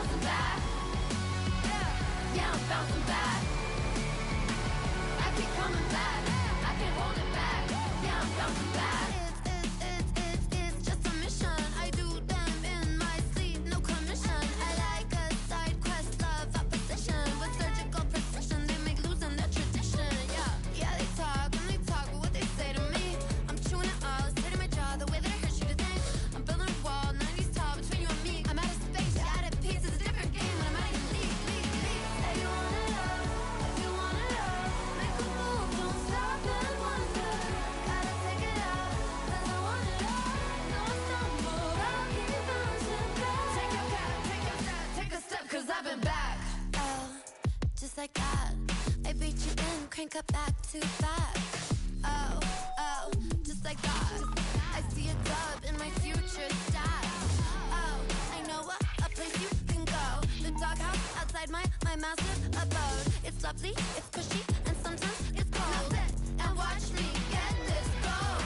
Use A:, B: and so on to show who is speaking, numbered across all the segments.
A: bouncing back. Yeah, I'm bouncing back. I keep coming back. I can't hold it back. Yeah, I'm bouncing back. It's just a mission. I do them in my sleep, no commission. I like a side quest, love opposition. With surgical precision, they make losing their tradition. Yeah, they talk, but what they say to me, I'm chewing it all, straight in my jaw, the way that it hurts you to think. I'm building a wall, 90s tall, between you and me. I'm out of space, you're out of peace, it's a different game when I'm out of your league. Say you want it all, if you want it all, make a move, don't stop and wonder. Gotta take it out, 'cause I want it all. No, I stumble, I'll keep bouncing back. Take your cap, take a step, 'cause I've been back. Oh, just like that, I beat you in, crank up back to back. Oh, just like that, I see a dub in my future stats. Oh, I know a place you can go, the doghouse outside my massive abode. It's lovely, it's cushy, and sometimes it's cold. Now sit and watch me get this gold.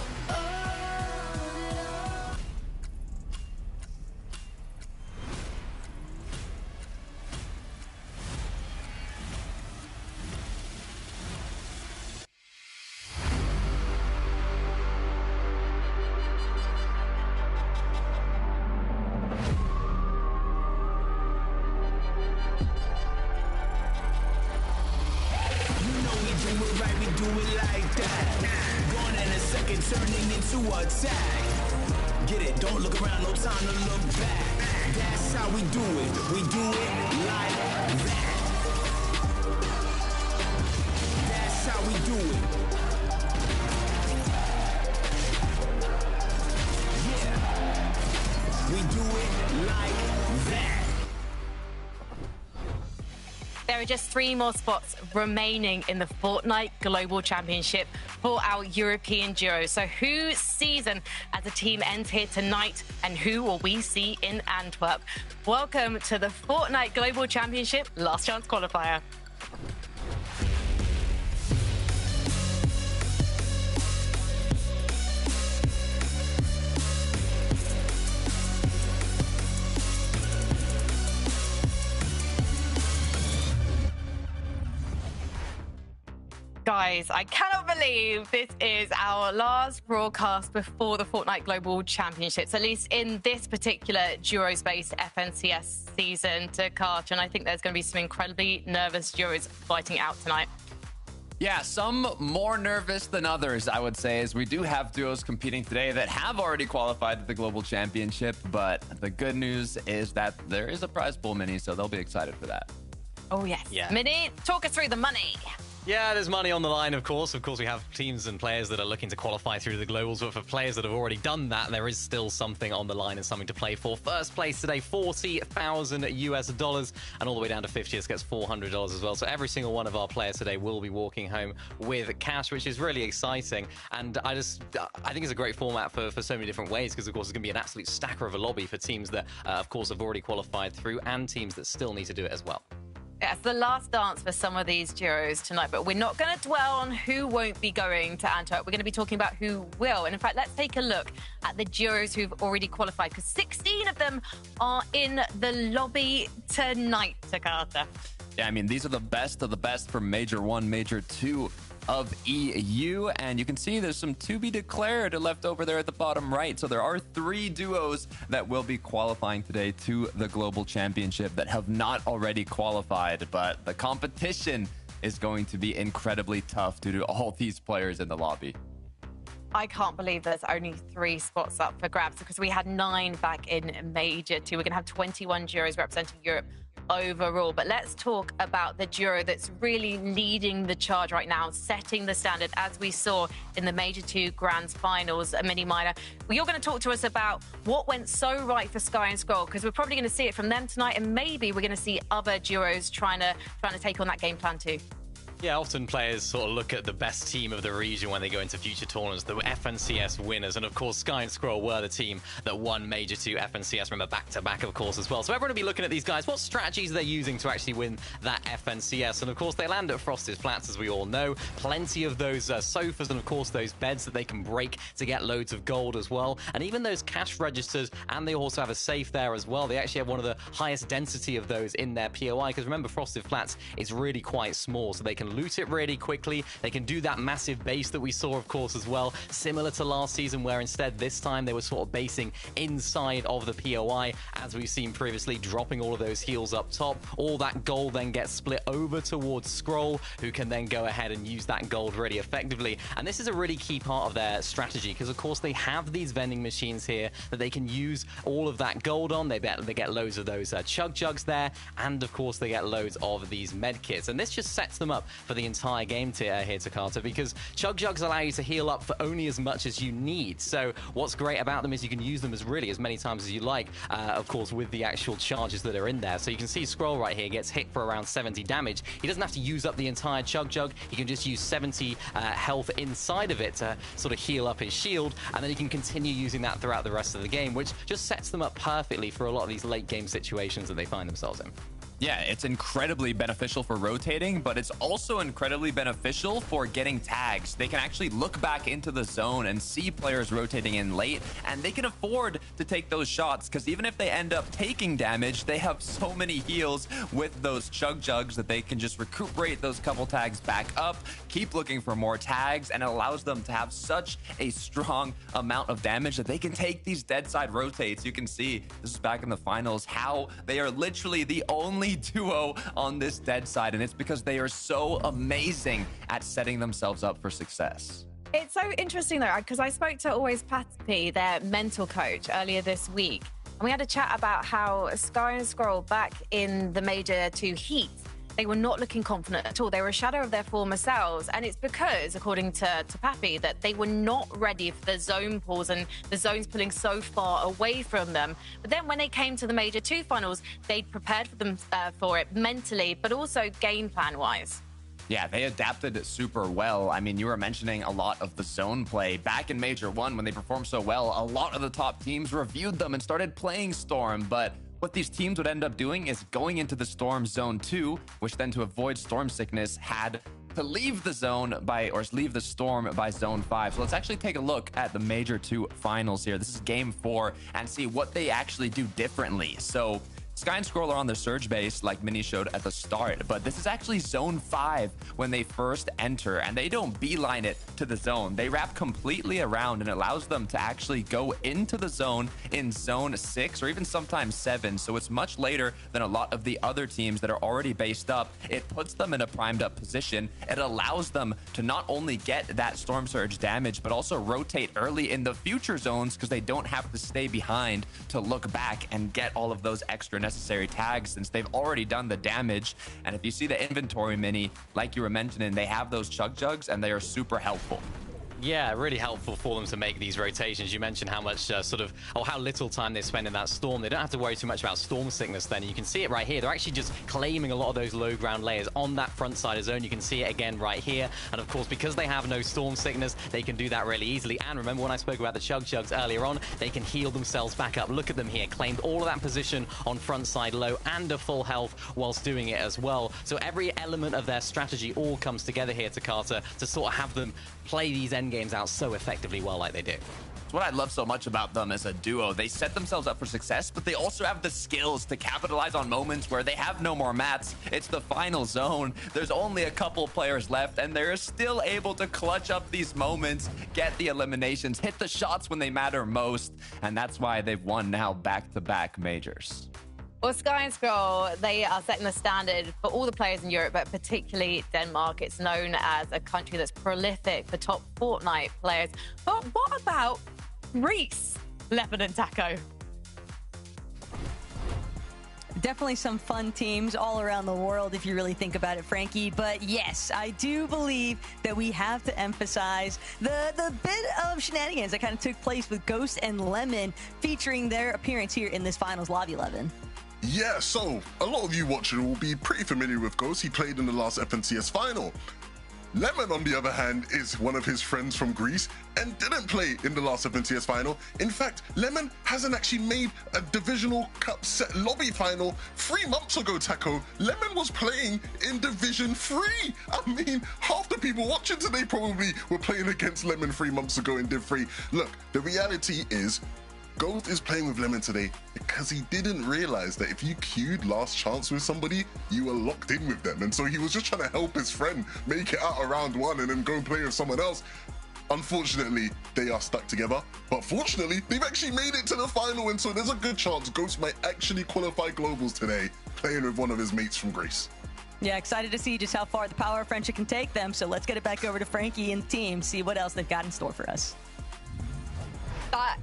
B: Turning into attack. Get it, don't look around, no time to look back. That's how we do it like that. That's how we do it. Yeah, we do it like that.
C: There are just 3 more spots remaining in the Fortnite Global Championship for our European Duo. So whose season as a team ends here tonight and who will we see in Antwerp? Welcome to the Fortnite Global Championship Last Chance Qualifier. Guys, I cannot believe this is our last broadcast before the Fortnite Global Championships, at least in this particular Duos-based FNCS season to Karch. And I think there's going to be some incredibly nervous Duos fighting out tonight.
D: Yeah, some more nervous than others, I would say, as we do have duos competing today that have already qualified to the Global Championship. But the good news is that there is a prize pool, Mini, so they'll be excited for that.
C: Oh, yes.
E: Yeah.
C: Mini, talk us through the money.
E: Yeah, there's money on the line, of course. Of course, we have teams and players that are looking to qualify through the globals, but for players that have already done that, there is still something on the line and something to play for. First place today, $40,000, and all the way down to 50th gets $400 as well. So every single one of our players today will be walking home with cash, which is really exciting. And I think it's a great format for so many different ways, because of course it's going to be an absolute stacker of a lobby for teams that, of course, have already qualified through and teams that still need to do it as well.
C: Yeah, it's the last dance for some of these Duos tonight, but we're not going to dwell on who won't be going to Antwerp. We're going to be talking about who will. And in fact, let's take a look at the Duos who've already qualified, because 16 of them are in the lobby tonight, Takata.
D: Yeah, I mean, these are the best of the best from Major 1, Major 2 of EU, and you can see there's some to be declared left over there at the bottom right. So there are 3 duos that will be qualifying today to the Global Championship that have not already qualified, but the competition is going to be incredibly tough due to all these players in the lobby.
C: I can't believe there's only 3 spots up for grabs, because we had 9 back in Major 2. We're going to have 21 duos representing Europe overall. But let's talk about the duo that's really leading the charge right now, setting the standard, as we saw in the Major 2 Grands Finals. Mini Minor, well, you're going to talk to us about what went so right for Sky and Scroll, because we're probably going to see it from them tonight, and maybe we're going to see other duos trying to take on that game plan too.
E: Yeah, often players sort of look at the best team of the region when they go into future tournaments, the FNCS winners. And of course, Sky and Scroll were the team that won Major 2 FNCS, remember, back-to-back, of course, as well. So everyone will be looking at these guys. What strategies they're using to actually win that FNCS? And of course, they land at Frosted Flats, as we all know. Plenty of those sofas and of course those beds that they can break to get loads of gold as well. And even those cash registers, and they also have a safe there as well. They actually have one of the highest density of those in their POI, because remember, Frosted Flats is really quite small, so they can loot it really quickly. They can do that massive base that we saw, of course, as well, similar to last season, where instead this time they were sort of basing inside of the POI, as we've seen previously, dropping all of those heals up top. All that gold then gets split over towards Scroll, who can then go ahead and use that gold really effectively. And this is a really key part of their strategy, because of course they have these vending machines here that they can use all of that gold on. They get loads of those chug jugs there, and of course they get loads of these med kits. And this just sets them up for the entire game here, Takata, because chug jugs allow you to heal up for only as much as you need. So what's great about them is you can use them as many times as you like, of course, with the actual charges that are in there. So you can see Scroll right here gets hit for around 70 damage. He doesn't have to use up the entire chug jug. He can just use 70 health inside of it to sort of heal up his shield, and then he can continue using that throughout the rest of the game, which just sets them up perfectly for a lot of these late game situations that they find themselves in.
D: Yeah, it's incredibly beneficial for rotating, but it's also incredibly beneficial for getting tags. They can actually look back into the zone and see players rotating in late, and they can afford to take those shots, because even if they end up taking damage, they have so many heals with those chug jugs that they can just recuperate those couple tags back up, keep looking for more tags, and it allows them to have such a strong amount of damage that they can take these dead side rotates. You can see, this is back in the finals, how they are literally the only duo on this dead side, and it's because they are so amazing at setting themselves up for success.
C: It's so interesting though, because I spoke to Always Pappy, their mental coach, earlier this week, and we had a chat about how Sky and Scroll back in the Major 2 heat, they were not looking confident at all. They were a shadow of their former selves. And it's because, according to Pappy, that they were not ready for the zone pulls and the zones pulling so far away from them. But then when they came to the Major 2 finals, they'd prepared for them for it mentally, but also game plan-wise.
D: Yeah, they adapted super well. I mean, you were mentioning a lot of the zone play. Back in Major 1, when they performed so well, a lot of the top teams reviewed them and started playing Storm, but what these teams would end up doing is going into the Storm Zone 2, which then, to avoid storm sickness, had to leave the zone or leave the Storm by Zone 5. So let's actually take a look at the Major 2 finals here. This is Game 4, and see what they actually do differently. So Sky and Scroll are on the Surge base, like Mini showed at the start, but this is actually Zone 5 when they first enter, and they don't beeline it to the zone. They wrap completely around, and it allows them to actually go into the zone in Zone 6 or even sometimes 7, so it's much later than a lot of the other teams that are already based up. It puts them in a primed up position. It allows them to not only get that Storm Surge damage, but also rotate early in the future zones, because they don't have to stay behind to look back and get all of those extra necessary tags, since they've already done the damage. And if you see the inventory Mini, like you were mentioning, they have those chug jugs, and they are super helpful.
E: Yeah, really helpful for them to make these rotations. You mentioned how much how little time they spend in that storm. They don't have to worry too much about storm sickness then. You can see it right here. They're actually just claiming a lot of those low ground layers on that front side of zone. You can see it again right here. And of course, because they have no storm sickness, they can do that really easily. And remember when I spoke about the chug jugs earlier on, they can heal themselves back up. Look at them here, claimed all of that position on front side low and a full health whilst doing it as well. So every element of their strategy all comes together here, Takata, to sort of have them play these end games out so effectively well like they do.
D: It's what I love so much about them as a duo. They set themselves up for success, but they also have the skills to capitalize on moments where they have no more mats. It's the final zone. There's only a couple players left, and they're still able to clutch up these moments, get the eliminations, hit the shots when they matter most, and that's why they've won now back-to-back majors.
C: Well, Sky and Scroll, they are setting the standard for all the players in Europe, but particularly Denmark. It's known as a country that's prolific for top Fortnite players. But what about Greece, Leopard and Taco?
F: Definitely some fun teams all around the world, if you really think about it, Frankie. But yes, I do believe that we have to emphasize the bit of shenanigans that kind of took place with Ghost and Lemon featuring their appearance here in this finals Lobby 11.
G: Yeah, so a lot of you watching will be pretty familiar with Ghost. He played in the last FNCS final. Lemon, on the other hand, is one of his friends from Greece and didn't play in the last FNCS final. In fact, Lemon hasn't actually made a Divisional Cup set lobby final 3 months ago, Taco. Lemon was playing in Division 3. I mean, half the people watching today probably were playing against Lemon 3 months ago in Div 3. Look, the reality is, Gold is playing with Lemon today because he didn't realize that if you queued last chance with somebody, you were locked in with them. And so he was just trying to help his friend make it out of round 1 and then go play with someone else. Unfortunately, they are stuck together. But fortunately, they've actually made it to the final. And so there's a good chance Ghost might actually qualify Globals today, playing with one of his mates from Greece.
F: Yeah, excited to see just how far the power of friendship can take them. So let's get it back over to Frankie and the team, see what else they've got in store for us.
C: That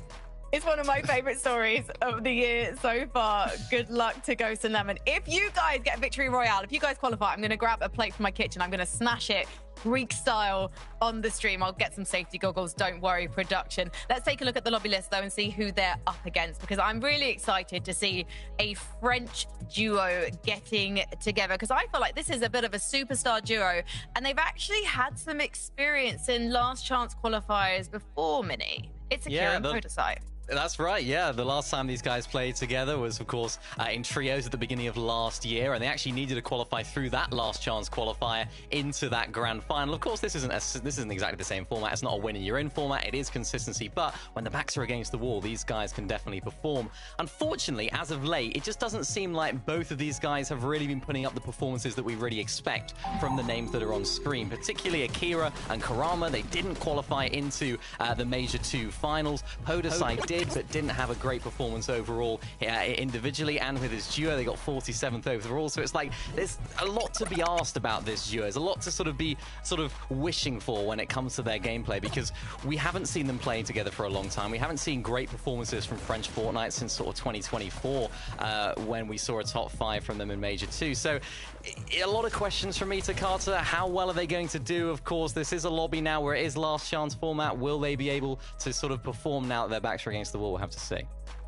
C: is one of my favorite stories of the year so far. Good luck to Ghost and Lemon. If you guys get a victory royale, if you guys qualify, I'm going to grab a plate from my kitchen. I'm going to smash it Greek style on the stream. I'll get some safety goggles. Don't worry, production. Let's take a look at the lobby list, though, and see who they're up against, because I'm really excited to see a French duo getting together, because I feel like this is a bit of a superstar duo, and they've actually had some experience in last chance qualifiers before, Mini. It's Akira and Prototype.
E: That's right, yeah. The last time these guys played together was, of course, in trios at the beginning of last year, and they actually needed to qualify through that last chance qualifier into that grand final. Of course, this isn't exactly the same format. It's not a win and you're in format. It is consistency, but when the backs are against the wall, these guys can definitely perform. Unfortunately, as of late, it just doesn't seem like both of these guys have really been putting up the performances that we really expect from the names that are on screen, particularly Akira and Karama. They didn't qualify into the Major 2 finals. Podesai did, but didn't have a great performance overall individually, and with his duo, they got 47th overall. So it's like there's a lot to be asked about this duo. There's a lot to be wishing for when it comes to their gameplay, because we haven't seen them playing together for a long time. We haven't seen great performances from French Fortnite since sort of 2024 when we saw a top 5 from them in Major 2. So a lot of questions from me to Carter. How well are they going to do? Of course, this is a lobby now where it is last chance format. Will they be able to perform now that their backs are against the wall? We'll have to see.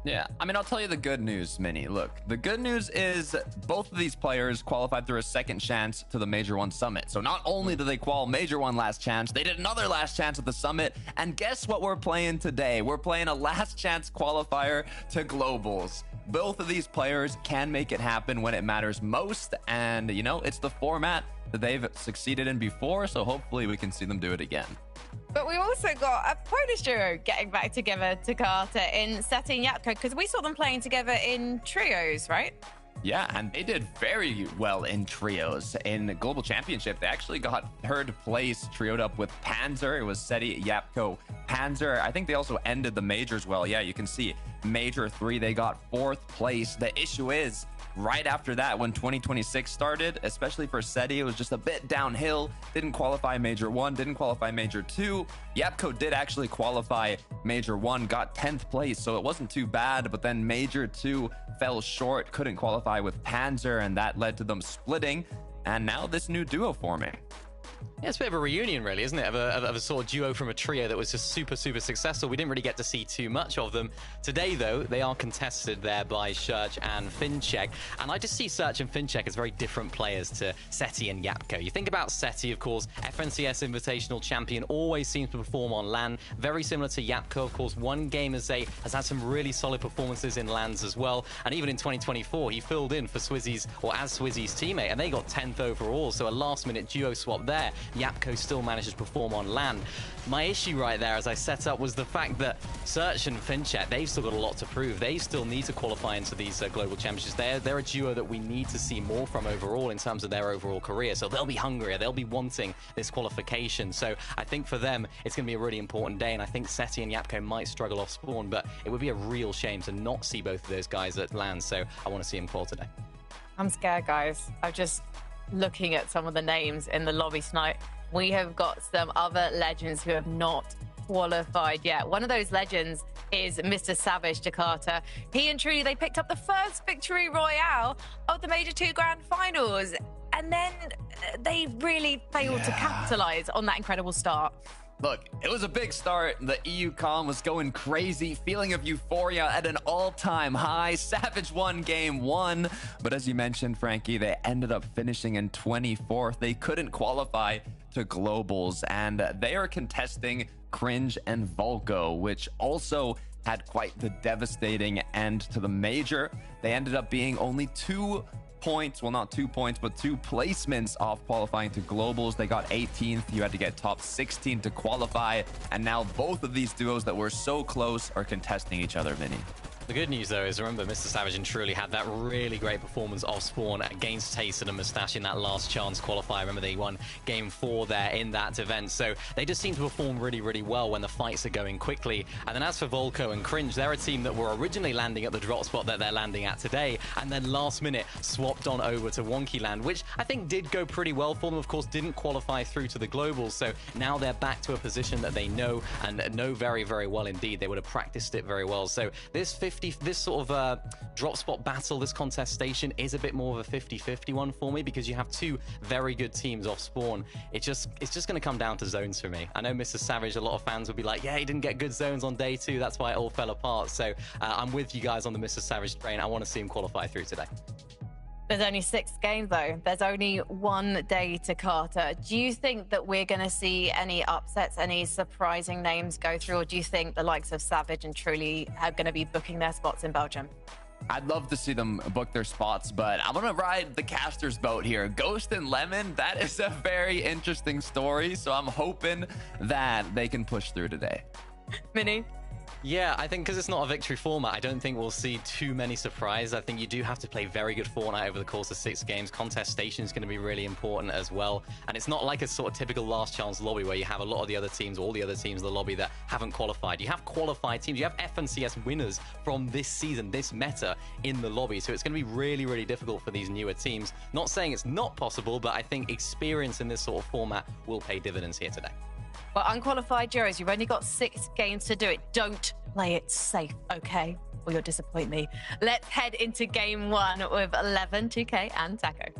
D: Yeah, I mean, I'll tell you the good news, Minnie. Look, the good news is both of these players qualified through a second chance to the Major 1 Summit. So not only did they qual Major 1 last chance, they did another last chance at the Summit. And guess what we're playing today? We're playing a last chance qualifier to Globals. Both of these players can make it happen when it matters most. And, you know, it's the format that they've succeeded in before. So hopefully we can see them do it again.
C: But we also got a Polish duo getting back together to Carter in Seti and Yapko, because we saw them playing together in trios, right?
D: Yeah, and they did very well in trios. In the Global Championship, they actually got third place, trioed up with Panzer. It was Seti, Yapko, Panzer. I think they also ended the majors well. Yeah, you can see Major 3, they got 4th place. The issue is, right after that, when 2026 started, especially for Seti, it was just a bit downhill. Didn't qualify Major 1, didn't qualify Major 2. Yapko did actually qualify Major 1, got 10th place, so it wasn't too bad. But then Major 2 fell short, couldn't qualify with Panzer, and that led to them splitting. And now this new duo forming.
E: Yeah, it's a bit of a reunion, really, isn't it? Of a sort of duo from a trio that was just super successful. We didn't really get to see too much of them. Today, though, they are contested there by Search and Fincheck. And I just see Search and Fincheck as very different players to Seti and Yapko. You think about Seti, of course, FNCS Invitational Champion, always seems to perform on LAN. Very similar to Yapko, of course. One game has had some really solid performances in LANs as well. And even in 2024, he filled in for Swizzy's, or as Swizzy's teammate, and they got 10th overall. So a last-minute duo swap there. Yapko still manages to perform on LAN. My issue right there, as I set up, was the fact that Search and Fincheck, they've still got a lot to prove. They still need to qualify into these global championships. They're a duo that we need to see more from overall in terms of their overall career. So they'll be hungrier. They'll be wanting this qualification. So I think for them, it's going to be a really important day. And I think Seti and Yapko might struggle off spawn, but it would be a real shame to not see both of those guys at LAN. So I want to see them qual today.
C: I'm scared, guys. I'm just looking at some of the names in the lobby tonight. We have got some other legends who have not qualified yet. One of those legends is Mr. Savage Jakarta. He and Trudy, they picked up the first victory royale of the Major 2 Grand Finals, and then they really failed to capitalize on that incredible start.
D: Look, it was a big start. The EU comm was going crazy. Feeling of euphoria at an all-time high. Savage won game 1. But as you mentioned, Frankie, they ended up finishing in 24th. They couldn't qualify to Globals. And they are contesting Cringe and Volko, which also had quite the devastating end to the major. They ended up being only 2 points, well, not 2 points, but 2 placements off qualifying to Globals. They got 18th. You had to get top 16 to qualify. And now both of these duos that were so close are contesting each other, Vinny.
E: The good news, though, is remember, Mr. Savage and Truly had that really great performance off spawn against Tayson and Mustache in that last chance qualifier. Remember, they won game 4 there in that event. So they just seem to perform really, really well when the fights are going quickly. And then as for Volko and Cringe, they're a team that were originally landing at the drop spot that they're landing at today, and then last minute swapped on over to Wonky Land, which I think did go pretty well for them. Of course, didn't qualify through to the Globals. So now they're back to a position that they know and know very, very well indeed. They would have practiced it very well. So this sort of drop spot battle, this contestation is a bit more of a 50-50 one for me, because you have 2 very good teams off spawn. It's just going to come down to zones for me. I know Mr. Savage, a lot of fans will be like, yeah, he didn't get good zones on day 2. That's why it all fell apart. So I'm with you guys on the Mr. Savage train. I want to see him qualify through today.
C: There's only 6 games, though. There's only 1 day to Carter. Do you think that we're going to see any upsets, any surprising names go through, or do you think the likes of Savage and Truly are going to be booking their spots in Belgium?
D: I'd love to see them book their spots, but I'm going to ride the caster's boat here. Ghost and Lemon, that is a very interesting story, so I'm hoping that they can push through today.
C: Minnie?
E: Yeah, I think because it's not a victory format, I don't think we'll see too many surprises. I think you do have to play very good Fortnite over the course of 6 games. Contestation is going to be really important as well. And it's not like a sort of typical last chance lobby where you have a lot of the other teams, all the other teams in the lobby that haven't qualified. You have qualified teams. You have FNCS winners from this season, this meta in the lobby. So it's going to be really, really difficult for these newer teams. Not saying it's not possible, but I think experience in this sort of format will pay dividends here today.
C: Well, unqualified Euros, you've only got 6 games to do it. Don't play it safe, okay? Or you'll disappoint me. Let's head into game 1 with 11, 2K, and Taco.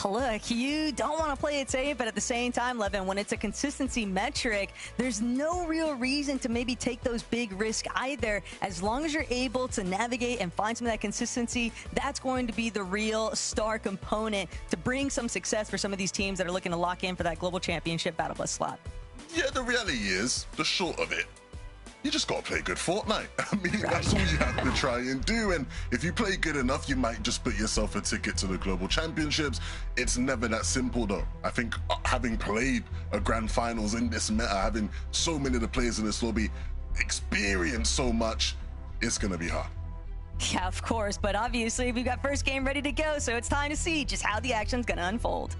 F: Look, you don't want to play it safe, but at the same time, Levin, when it's a consistency metric, there's no real reason to maybe take those big risks either. As long as you're able to navigate and find some of that consistency, that's going to be the real star component to bring some success for some of these teams that are looking to lock in for that Global Championship Battle Bus slot.
G: Yeah, the reality is, the short of it, you just got to play good Fortnite. I mean, that's all you have to try and do. And if you play good enough, you might just put yourself a ticket to the Global Championships. It's never that simple, though. I think having played a Grand Finals in this meta, having so many of the players in this lobby experience so much, it's going to be hard.
F: Yeah, of course. But obviously, we've got first game ready to go, so it's time to see just how the action's going to unfold.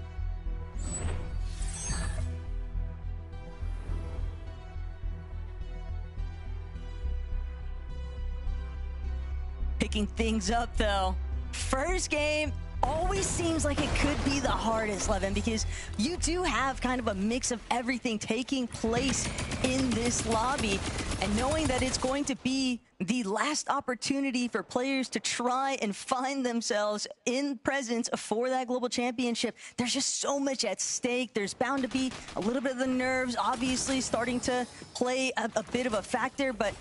F: Picking things up, though. First game always seems like it could be the hardest, Levin, because you do have kind of a mix of everything taking place in this lobby. And knowing that it's going to be the last opportunity for players to try and find themselves in presence for that Global Championship, there's just so much at stake. There's bound to be a little bit of the nerves, obviously, starting to play a bit of a factor, but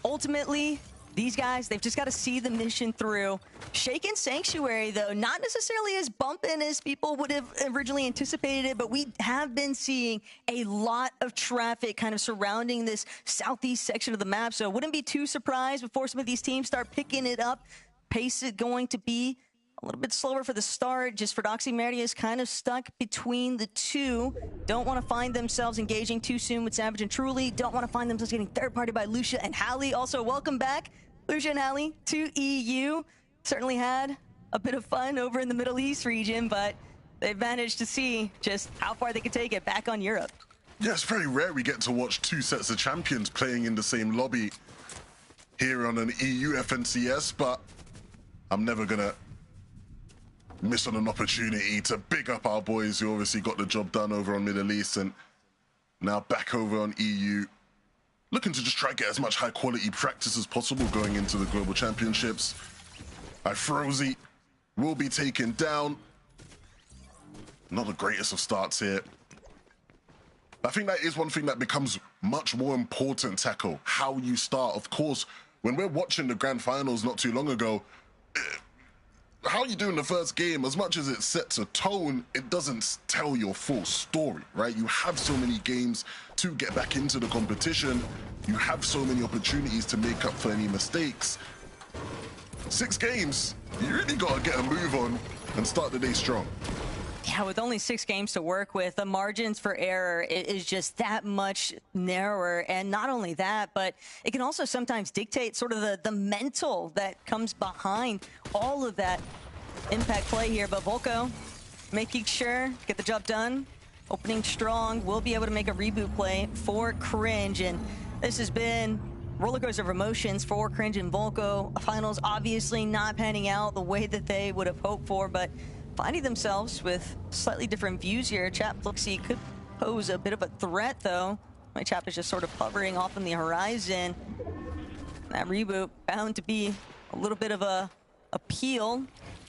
F: ultimately, these guys, they've just got to see the mission through. Shaken Sanctuary, though, not necessarily as bumping as people would have originally anticipated it, but we have been seeing a lot of traffic kind of surrounding this southeast section of the map, so wouldn't be too surprised before some of these teams start picking it up. Pace is going to be a little bit slower for the start. Just Fordoxy Meria is kind of stuck between the two. Don't want to find themselves engaging too soon with Savage and Truly. Don't want to find themselves getting third-party by Lucia and Hallie. Also, welcome back, Lucia and Hallie, to EU. Certainly had a bit of fun over in the Middle East region, but they've managed to see just how far they could take it back on Europe.
G: Yeah, it's very rare we get to watch 2 sets of champions playing in the same lobby here on an EU FNCS, but I'm never going to miss on an opportunity to big up our boys who obviously got the job done over on Middle East and now back over on EU. Looking to just try to get as much high-quality practice as possible going into the Global Championships. Frozy will be taken down. Not the greatest of starts here. I think that is one thing that becomes much more important, Taco, how you start. Of course, when we're watching the grand finals not too long ago, how you do in the first game, as much as it sets a tone, it doesn't tell your full story, right? You have so many games to get back into the competition. You have so many opportunities to make up for any mistakes. 6 games, you really got to get a move on and start the day strong.
F: Yeah, with only 6 games to work with, the margins for error is just that much narrower. And not only that, but it can also sometimes dictate sort of the mental that comes behind all of that impact play here. But Volko making sure get the job done, opening strong, will be able to make a reboot play for Cringe. And this has been rollercoaster of emotions for Cringe and Volko. Finals obviously not panning out the way that they would have hoped for, but finding themselves with slightly different views here. Chap looks he could pose a bit of a threat, though. My Chap is just sort of hovering off on the horizon. That reboot bound to be a little bit of a appeal,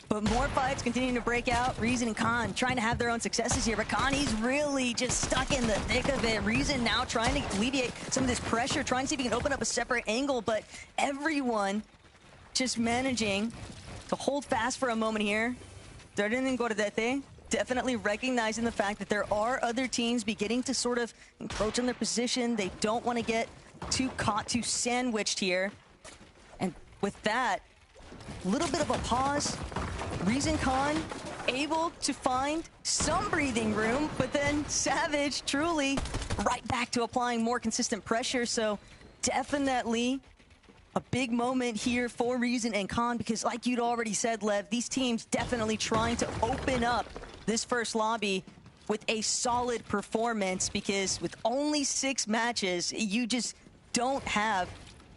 F: but more fights continuing to break out. Reason and Khan trying to have their own successes here, but Khan, he's really just stuck in the thick of it. Reason now trying to alleviate some of this pressure, trying to see if he can open up a separate angle, but everyone just managing to hold fast for a moment here. Definitely recognizing the fact that there are other teams beginning to sort of encroach on their position. They don't want to get too caught, too sandwiched here. And with that, a little bit of a pause. Reason Khan able to find some breathing room, but then Savage truly right back to applying more consistent pressure. So definitely a big moment here for Reason and Khan, because like you'd already said, Lev, these teams definitely trying to open up this first lobby with a solid performance, because with only 6 matches, you just don't have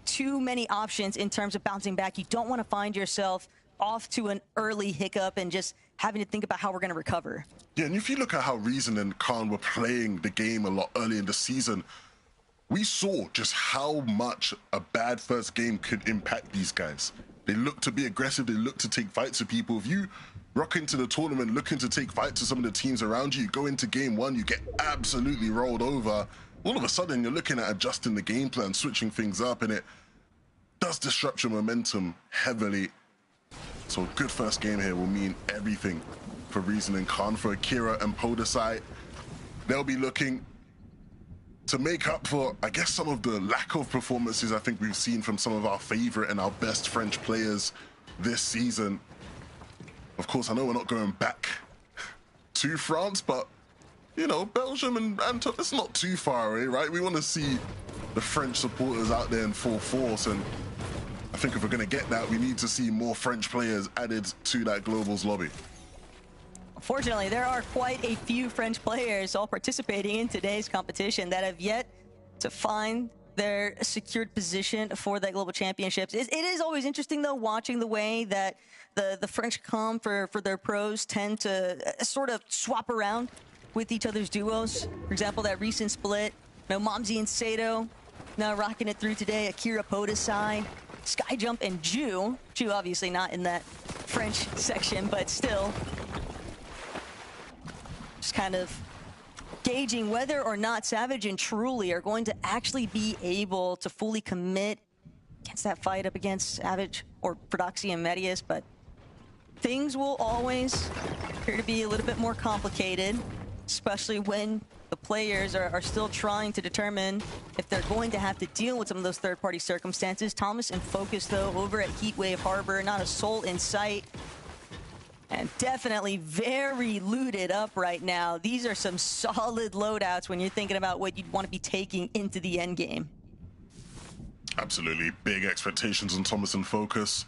F: too many options in terms of bouncing back. You don't want to find yourself off to an early hiccup and just having to think about how we're going to recover.
G: Yeah, and if you look at how Reason and Khan were playing the game a lot early in the season, we saw just how much a bad first game could impact these guys. They look to be aggressive, they look to take fights to people. If you rock into the tournament looking to take fights to some of the teams around you, you go into game 1, you get absolutely rolled over. All of a sudden, you're looking at adjusting the game plan, switching things up, and it does disrupt your momentum heavily. So a good first game here will mean everything for Reason and Khan. For Akira and Podesite, they'll be looking to make up for, I guess, some of the lack of performances I think we've seen from some of our favorite and our best French players this season. Of course, I know we're not going back to France, but, you know, Belgium and Antwerp, it's not too far away, right? We want to see the French supporters out there in full force, and I think if we're going to get that, we need to see more French players added to that Globals lobby.
F: Fortunately, there are quite a few French players all participating in today's competition that have yet to find their secured position for that Global Championships. It is always interesting, though, watching the way that the French comp for their pros tend to sort of swap around with each other's duos. For example, that recent split, you know, Momsy and Sato now rocking it through today. Akira Podesite, Skyjump and Ju. Ju obviously not in that French section, but still just kind of gauging whether or not Savage and Truly are going to actually be able to fully commit against that fight up against Savage or Prodoxy and Medius, but things will always appear to be a little bit more complicated, especially when the players are still trying to determine if they're going to have to deal with some of those third-party circumstances. Thomas and Focus, though, over at Heatwave Harbor, not a soul in sight. And definitely very looted up right now. These are some solid loadouts when you're thinking about what you'd want to be taking into the end game.
G: Absolutely. Big expectations on Thomas and Focus.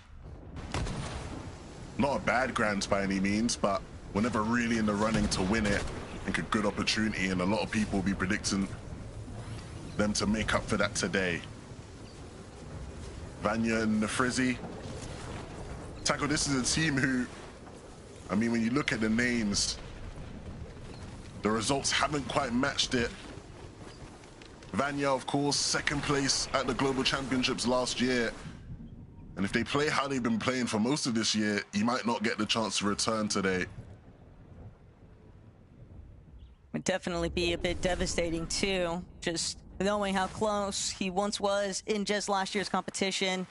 G: Not a bad grand by any means, but we're never really in the running to win it. I think a good opportunity, and a lot of people will be predicting them to make up for that today. Vanya and Nefrizzi. Taco, this is a team who, I mean, when you look at the names, the results haven't quite matched it. Vanya, of course, 2nd place at the Global Championships last year. And if they play how they've been playing for most of this year, he might not get the chance to return today.
F: Would definitely be a bit devastating too, just knowing how close he once was in just last year's competition,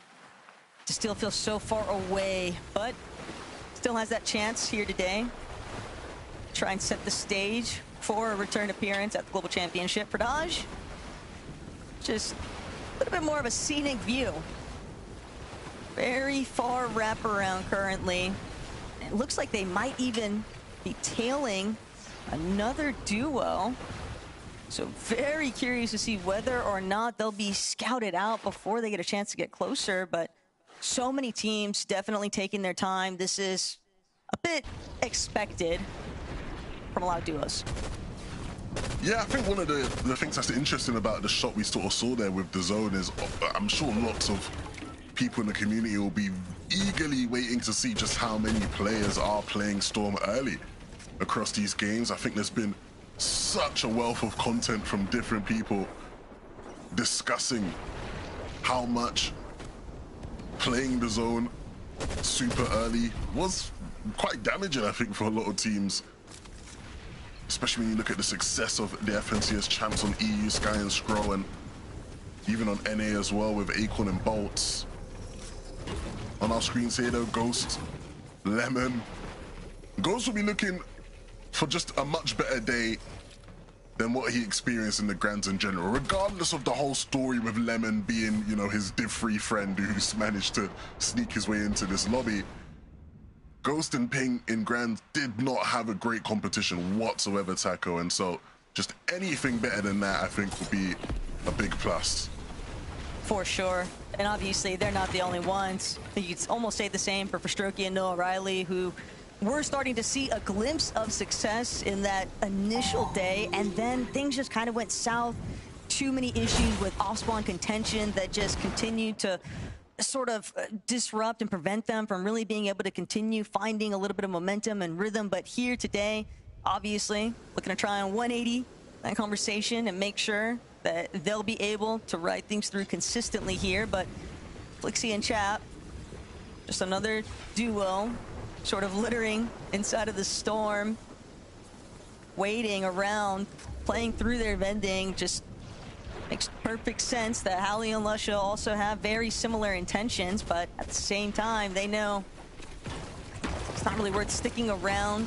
F: to still feel so far away, but still has that chance here today. Try and set the stage for a return appearance at the Global Championship. For Dodge, just a little bit more of a scenic view. Very far wraparound currently. It looks like they might even be tailing another duo. So very curious to see whether or not they'll be scouted out before they get a chance to get closer. But so many teams definitely taking their time. This is a bit expected from a lot of duos.
G: Yeah, I think one of the things that's interesting about the shot we sort of saw there with the zone is I'm sure lots of people in the community will be eagerly waiting to see just how many players are playing Storm early across these games. I think there's been such a wealth of content from different people discussing how much playing the zone super early was quite damaging, I think, for a lot of teams. Especially when you look at the success of the FNCS champs on EU, Sky and Scroll, and even on NA as well with Acorn and Bolts. On our screens here though, Ghost, Lemon. Ghost will be looking for just a much better day than what he experienced in the Grands in general, regardless of the whole story with Lemon being, you know, his Div 3 friend who's managed to sneak his way into this lobby. Ghost and Ping in Grand did not have a great competition whatsoever, Taco, and so just anything better than that, I think, will be a big plus.
F: For sure. And obviously, they're not the only ones. You could almost say the same for Strokey and Noah Riley, who we're starting to see a glimpse of success in that initial day, and then things just kind of went south. Too many issues with off-spawn contention that just continued to sort of disrupt and prevent them from really being able to continue finding a little bit of momentum and rhythm. But here today, obviously, looking to try on 180 that conversation and make sure that they'll be able to ride things through consistently here. But Flixie and Chap, just another duo sort of littering inside of the Storm, waiting around, playing through their vending. Just makes perfect sense that Hallie and Lusha also have very similar intentions, but at the same time, they know it's not really worth sticking around.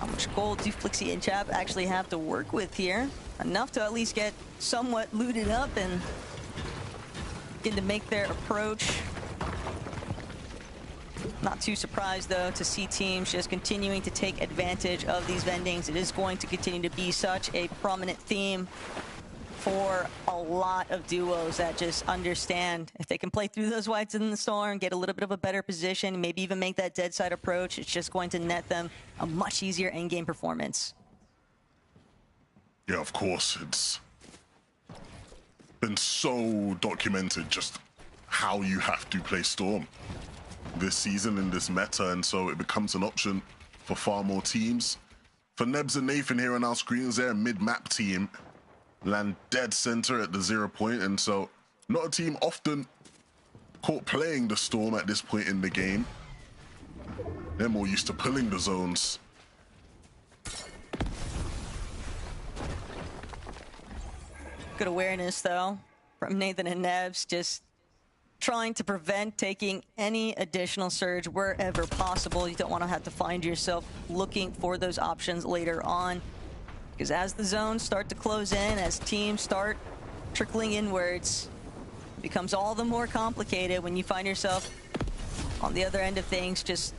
F: How much gold do Flixie and Chap actually have to work with here? Enough to at least get somewhat looted up and begin to make their approach. Not too surprised, though, to see teams just continuing to take advantage of these vendings. It is going to continue to be such a prominent theme for a lot of duos that just understand if they can play through those whites in the Storm, get a little bit of a better position, maybe even make that dead side approach, it's just going to net them a much easier endgame performance.
G: Yeah, of course, it's been so documented just how you have to play Storm this season in this meta, and so it becomes an option for far more teams. For Nebs and Nathan here on our screens, they're a mid-map team, land dead center at the 0 point, and so not a team often caught playing the Storm at this point in the game. They're more used to pulling the zones.
F: Good awareness, though, from Nathan and Nebs, just trying to prevent taking any additional surge wherever possible. You don't want to have to find yourself looking for those options later on, because as the zones start to close in, as teams start trickling inwards, it becomes all the more complicated when you find yourself on the other end of things, just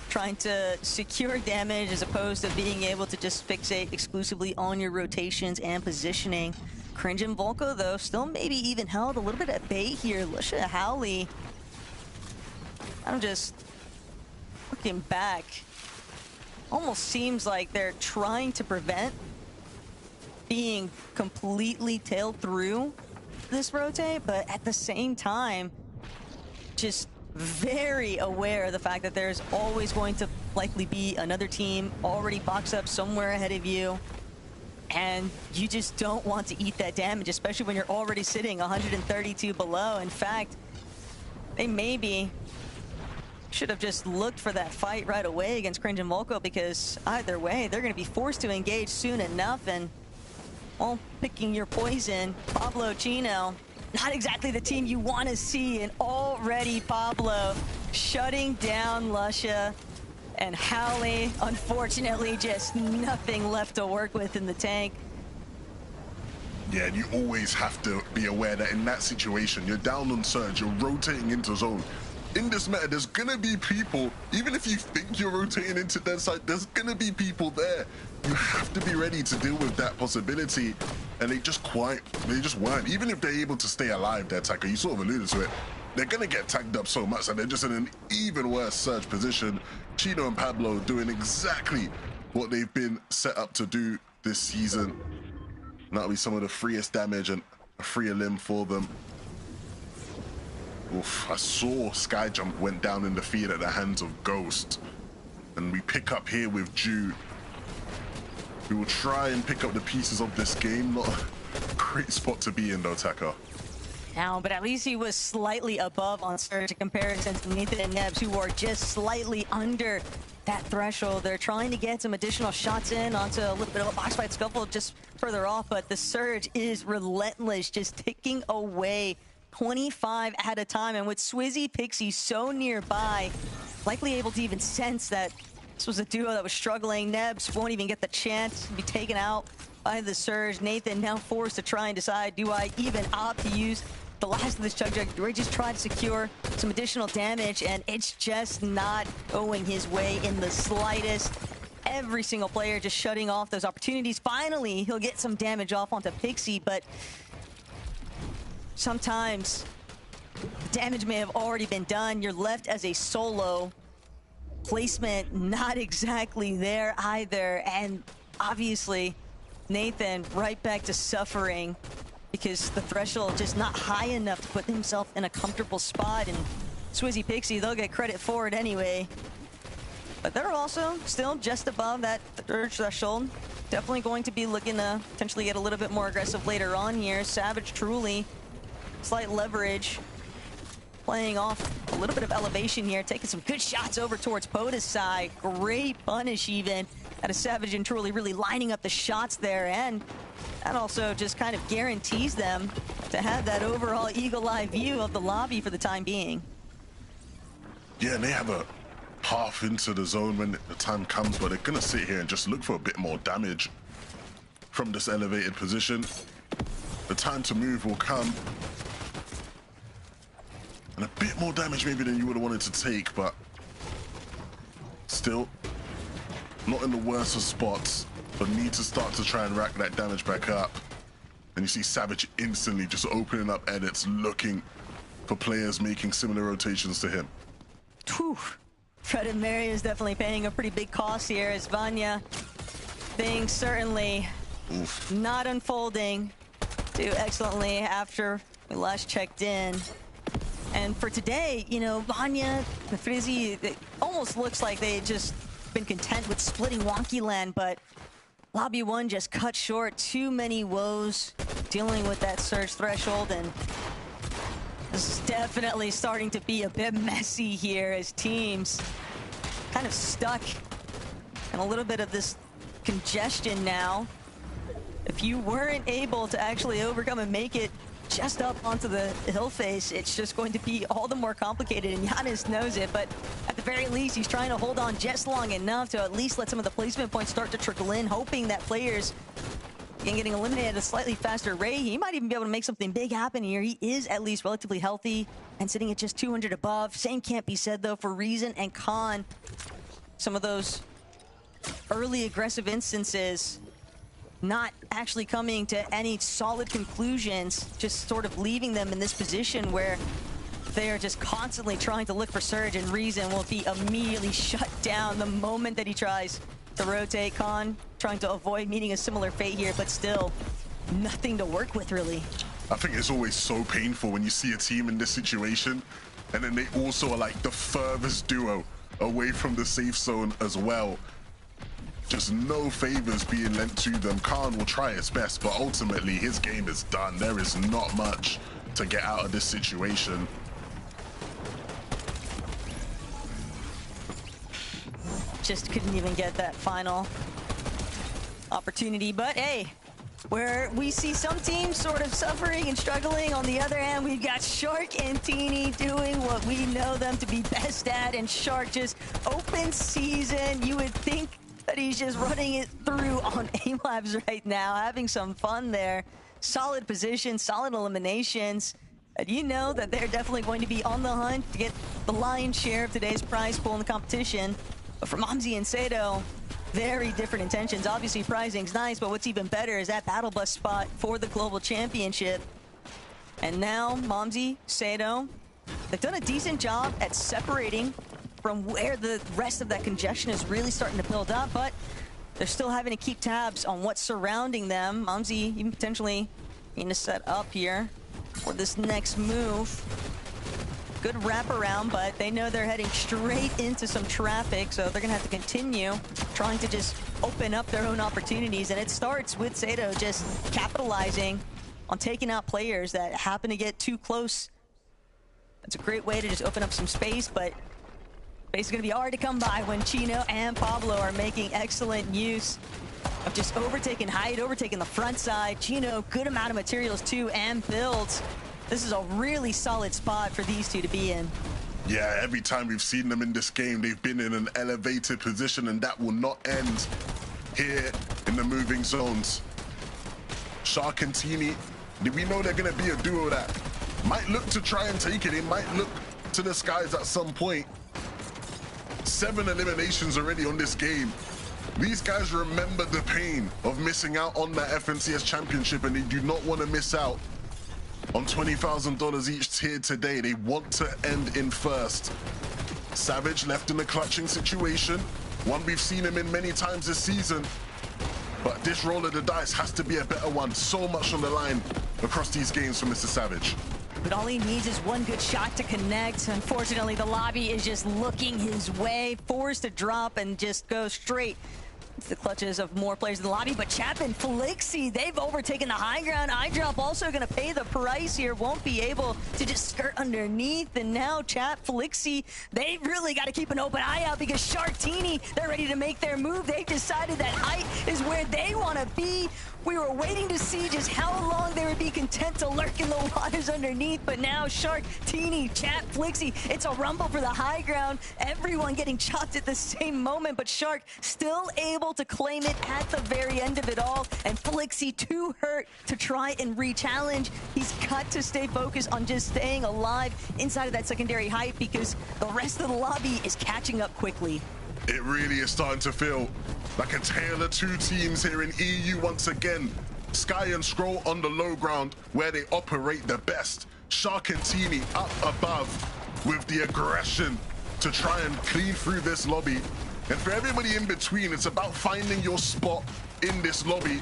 F: trying to secure damage as opposed to being able to just fixate exclusively on your rotations and positioning. Cringe and Volko, though, still maybe even held a little bit at bay here. Lusha Howley, I'm just looking back. Almost seems like they're trying to prevent being completely tailed through this rotate, but at the same time, just very aware of the fact that there's always going to likely be another team already boxed up somewhere ahead of you. And you just don't want to eat that damage, especially when you're already sitting 132 below. In fact, they may be should have just looked for that fight right away against Cringe and Volko, because either way, they're going to be forced to engage soon enough. And, well, picking your poison, Pablo Chino, not exactly the team you want to see. And already Pablo shutting down Lusha. And Howley, unfortunately, just nothing left to work with in the tank.
G: Yeah, and you always have to be aware that in that situation, you're down on Surge, you're rotating into zone. In this meta, there's gonna be people, even if you think you're rotating into their side, there's gonna be people there. You have to be ready to deal with that possibility. And they just weren't. Even if they're able to stay alive, their attacker, you sort of alluded to it, they're gonna get tagged up so much, and they're just in an even worse Surge position. Chino and Pablo doing exactly what they've been set up to do this season. And that'll be some of the freest damage and a freer limb for them. Oof, I saw Skyjump went down in the field at the hands of Ghost. And we pick up here with Jude. We will try and pick up the pieces of this game. Not a great spot to be in though, Taka.
F: Now, but at least he was slightly above on Surge in comparison to Nathan and Nebs, who are just slightly under that threshold. They're trying to get some additional shots in onto a little bit of a box fight scuffle just further off, but the Surge is relentless, just ticking away 25 at a time. And with Swizzy Pixie so nearby, likely able to even sense that this was a duo that was struggling. Nebs won't even get the chance to be taken out by the Surge. Nathan now forced to try and decide, do I even opt to use the last of this Chug Jug, or just try to secure some additional damage, and it's just not going his way in the slightest. Every single player just shutting off those opportunities. Finally, he'll get some damage off onto Pixie, but sometimes the damage may have already been done. You're left as a solo. Placement not exactly there either, and obviously Nathan right back to suffering because the threshold just not high enough to put himself in a comfortable spot. And Swizzy Pixie, they'll get credit for it anyway. But they're also still just above that third threshold. Definitely going to be looking to potentially get a little bit more aggressive later on here. Savage truly, slight leverage, playing off a little bit of elevation here, taking some good shots over towards Poda's side. Great punish even out of Savage and Truly, really lining up the shots there, and that also just kind of guarantees them to have that overall eagle-eye view of the lobby for the time being.
G: Yeah, and they have a path into the zone when the time comes, but they're gonna sit here and just look for a bit more damage from this elevated position. The time to move will come. And a bit more damage maybe than you would have wanted to take, but still not in the worst of spots, but need to start to try and rack that damage back up. And you see Savage instantly just opening up edits, looking for players making similar rotations to him.
F: Whew. Fred and Mary is definitely paying a pretty big cost here, as Vanya, things certainly not unfolding too excellently after we last checked in. And for today, you know, Vanya, the Frizzy, it almost looks like they had just been content with splitting Wonky Land, but Lobby 1 just cut short. Too many woes dealing with that Surge threshold, and this is definitely starting to be a bit messy here as teams kind of stuck in a little bit of this congestion now. If you weren't able to actually overcome and make it just up onto the hill face, it's just going to be all the more complicated, and Giannis knows it, but at the very least, he's trying to hold on just long enough to at least let some of the placement points start to trickle in, hoping that players can getting eliminated at a slightly faster rate. He might even be able to make something big happen here. He is at least relatively healthy and sitting at just 200 above. Same can't be said, though, for Reason and Khan. Some of those early aggressive instances not actually coming to any solid conclusions, just sort of leaving them in this position where they are just constantly trying to look for Surge, and Reason will be immediately shut down the moment that he tries to rotate. Khan trying to avoid meeting a similar fate here, but still nothing to work with, really.
G: I think it's always so painful when you see a team in this situation, and then they also are like the furthest duo away from the safe zone as well. Just no favors being lent to them. Khan will try his best, but ultimately his game is done. There is not much to get out of this situation.
F: just couldn't even get that final opportunity. But hey, where we see some teams sort of suffering and struggling, on the other hand, we've got Shark and Teeny doing what we know them to be best at, and Shark just open season. You would think that he's just running it through on aim labs right now, having some fun there. Solid position, solid eliminations. And you know that they're definitely going to be on the hunt to get the lion's share of today's prize pool in the competition. But for Momsy and Sato, very different intentions. Obviously, prizing's nice, but what's even better is that battle bus spot for the global championship. And now, Momsy, Sato, they've done a decent job at separating from where the rest of that congestion is really starting to build up, but they're still having to keep tabs on what's surrounding them. Momsy even potentially need to set up here for this next move. Good wraparound, but they know they're heading straight into some traffic, so they're gonna have to continue trying to just open up their own opportunities. And it starts with Sato just capitalizing on taking out players that happen to get too close. That's a great way to just open up some space, but space is gonna be hard to come by when Chino and Pablo are making excellent use of just overtaking height, overtaking the front side. Chino, good amount of materials too, and builds. This is a really solid spot for these two to be in.
G: Yeah, every time we've seen them in this game, they've been in an elevated position, and that will not end here in the moving zones. Shark and Teeny, we know they're gonna be a duo that might look to try and take it. It might look to the skies at some point. 7 eliminations already on this game. These guys remember the pain of missing out on that FNCS championship, and they do not want to miss out on $20,000 each tier today. They want to end in first. Savage left in a clutching situation, one we've seen him in many times this season, but this roll of the dice has to be a better one. So much on the line across these games for Mr. Savage.
F: But all he needs is one good shot to connect. Unfortunately, the lobby is just looking his way, forced to drop and just go straight to the clutches of more players in the lobby. But Chap and Felixi, they've overtaken the high ground. iDrop also going to pay the price here, won't be able to just skirt underneath. And now Chap, Felixi, they really got to keep an open eye out, because Sharktini, they're ready to make their move. They've decided that height is where they want to be. We were waiting to see just how long they would be content to lurk in the waters underneath, but now Shark, Teeny, Chat, Flixie, it's a rumble for the high ground. Everyone getting chopped at the same moment, but Shark still able to claim it at the very end of it all, and Flixie too hurt to try and re-challenge. He's got to stay focused on just staying alive inside of that secondary height, because the rest of the lobby is catching up quickly.
G: It really is starting to feel like a tale of two teams here in EU once again. Sky and Scroll on the low ground, where they operate the best. Shark and Teeny up above with the aggression to try and clean through this lobby. And for everybody in between, it's about finding your spot in this lobby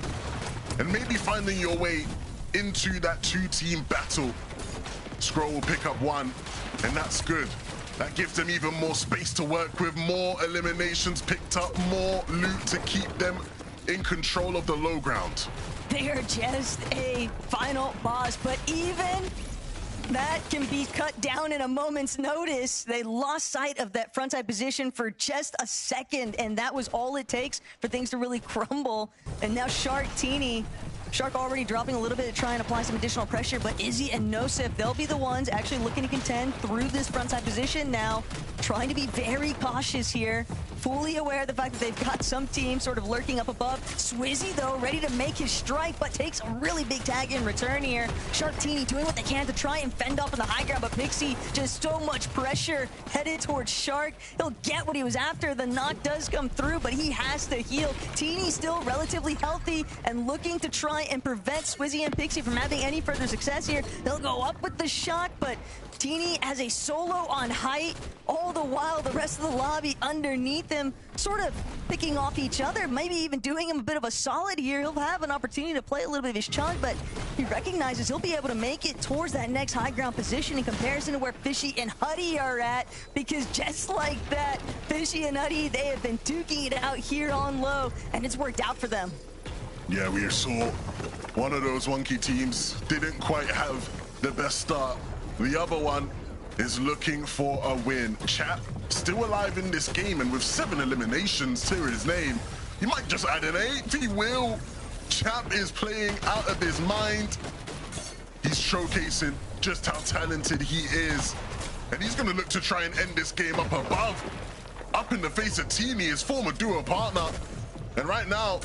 G: and maybe finding your way into that two-team battle. Scroll will pick up one, and that's good. That gives them even more space to work with, more eliminations picked up, more loot to keep them in control of the low ground.
F: They are just a final boss, but even that can be cut down in a moment's notice. They lost sight of that frontside position for just a second, and that was all it takes for things to really crumble. And now Shark, Teeny, Shark already dropping a little bit to try and apply some additional pressure, but Izzy and Nosif, they'll be the ones actually looking to contend through this frontside position now, trying to be very cautious here, fully aware of the fact that they've got some team sort of lurking up above. Swizzy, though, ready to make his strike, but takes a really big tag in return here. Shark Teeny doing what they can to try and fend off in the high ground, but Pixie, just so much pressure headed towards Shark. He'll get what he was after. The knock does come through, but he has to heal. Teeny still relatively healthy and looking to try and prevent Swizzy and Pixie from having any further success here. They'll go up with the shot, but Teeny has a solo on height, all the while the rest of the lobby underneath him sort of picking off each other, maybe even doing him a bit of a solid here. He'll have an opportunity to play a little bit of his chunk, but he recognizes he'll be able to make it towards that next high ground position in comparison to where Fishy and Huddy are at, because just like that, Fishy and Huddy, they have been duking it out here on low, and it's worked out for them.
G: Yeah, we saw one of those wonky teams didn't quite have the best start. The other one is looking for a win. Chap still alive in this game, and with 7 eliminations to his name, he might just add an 8. He will. Chap is playing out of his mind. He's showcasing just how talented he is, and he's going to look to try and end this game up above, up in the face of Teeny, his former duo partner. And right now,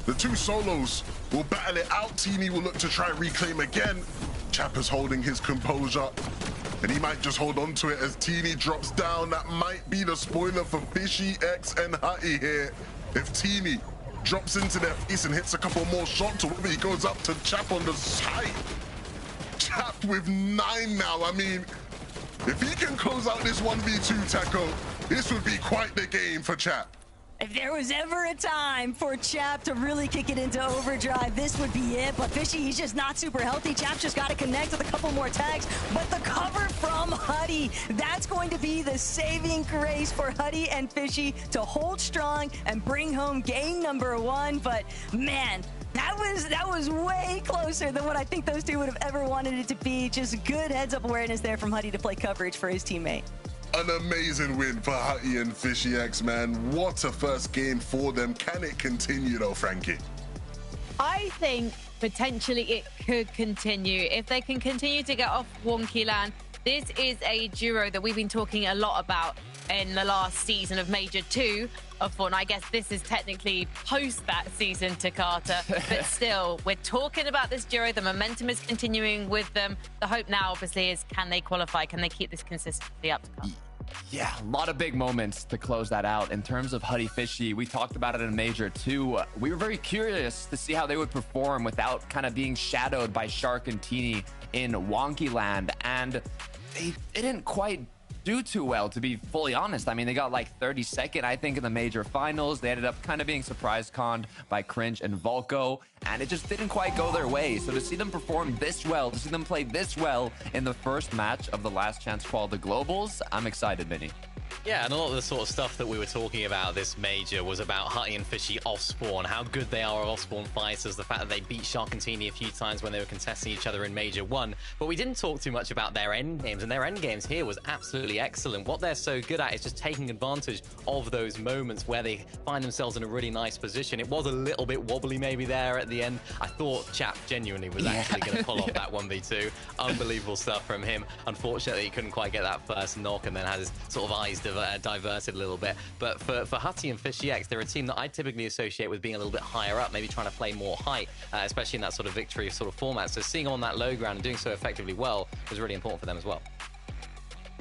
G: the two solos will battle it out. Teeny will look to try and reclaim again. Chap is holding his composure, and he might just hold on to it as Teeny drops down. That might be the spoiler for Fishy X and Hutty here. If Teeny drops into their face and hits a couple more shots, or whether he goes up to Chap on the side. Chap with 9 now. I mean, if he can close out this 1v2 tackle, this would be quite the game for Chap.
F: If there was ever a time for Chap to really kick it into overdrive, this would be it. But Fishy, he's just not super healthy. Chap's just got to connect with a couple more tags. But the cover from Hutty, that's going to be the saving grace for Hutty and Fishy to hold strong and bring home game number 1. But man, that was way closer than what I think those two would have ever wanted it to be. Just good heads-up awareness there from Hutty to play coverage for his teammate.
G: An amazing win for Hutty and Fishy X, man. What a first game for them. Can it continue though, Frankie?
C: I think potentially it could continue. If they can continue to get off wonky land, this is a duo that we've been talking a lot about in the last season of Major 2 of Fortnite. I guess this is technically post that season to Carter, but still, we're talking about this duo. The momentum is continuing with them. The hope now, obviously, is can they qualify? Can they keep this consistency up to Carter?
D: Yeah, a lot of big moments to close that out. In terms of Hutty Fishy, we talked about it in Major 2. We were very curious to see how they would perform without kind of being shadowed by Shark and Teeny in Wonky Land, and they didn't quite do too well, to be fully honest. I mean, they got like 32nd, I think, in the major finals. They ended up kind of being surprise conned by Cringe and Volko, and it just didn't quite go their way. So to see them perform this well, to see them play this well in the first match of the last chance qual to Globals, I'm excited, Vinny.
E: Yeah, and a lot of the sort of stuff that we were talking about this major was about Hutty and Fishy off-spawn, how good they are off-spawn fighters, the fact that they beat Shark and Teeny a few times when they were contesting each other in Major 1. But we didn't talk too much about their end games, and their end games here was absolutely excellent. What they're so good at is just taking advantage of those moments where they find themselves in a really nice position. It was a little bit wobbly maybe there at the end. I thought Chap genuinely was actually going to pull off that 1v2. Unbelievable stuff from him. Unfortunately, he couldn't quite get that first knock and then had his sort of eyes diverted a little bit. But for Hutty and Fishy X, they're a team that I typically associate with being a little bit higher up, maybe trying to play more height, especially in that sort of victory sort of format. So seeing them on that low ground and doing so effectively well was really important for them as well.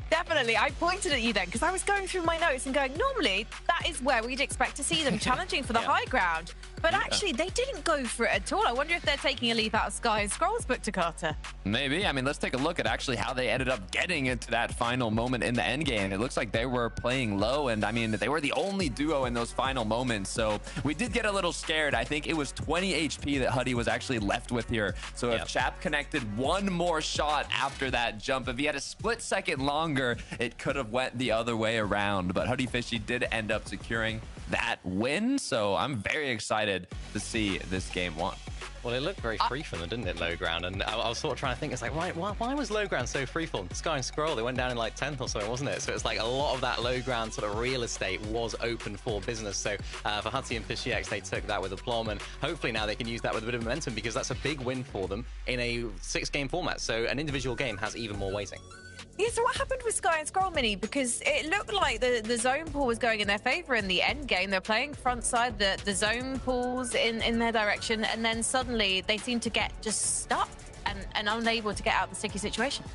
C: Definitely. I pointed at you then because I was going through my notes and going, normally that is where we'd expect to see them challenging for the high ground. But actually, they didn't go for it at all. I wonder if they're taking a leaf out of Sky and Scroll's book to Carter.
D: Maybe. I mean, let's take a look at actually how they ended up getting into that final moment in the end game. It looks like they were playing low, and I mean, they were the only duo in those final moments. So we did get a little scared. I think it was 20 HP that Hutty was actually left with here. So if Chap connected one more shot after that jump, if he had a split second longer, it could have went the other way around. But Hutty Fishy did end up securing that win, so I'm very excited to see this game won.
E: Well, it looked very free for them, didn't it, low ground? And I was sort of trying to think, it's like, right, why was low ground so free for them? Sky and Scroll, they went down in like 10th or so, wasn't it? So it's like a lot of that low ground sort of real estate was open for business. So for Hutty and Fishy X, they took that with aplomb, and hopefully now they can use that with a bit of momentum, because that's a big win for them in a 6-game format. So an individual game has even more weighting.
C: Yeah, so what happened with Sky and Scroll, Mini? Because it looked like the zone pool was going in their favor in the end game. They're playing front side, the zone pools in their direction, and then suddenly they seem to get just stuck and unable to get out of the sticky situation.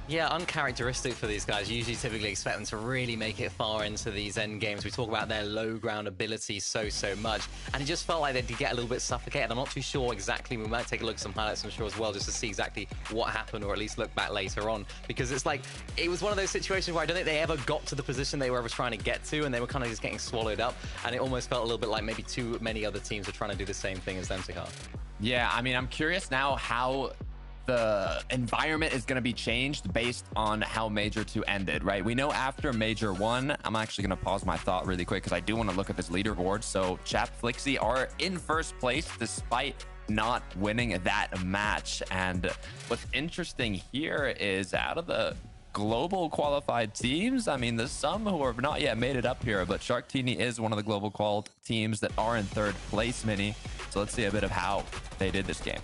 E: Yeah, uncharacteristic for these guys. Usually typically expect them to really make it far into these end games. We talk about their low ground ability so much, and it just felt like they did get a little bit suffocated. I'm not too sure exactly. We might take a look at some highlights, I'm sure, as well, just to see exactly what happened, or at least look back later on, because it's like, it was one of those situations where I don't think they ever got to the position they were ever trying to get to, and they were kind of just getting swallowed up, and it almost felt a little bit like maybe too many other teams were trying to do the same thing as them to go.
D: Yeah, I mean, I'm curious now how the environment is going to be changed based on how Major 2 ended, right? We know after Major 1, I'm actually going to pause my thought really quick because I do want to look at this leaderboard. So Chap Flixie are in first place despite not winning that match. And what's interesting here is out of the global qualified teams. I mean, there's some who have not yet made it up here, but Sharktini is one of the global qual teams that are in third place, Mini. So let's see a bit of how they did this game.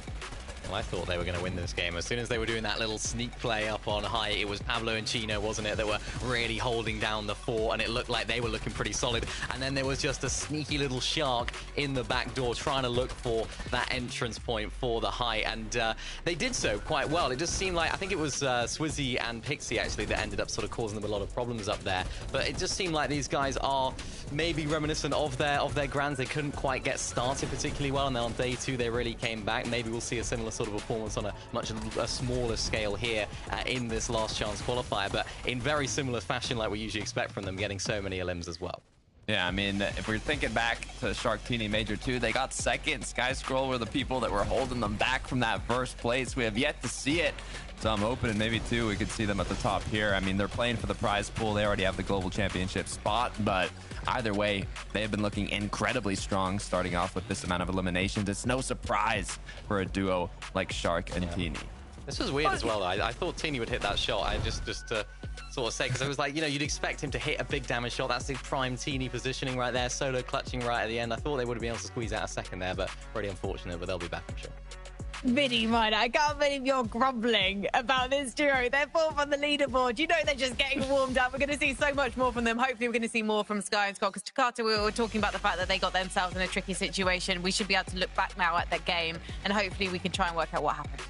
E: Well, I thought they were going to win this game. As soon as they were doing that little sneak play up on high, it was Pablo and Chino, wasn't it, that were really holding down the fort, and it looked like they were looking pretty solid. And then there was just a sneaky little shark in the back door trying to look for that entrance point for the high, and they did so quite well. It just seemed like, I think it was Swizzy and Pixie, actually, that ended up sort of causing them a lot of problems up there. But it just seemed like these guys are maybe reminiscent of their grands. They couldn't quite get started particularly well, and then on day 2, they really came back. Maybe we'll see a similar sort of performance on a smaller scale here in this last chance qualifier, but in very similar fashion like we usually expect from them, getting so many elims as well.
D: Yeah, I mean, if we're thinking back to Sharktini Major 2, they got second. Sky Scroll were the people that were holding them back from that first place. We have yet to see it. So I'm hoping maybe, too, we could see them at the top here. I mean, they're playing for the prize pool. They already have the global championship spot, but either way, they have been looking incredibly strong starting off with this amount of eliminations. It's no surprise for a duo like Shark and Teeny.
E: This was weird as well. I thought Teeny would hit that shot. I just to sort of say, because I was like, you know, you'd expect him to hit a big damage shot. That's the prime Teeny positioning right there, solo clutching right at the end. I thought they would have been able to squeeze out a second there, but really unfortunate, but they'll be back, I'm sure.
C: Mini Miner, I can't believe you're grumbling about this duo. They're fourth on the leaderboard. You know they're just getting warmed up. We're going to see so much more from them. Hopefully we're going to see more from Sky and Scott, because Takata, we were talking about the fact that they got themselves in a tricky situation. We should be able to look back now at that game, and hopefully we can try and work out what happened.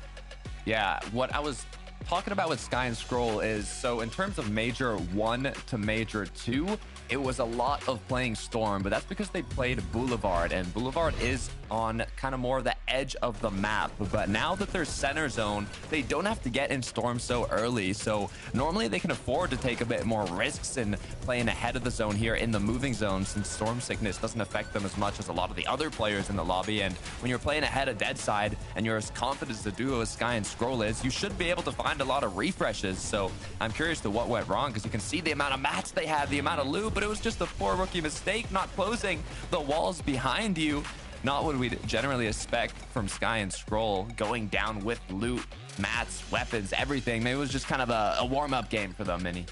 D: Yeah, what I was talking about with Sky and Scroll is, so in terms of Major 1 to Major 2, it was a lot of playing Storm, but that's because they played Boulevard, and Boulevard is on kind of more of the edge of the map. But now that they're center zone, they don't have to get in Storm so early. So normally they can afford to take a bit more risks in playing ahead of the zone here in the moving zone, since Storm Sickness doesn't affect them as much as a lot of the other players in the lobby. And when you're playing ahead of Dead Side and you're as confident as the duo as Sky and Scroll is, you should be able to find a lot of refreshes. So I'm curious to what went wrong, because you can see the amount of mats they had, the amount of loot, but it was just a poor rookie mistake not closing the walls behind you. Not what we'd generally expect from Sky and Scroll, going down with loot, mats, weapons, everything. Maybe it was just kind of a warm-up game for them, Mini.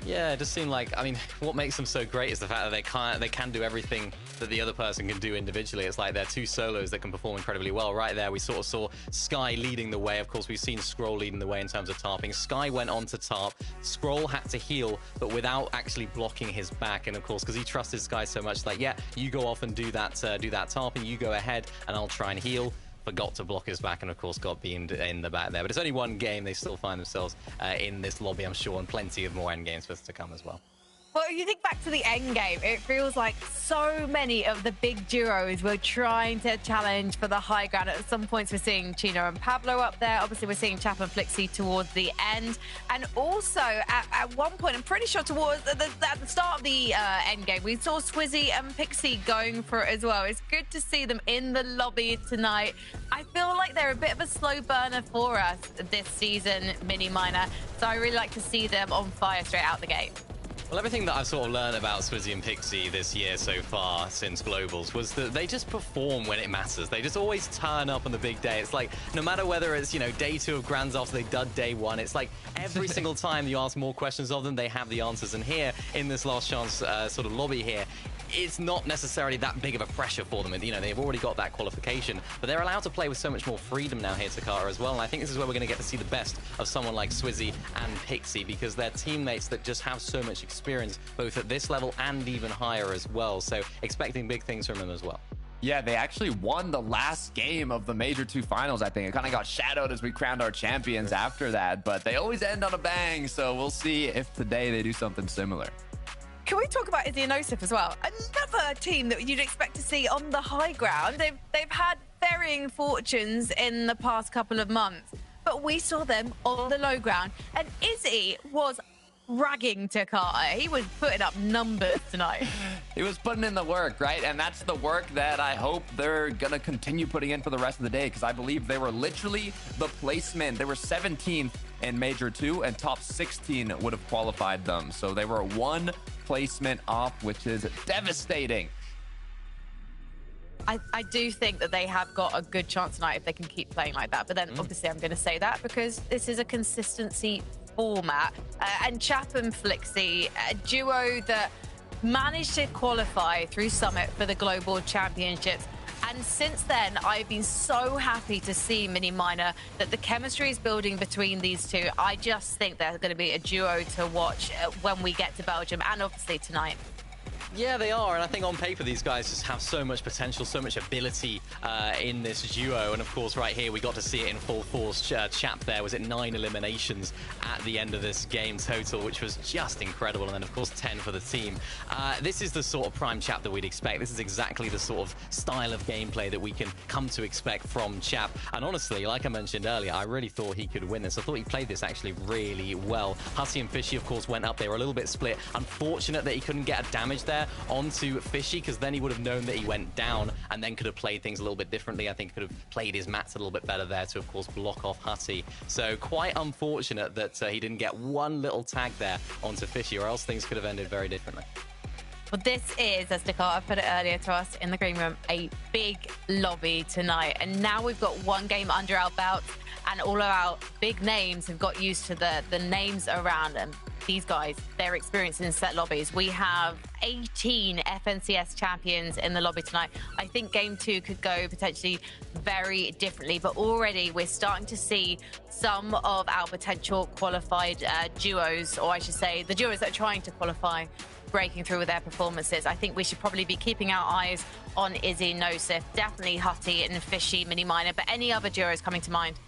E: Yeah, it just seemed like, I mean, what makes them so great is the fact that they can do everything that the other person can do individually. It's like they're two solos that can perform incredibly well. Right there, we sort of saw Sky leading the way. Of course, we've seen Scroll leading the way in terms of tarping. Sky went on to tarp. Scroll had to heal, but without actually blocking his back. And of course, because he trusted Sky so much, like, yeah, you go off and do that tarping, you go ahead, and I'll try and heal. Forgot to block his back, and of course got beamed in the back there. But it's only one game. They still find themselves in this lobby, I'm sure, and plenty of more end games for us to come as well.
C: Well, if you think back to the end game, it feels like so many of the big duos were trying to challenge for the high ground. At some points, we're seeing Chino and Pablo up there. Obviously, we're seeing Chap and Flixie towards the end. And also, at one point, I'm pretty sure towards at the start of the end game, we saw Swizzy and Pixie going for it as well. It's good to see them in the lobby tonight. I feel like they're a bit of a slow burner for us this season, Mini Miner. So I really like to see them on fire straight out the gate.
E: Well, everything that I've sort of learned about Swizzy and Pixie this year so far since Globals was that they just perform when it matters. They just always turn up on the big day. It's like, no matter whether it's, you know, day 2 of Grands after they dud day 1, it's like every single time you ask more questions of them, they have the answers. And here, in this last chance sort of lobby here, it's not necessarily that big of a pressure for them. You know, they've already got that qualification, but they're allowed to play with so much more freedom now here, Takata, as well. And I think this is where we're going to get to see the best of someone like Swizzy and Pixie, because they're teammates that just have so much experience, both at this level and even higher as well. So expecting big things from them as well.
D: Yeah, they actually won the last game of the Major 2 finals, I think. It kind of got shadowed as we crowned our champions after that, but they always end on a bang, so we'll see if today they do something similar.
C: Can we talk about Izzy and Osif as well? Another team that you'd expect to see on the high ground. They've had varying fortunes in the past couple of months, but we saw them on the low ground, and Izzy was ragging Takata. He was putting up numbers tonight.
D: He was putting in the work, right? And that's the work that I hope they're gonna continue putting in for the rest of the day, because I believe they were literally the placement. They were 17th in Major 2, and top 16 would have qualified them. So they were one placement off, which is devastating.
C: I do think that they have got a good chance tonight if they can keep playing like that. But then obviously I'm going to say that because this is a consistency format. And Chap and Flixie, a duo that managed to qualify through Summit for the Global Championships. And since then, I've been so happy to see Mini Miner that the chemistry is building between these two. I just think they're going to be a duo to watch when we get to Belgium and obviously tonight.
E: Yeah, they are, and I think on paper these guys just have so much potential, so much ability in this duo, and of course right here we got to see it in full force. Chap there was at 9 eliminations at the end of this game total, which was just incredible, and then of course 10 for the team. This is the sort of prime Chap that we'd expect. This is exactly the sort of style of gameplay that we can come to expect from Chap, and honestly, like I mentioned earlier, I really thought he could win this. I thought he played this actually really well. Hussey and Fishy of course went up. They were a little bit split. Unfortunate that he couldn't get a damage there onto Fishy, because then he would have known that he went down and then could have played things a little bit differently. I think he could have played his mats a little bit better there to, of course, block off Hussey. So quite unfortunate that he didn't get one little tag there onto Fishy, or else things could have ended very differently.
C: Well, this is, as Dakota put it earlier to us in the green room, a big lobby tonight. And now we've got one game under our belt, and all of our big names have got used to the names around them. These guys, their experience in set lobbies. We have 18 FNCS champions in the lobby tonight. I think game 2 could go potentially very differently, but already we're starting to see some of our potential qualified duos, or I should say the duos that are trying to qualify, breaking through with their performances. I think we should probably be keeping our eyes on Izzy, Nosif, definitely Hutty and Fishy, Mini Miner, but any other duos coming to mind?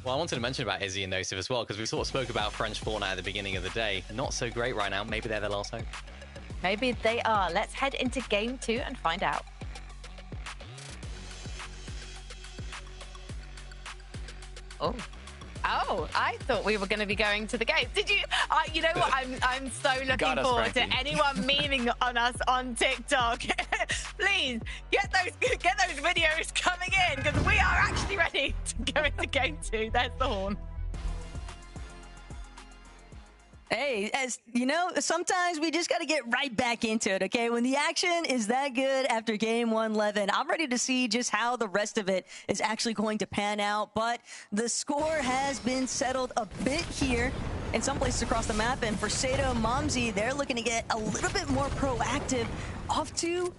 E: Well, I wanted to mention about Izzy and Nosif as well, because we sort of spoke about French Fortnite at the beginning of the day. Not so great right now. Maybe they're their last hope.
C: Maybe they are. Let's head into game 2 and find out. Oh, I thought we were going to be going to the game. Did you? You know what? I'm so looking forward to anyone memeing on us on TikTok. Please get those videos coming in, because we are actually ready to go into game 2. There's the horn.
F: Hey, as you know, sometimes we just got to get right back into it, okay? When the action is that good after game 111, I'm ready to see just how the rest of it is actually going to pan out. But the score has been settled a bit here in some places across the map. And for Sato and Momsy, they're looking to get a little bit more proactive, off to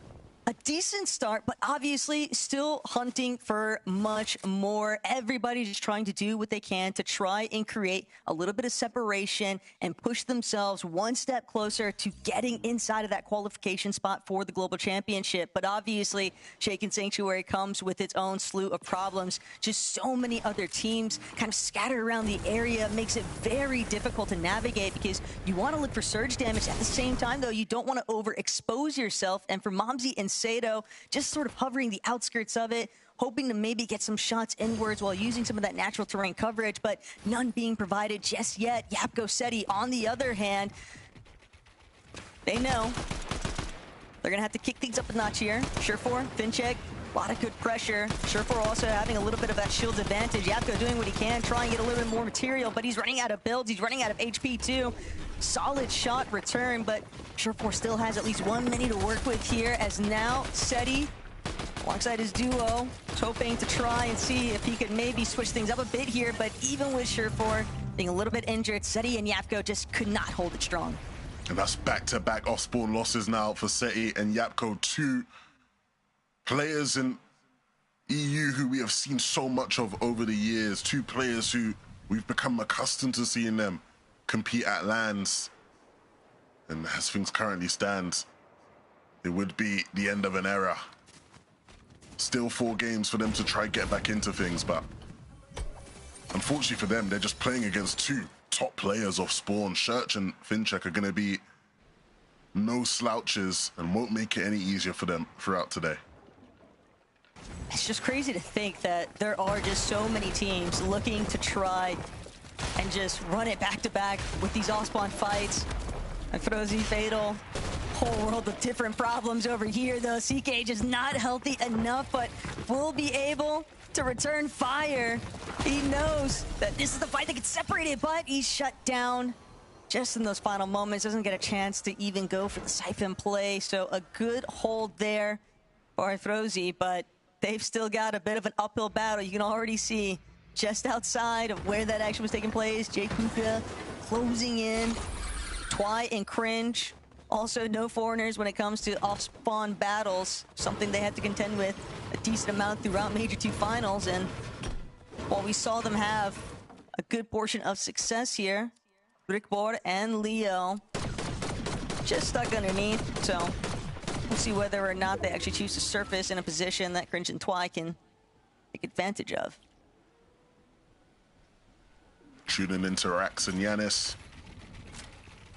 F: a decent start, but obviously still hunting for much more. Everybody's just trying to do what they can to try and create a little bit of separation and push themselves one step closer to getting inside of that qualification spot for the Global Championship. But obviously, Shaken Sanctuary comes with its own slew of problems. Just so many other teams kind of scattered around the area makes it very difficult to navigate, because you want to look for surge damage. At the same time, though, you don't want to overexpose yourself. And for Momsy and Sato, just sort of hovering the outskirts of it, hoping to maybe get some shots inwards while using some of that natural terrain coverage, but none being provided just yet. Yapko Seti, on the other hand, they know they're going to have to kick things up a notch here. Surefour, Fincheck, a lot of good pressure. Surefour also having a little bit of that shield advantage. Yapko doing what he can, trying to get a little bit more material, but he's running out of builds. He's running out of HP too. Solid shot return, but Surefour still has at least 1 minute to work with here, as now Seti, alongside his duo, is hoping to try and see if he could maybe switch things up a bit here, but even with Surefour being a little bit injured, Seti and Yapko just could not hold it strong.
G: And that's back-to-back off-spawn losses now for Seti and Yapko, 2 players in EU who we have seen so much of over the years, 2 players who we've become accustomed to seeing them compete at LANs. And as things currently stand, it would be the end of an era. Still 4 games for them to try get back into things, but unfortunately for them, they're just playing against 2 top players off spawn. Church and Fincheck are going to be no slouches and won't make it any easier for them throughout today.
F: It's just crazy to think that there are just so many teams looking to try and just run it back-to-back with these off-spawn fights. And Frozy, Fatal, whole world of different problems over here, though. CK just not healthy enough, but will be able to return fire. He knows that this is the fight that gets separated, but he's shut down just in those final moments. Doesn't get a chance to even go for the siphon play, so a good hold there for Frozy, but they've still got a bit of an uphill battle. You can already see just outside of where that action was taking place, Jake Kuka closing in. Twy and Cringe, also no foreigners when it comes to off-spawn battles, something they had to contend with a decent amount throughout Major 2 finals. And while we saw them have a good portion of success here, Rickboard and Leo just stuck underneath, so we'll see whether or not they actually choose to surface in a position that Cringe and Twy can take advantage of.
G: Tuning into Rax and Yanis.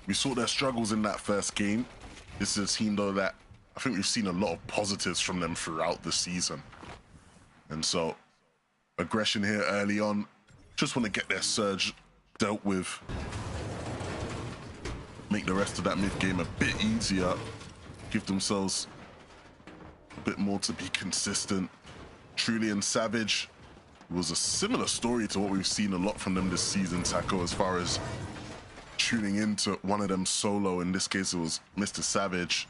G: We saw their struggles in that first game. This is a team, though, that I think we've seen a lot of positives from them throughout the season. And so, aggression here early on. Just want to get their surge dealt with. Make the rest of that mid-game a bit easier. Give themselves a bit more to be consistent. Truly and Savage was a similar story to what we've seen a lot from them this season, Taco, as far as tuning into one of them solo. In this case, it was Mr. Savage.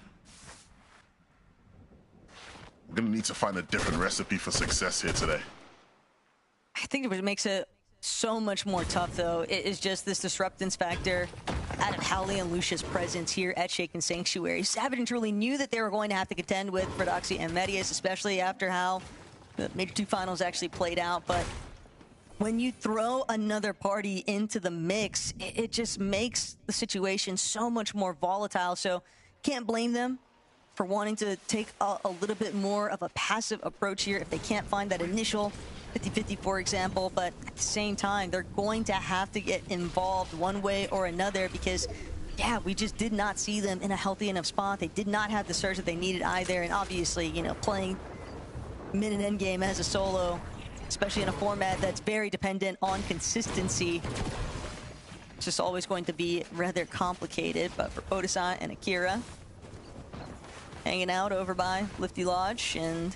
G: We're gonna need to find a different recipe for success here today.
F: I think what makes it so much more tough, though, is just this disruptance factor out of Howley and Lucia's presence here at Shaken Sanctuary. Savage and Truly knew that they were going to have to contend with Predoxy and Medius, especially after how the Major 2 finals actually played out. But when you throw another party into the mix, it just makes the situation so much more volatile. So can't blame them for wanting to take a little bit more of a passive approach here if they can't find that initial 50-50, for example. But at the same time, they're going to have to get involved one way or another because, yeah, we just did not see them in a healthy enough spot. They did not have the surge that they needed either. And obviously, you know, playing mid and end game as a solo, especially in a format that's very dependent on consistency, it's just always going to be rather complicated. But for Odisai and Akira, hanging out over by Lifty Lodge and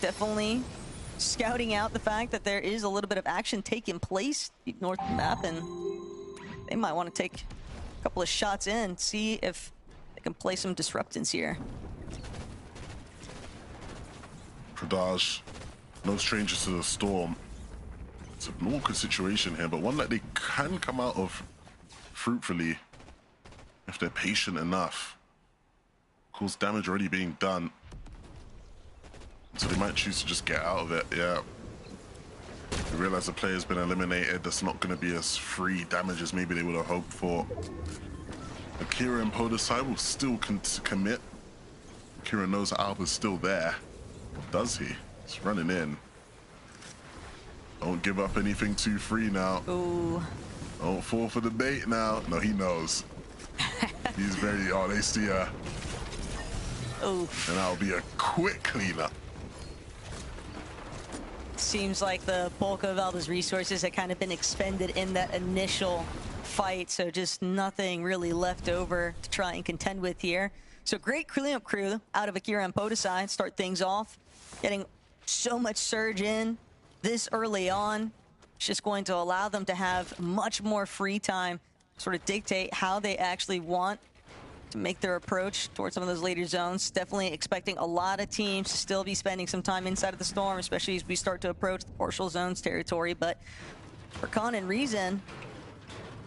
F: definitely scouting out the fact that there is a little bit of action taking place north of the map, and they might want to take a couple of shots in, see if they can play some disruptance here.
G: Pradaj, no strangers to the storm. It's an awkward situation here, but one that they can come out of fruitfully if they're patient enough. Of course, damage already being done, so they might choose to just get out of it. Yeah, they realize the player's been eliminated. That's not going to be as free damage as maybe they would have hoped for. Akira and Podesai will still commit. Akira knows that Alba's still there. Does he? He's running in. Don't give up anything too free now.
F: Ooh.
G: Don't fall for the bait now. No, he knows. He's very, oh, they see her.
F: Ooh.
G: And that'll be a quick cleanup.
F: Seems like the bulk of Alba's resources had kind of been expended in that initial fight, so just nothing really left over to try and contend with here. So great cleanup crew out of Akira and Podesai. Start things off, getting so much surge in this early on. It's just going to allow them to have much more free time, sort of dictate how they actually want to make their approach towards some of those later zones. Definitely expecting a lot of teams to still be spending some time inside of the storm, especially as we start to approach the partial zones territory. But for Khan and Reason,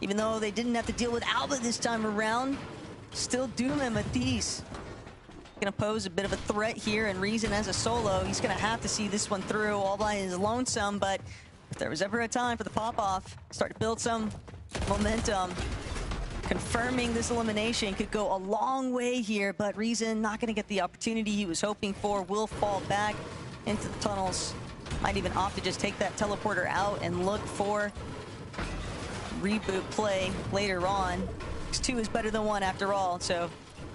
F: even though they didn't have to deal with Alba this time around, still Doom and Matisse gonna pose a bit of a threat here, and Reason as a solo, he's gonna have to see this one through all by his lonesome. But if there was ever a time for the pop-off, start to build some momentum, confirming this elimination could go a long way here. But Reason not gonna get the opportunity he was hoping for, will fall back into the tunnels. Might even opt to just take that teleporter out and look for reboot play later on. 2 is better than 1 after all, so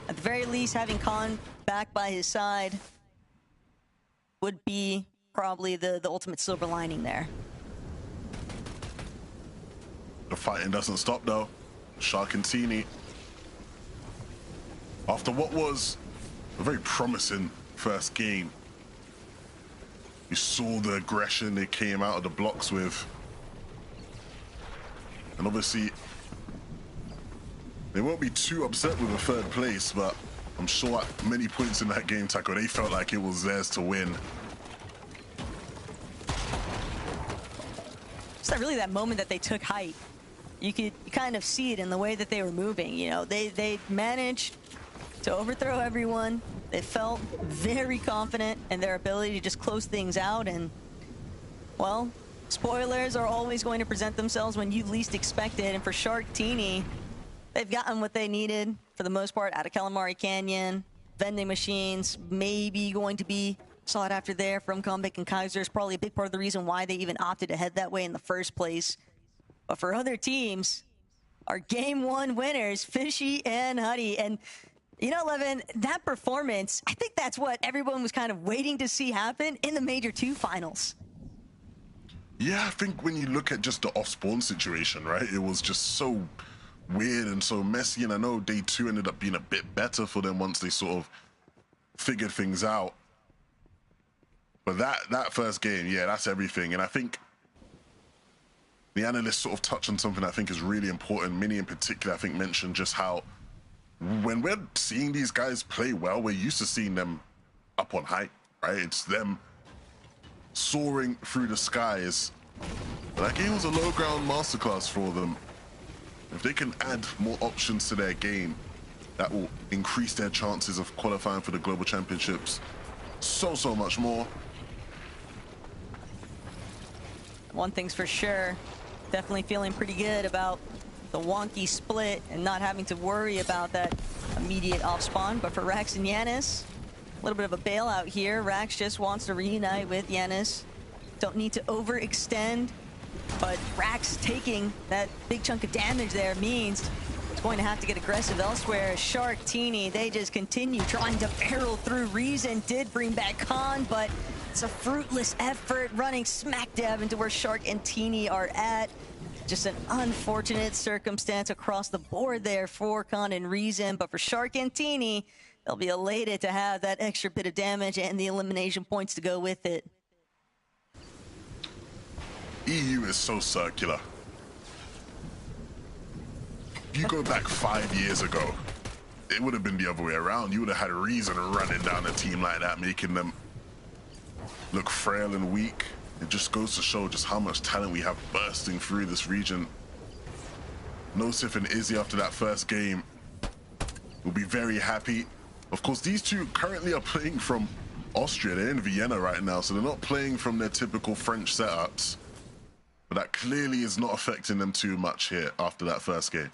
F: at the very least, having Khan back by his side would be probably the ultimate silver lining there.
G: The fighting doesn't stop though. Sharkantini, after what was a very promising first game, you saw the aggression they came out of the blocks with, and obviously they won't be too upset with a third place, but I'm sure at many points in that game, Taco, they felt like it was theirs to win.
F: It's not really that moment that they took height. you could kind of see it in the way that they were moving. You know, they managed to overthrow everyone. They felt very confident in their ability to just close things out. And, well, spoilers are always going to present themselves when you least expect it. And for Sharktini, they've gotten what they needed for the most part out of Calamari Canyon. Vending machines maybe going to be sought after there from Comeback and Kaiser is probably a big part of the reason why they even opted to head that way in the first place. But for other teams, our game one winners, Fishy and Huddy. And, you know, Levin, that performance, I think that's what everyone was kind of waiting to see happen in the Major 2 finals.
G: Yeah, I think when you look at just the off-spawn situation, right, it was just so weird and so messy. And I know day 2 ended up being a bit better for them once they sort of figured things out. But that first game, yeah, that's everything. And I think the analysts sort of touch on something I think is really important. Minnie in particular, I think, mentioned just how when we're seeing these guys play well, we're used to seeing them up on height, right? It's them soaring through the skies. That game was a low ground masterclass for them. If they can add more options to their game, that will increase their chances of qualifying for the Global Championships so much more.
F: One thing's for sure, definitely feeling pretty good about the wonky split and not having to worry about that immediate off spawn. But for Rax and Yanis, a little bit of a bailout here. Rax just wants to reunite with Yanis. Don't need to overextend, but Rax taking that big chunk of damage there means it's going to have to get aggressive elsewhere. Sharktini, they just continue trying to barrel through. Reason did bring back Khan, but it's a fruitless effort running smack dab into where Shark and Teeny are at. Just an unfortunate circumstance across the board there for Khan and Reason, but for Shark and Teeny, they'll be elated to have that extra bit of damage and the elimination points to go with it.
G: EU is so circular. If you go back 5 years ago, it would have been the other way around. You would have had a Reason running down a team like that, making them look frail and weak. It just goes to show just how much talent we have bursting through this region. Nosif and Izzy, after that first game, will be very happy. Of course, these two currently are playing from Austria. They're in Vienna right now, so they're not playing from their typical French setups. But that clearly is not affecting them too much here after that first game.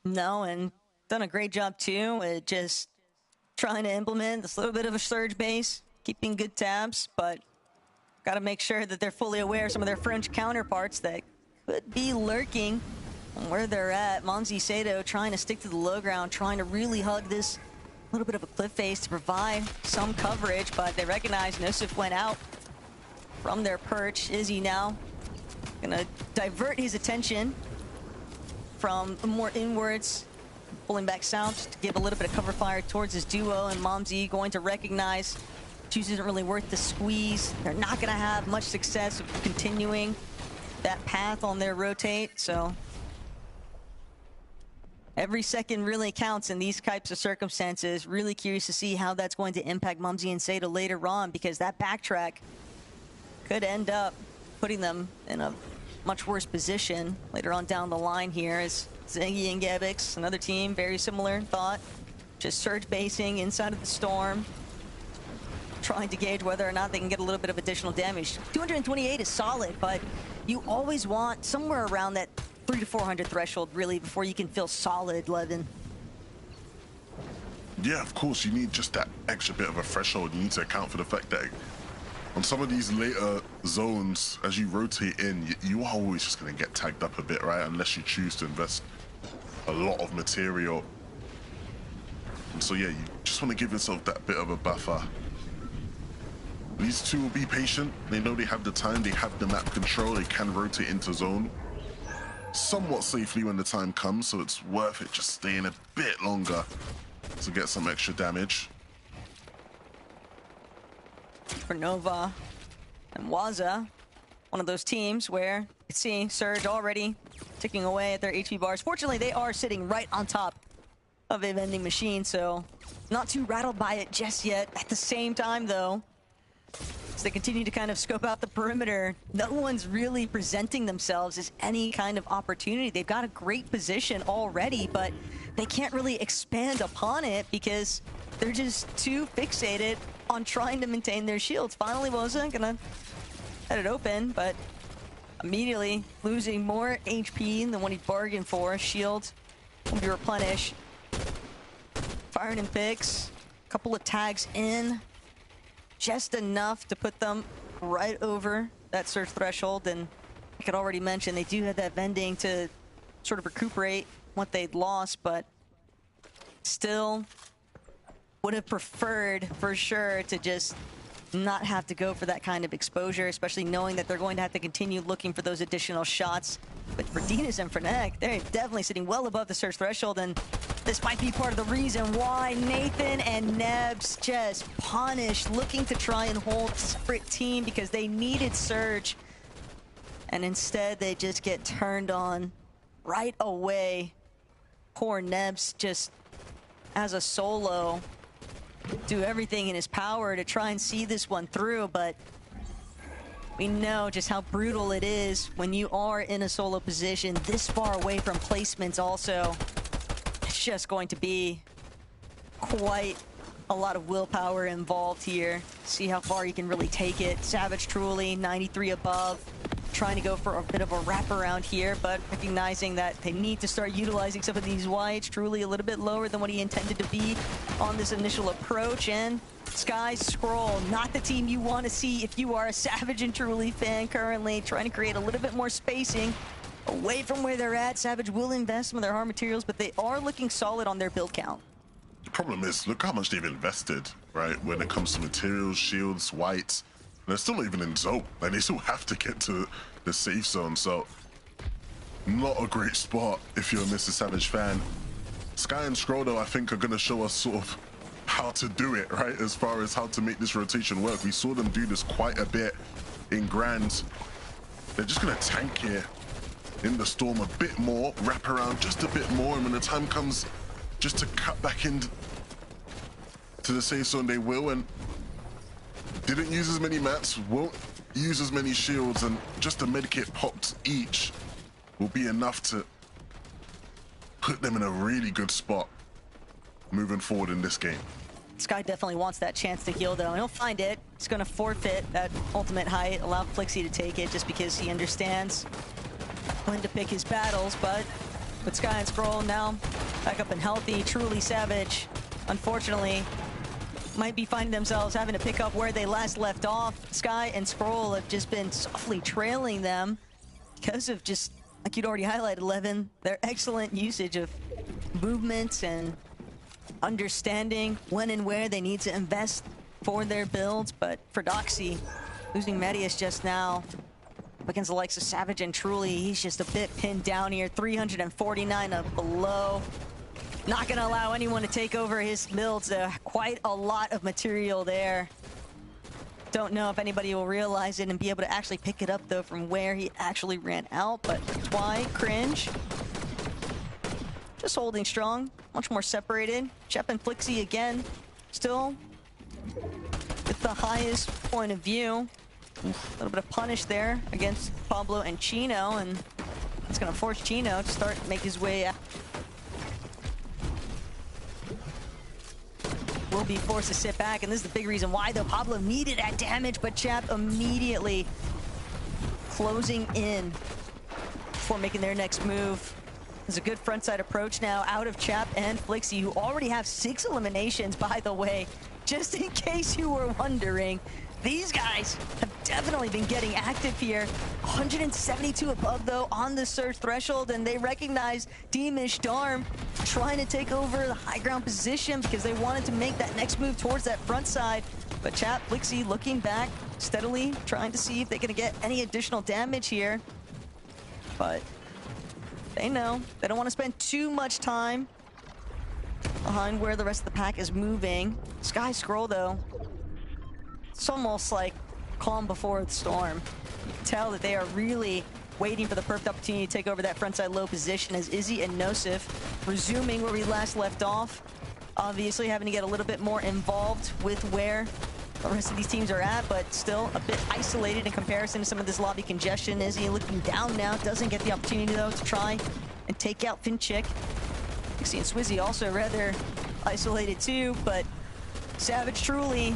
F: No, and done a great job too with just trying to implement this little bit of a surge base, keeping good tabs, but got to make sure that they're fully aware of some of their French counterparts that could be lurking on where they're at. Monzi Sato trying to stick to the low ground, trying to really hug this little bit of a cliff face to provide some coverage, but they recognize Nosif went out from their perch. Izzy now gonna divert his attention from more inwards, pulling back south to give a little bit of cover fire towards his duo, and Momzi going to recognize Juice isn't really worth the squeeze. They're not gonna have much success with continuing that path on their rotate, so every second really counts in these types of circumstances. Really curious to see how that's going to impact Mumsy and Sato later on, because that backtrack could end up putting them in a much worse position later on down the line here. As Zengi and Gabix, another team, very similar thought. Just surge basing inside of the storm, trying to gauge whether or not they can get a little bit of additional damage. 228 is solid, but you always want somewhere around that 300 to 400 threshold, really, before you can feel solid, Levin.
G: Yeah, of course, you need just that extra bit of a threshold. You need to account for the fact that on some of these later zones, as you rotate in, you are always just going to get tagged up a bit, right? Unless you choose to invest a lot of material. And so, yeah, you just want to give yourself that bit of a buffer. These two will be patient. They know they have the time. They have the map control. They can rotate into zone somewhat safely when the time comes, so it's worth it just staying a bit longer to get some extra damage.
F: For Nova and Waza, one of those teams where you can see Surge already ticking away at their HP bars. Fortunately, they are sitting right on top of a vending machine, so not too rattled by it just yet. At the same time, though, As they continue to kind of scope out the perimeter, no one's really presenting themselves as any kind of opportunity. They've got a great position already, but they can't really expand upon it because they're just too fixated on trying to maintain their shields. Finally, wasn't gonna let it open, but immediately losing more HP than what he bargained for. Shield will be replenished. Firing in picks, a couple of tags in, just enough to put them right over that search threshold. And I could already mention they do have that vending to sort of recuperate what they'd lost, but still would have preferred for sure to just not have to go for that kind of exposure, especially knowing that they're going to have to continue looking for those additional shots. But for Dinas and Fernek, they're definitely sitting well above the search threshold, and this might be part of the reason why Nathan and Nebs just punished, looking to try and hold a separate team because they needed Surge. And instead, they just get turned on right away. Poor Nebs just, as a solo, do everything in his power to try and see this one through, but we know just how brutal it is when you are in a solo position this far away from placements also. It's just going to be quite a lot of willpower involved here. See how far you can really take it. Savage truly 93 above, trying to go for a bit of a wraparound here, but recognizing that they need to start utilizing some of these whites. Truly a little bit lower than what he intended to be on this initial approach, and Sky Scroll, not the team you want to see if you are a Savage and Truly fan currently, trying to create a little bit more spacing away from where they're at. Savage will invest some of their hard materials, but they are looking solid on their build count.
G: The problem is, look how much they've invested, right? When it comes to materials, shields, whites. They're still not even in zone. Like, they still have to get to the safe zone, so not a great spot if you're a Mr. Savage fan. Sky and Scroll, though, I think are going to show us sort of how to do it, right? As far as how to make this rotation work. We saw them do this quite a bit in Grand. They're just going to tank here in the Storm a bit more, wrap around just a bit more, and when the time comes just to cut back into the safe zone, they will. And didn't use as many mats, won't use as many shields, and just a medkit popped each will be enough to put them in a really good spot moving forward in this game.
F: Sky definitely wants that chance to heal, though, and he'll find it. He's going to forfeit that ultimate height, allow Flixie to take it just because he understands when to pick his battles. But with Sky and Scroll now back up and healthy, Truly Savage, unfortunately, might be finding themselves having to pick up where they last left off. Sky and Scroll have just been softly trailing them because of just, like you'd already highlighted, Levin, their excellent usage of movements and understanding when and where they need to invest for their builds. But for Doxy, losing Medius just now up against the likes of Savage and Truly, he's just a bit pinned down here. 349 up below. Not going to allow anyone to take over his builds. Quite a lot of material there. Don't know if anybody will realize it and be able to actually pick it up, though, from where he actually ran out. But Twy, Cringe, just holding strong, much more separated. Shep and Flixie again, still with the highest point of view. A little bit of punish there against Pablo and Chino, and it's going to force Chino to start make his way out. Will be forced to sit back, and this is the big reason why, though. Pablo needed that damage, but Chap immediately closing in before making their next move. There's a good frontside approach now out of Chap and Flixie, who already have 6 eliminations, by the way, just in case you were wondering. These guys have definitely been getting active here. 172 above, though, on the search threshold, and they recognize Deemish Darm trying to take over the high ground position because they wanted to make that next move towards that front side. But Chap, Flixie looking back steadily, trying to see if they can get any additional damage here. But they know they don't want to spend too much time behind where the rest of the pack is moving. Sky Scroll, though, it's almost like calm before the storm. You can tell that they are really waiting for the perfect opportunity to take over that frontside low position, as Izzy and Nosif resuming where we last left off. Obviously having to get a little bit more involved with where the rest of these teams are at, but still a bit isolated in comparison to some of this lobby congestion. Izzy looking down now, doesn't get the opportunity though to try and take out Finchick. Pixie and Swizzy also rather isolated too, but Savage truly,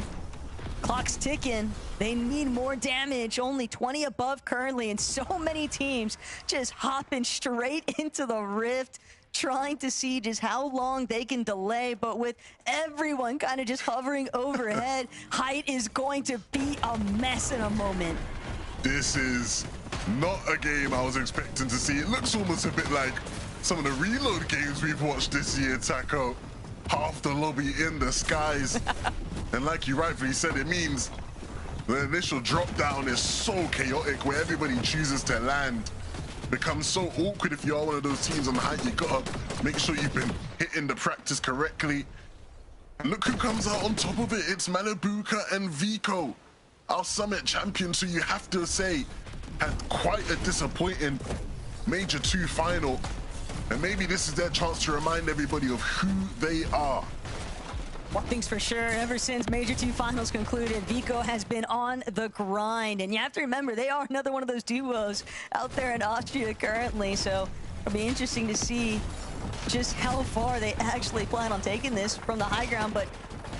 F: clock's ticking. They need more damage, only 20 above currently, and so many teams just hopping straight into the rift, trying to see just how long they can delay, but with everyone kind of just hovering overhead, Height is going to be a mess in a moment.
G: This is not a game I was expecting to see. It looks almost a bit like some of the reload games we've watched this year, Taco. Half the lobby in the skies. And like you rightfully said, it means the initial drop down is so chaotic where everybody chooses to land. Becomes so awkward if you are one of those teams on Height. You gotta make sure you've been hitting the practice correctly. And look who comes out on top of it. It's Malabuka and Vico, our Summit champions, who you have to say had quite a disappointing Major 2 final. And maybe this is their chance to remind everybody of who they are.
F: One thing's for sure, ever since Major 2 finals concluded, Vico has been on the grind. And you have to remember, they are another one of those duos out there in Austria currently. So it'll be interesting to see just how far they actually plan on taking this from the high ground. But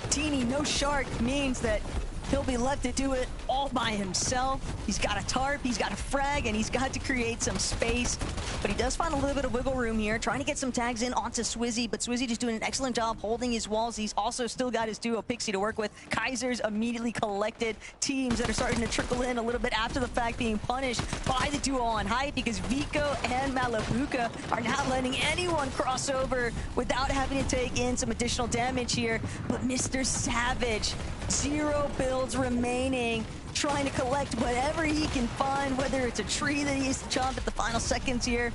F: Teeny, no shark, means that he'll be left to do it all by himself. He's got a tarp, he's got a frag, and he's got to create some space. But he does find a little bit of wiggle room here, trying to get some tags in onto Swizzy, but Swizzy just doing an excellent job holding his walls. He's also still got his duo Pixie to work with. Kaiser's immediately collected. Teams that are starting to trickle in a little bit after the fact being punished by the duo on Height, because Vico and Malabuka are not letting anyone cross over without having to take in some additional damage here. But Mr. Savage, 0 builds remaining, trying to collect whatever he can find, whether it's a tree that he has to chomp at the final seconds here.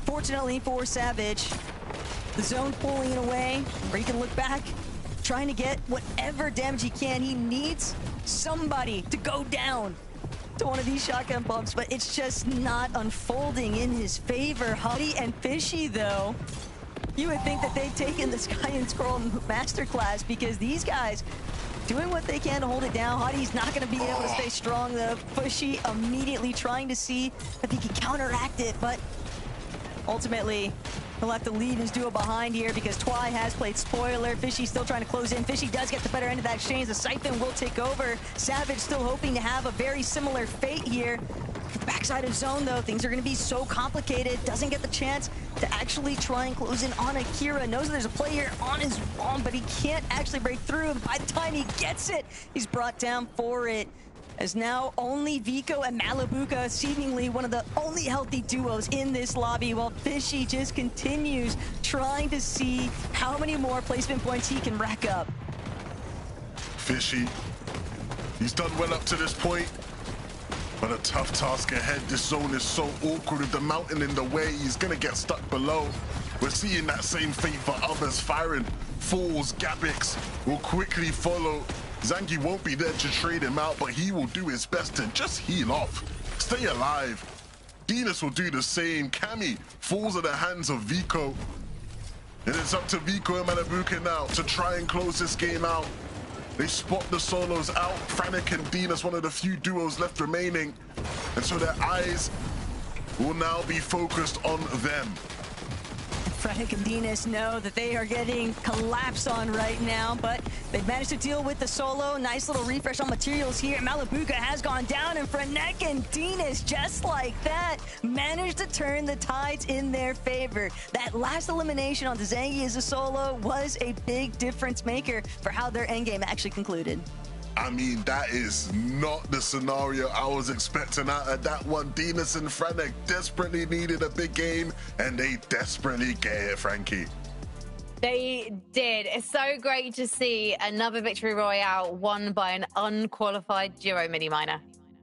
F: Fortunately for Savage, the zone pulling it away, where he can look back, trying to get whatever damage he can. He needs somebody to go down to one of these shotgun bumps, but it's just not unfolding in his favor. Huddy and Fishy, though, you would think that they've taken the Sky and Scroll masterclass, because these guys doing what they can to hold it down. Huddy's not going to be able to stay strong, though. Fishy immediately trying to see if he can counteract it, but ultimately he'll have to leave his duo behind here because Twy has played spoiler. Fishy still trying to close in. Fishy does get the better end of that exchange. The Siphon will take over. Savage still hoping to have a very similar fate here. The backside of zone, though, things are going to be so complicated. Doesn't get the chance to actually try and close in on Akira. Knows that there's a player on his wall, but he can't actually break through. And by the time he gets it, he's brought down for it. As now only Vico and Malabuka, seemingly one of the only healthy duos in this lobby, while Fishy just continues trying to see how many more placement points he can rack up.
G: Fishy, he's done well up to this point, but a tough task ahead. This zone is so awkward with the mountain in the way. He's gonna get stuck below. We're seeing that same fate for others. Firing, Falls, Gabix will quickly follow. Zangi won't be there to trade him out, but he will do his best to just heal off, stay alive. Dinas will do the same. Cammy falls at the hands of Vico. And it's up to Vico and Malabuka now to try and close this game out. They spot the solos out. Frantic and Dinas, one of the few duos left remaining. And so their eyes will now be focused on them.
F: Frantic and Dinas know that they are getting collapsed on right now, but they've managed to deal with the solo. Nice little refresh on materials here. Malabuka has gone down, and Frantic and Dinas, just like that, managed to turn the tides in their favor. That last elimination on the Zangi as a solo was a big difference maker for how their endgame actually concluded.
G: I mean, that is not the scenario I was expecting out of that one. Dinas and Frantic desperately needed a big game, and they desperately get it, Frankie.
C: They did. It's so great to see another victory royale won by an unqualified duo mini-miner.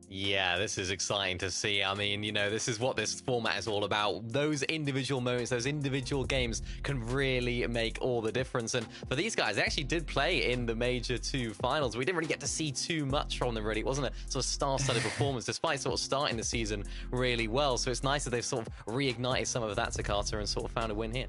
E: Yeah, this is exciting to see. I mean, you know, this is what this format is all about. Those individual moments, those individual games can really make all the difference. And for these guys, they actually did play in the Major 2 finals. We didn't really get to see too much from them, really. It wasn't a sort of star-studded performance, despite sort of starting the season really well. So it's nice that they've sort of reignited some of that, Takata, and sort of found a win here.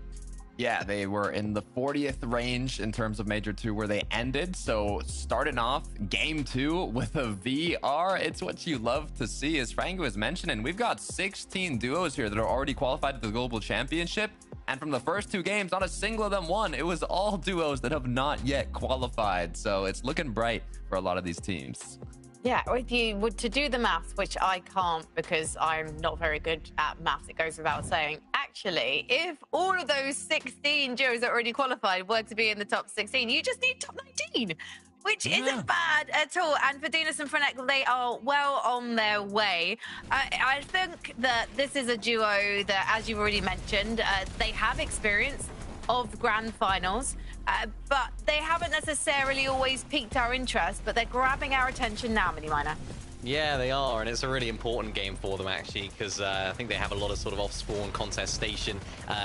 D: Yeah, they were in the 40th range in terms of Major 2 where they ended. So starting off game 2 with a VR, it's what you love to see. As Franco was mentioning, we've got 16 duos here that are already qualified to the Global Championship. And from the first 2 games, not a single of them won. It was all duos that have not yet qualified. So it's looking bright for a lot of these teams.
C: Yeah, if you were to do the maths, which I can't because I'm not very good at maths, it goes without saying. Actually, if all of those 16 duos that already qualified were to be in the top 16, you just need top 19, which isn't bad at all. And for Dinas and Frenek, they are well on their way. I think that this is a duo that, as you've already mentioned, they have experience of grand finals, but they haven't necessarily always piqued our interest, but they're grabbing our attention now, Miniminer.
E: Yeah, they are, and it's a really important game for them, actually, because I think they have a lot of sort of off-spawn contestation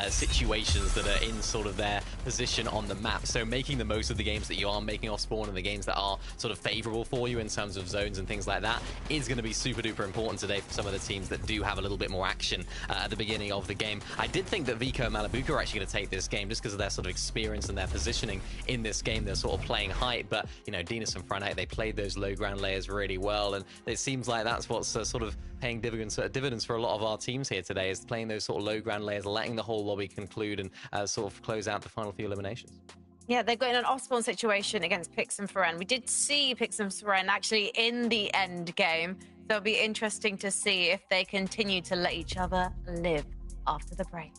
E: situations that are in sort of their position on the map. So making the most of the games that you are making off-spawn and the games that are sort of favorable for you in terms of zones and things like that is going to be super-duper important today for some of the teams that do have a little bit more action at the beginning of the game. I did think that Vico and Malibuca are actually going to take this game just because of their sort of experience and their positioning in this game. They're sort of playing height, but, you know, Dinas and Frenek, they played those low ground layers really well, and it seems like that's what's sort of paying dividends for a lot of our teams here today, is playing those sort of low ground layers, letting the whole lobby conclude and sort of close out the final few eliminations.
C: Yeah, they're going in an off-spawn situation against Pix and Feren. We did see Pix and Feren actually in the end game, so it'll be interesting to see if they continue to let each other live after the break.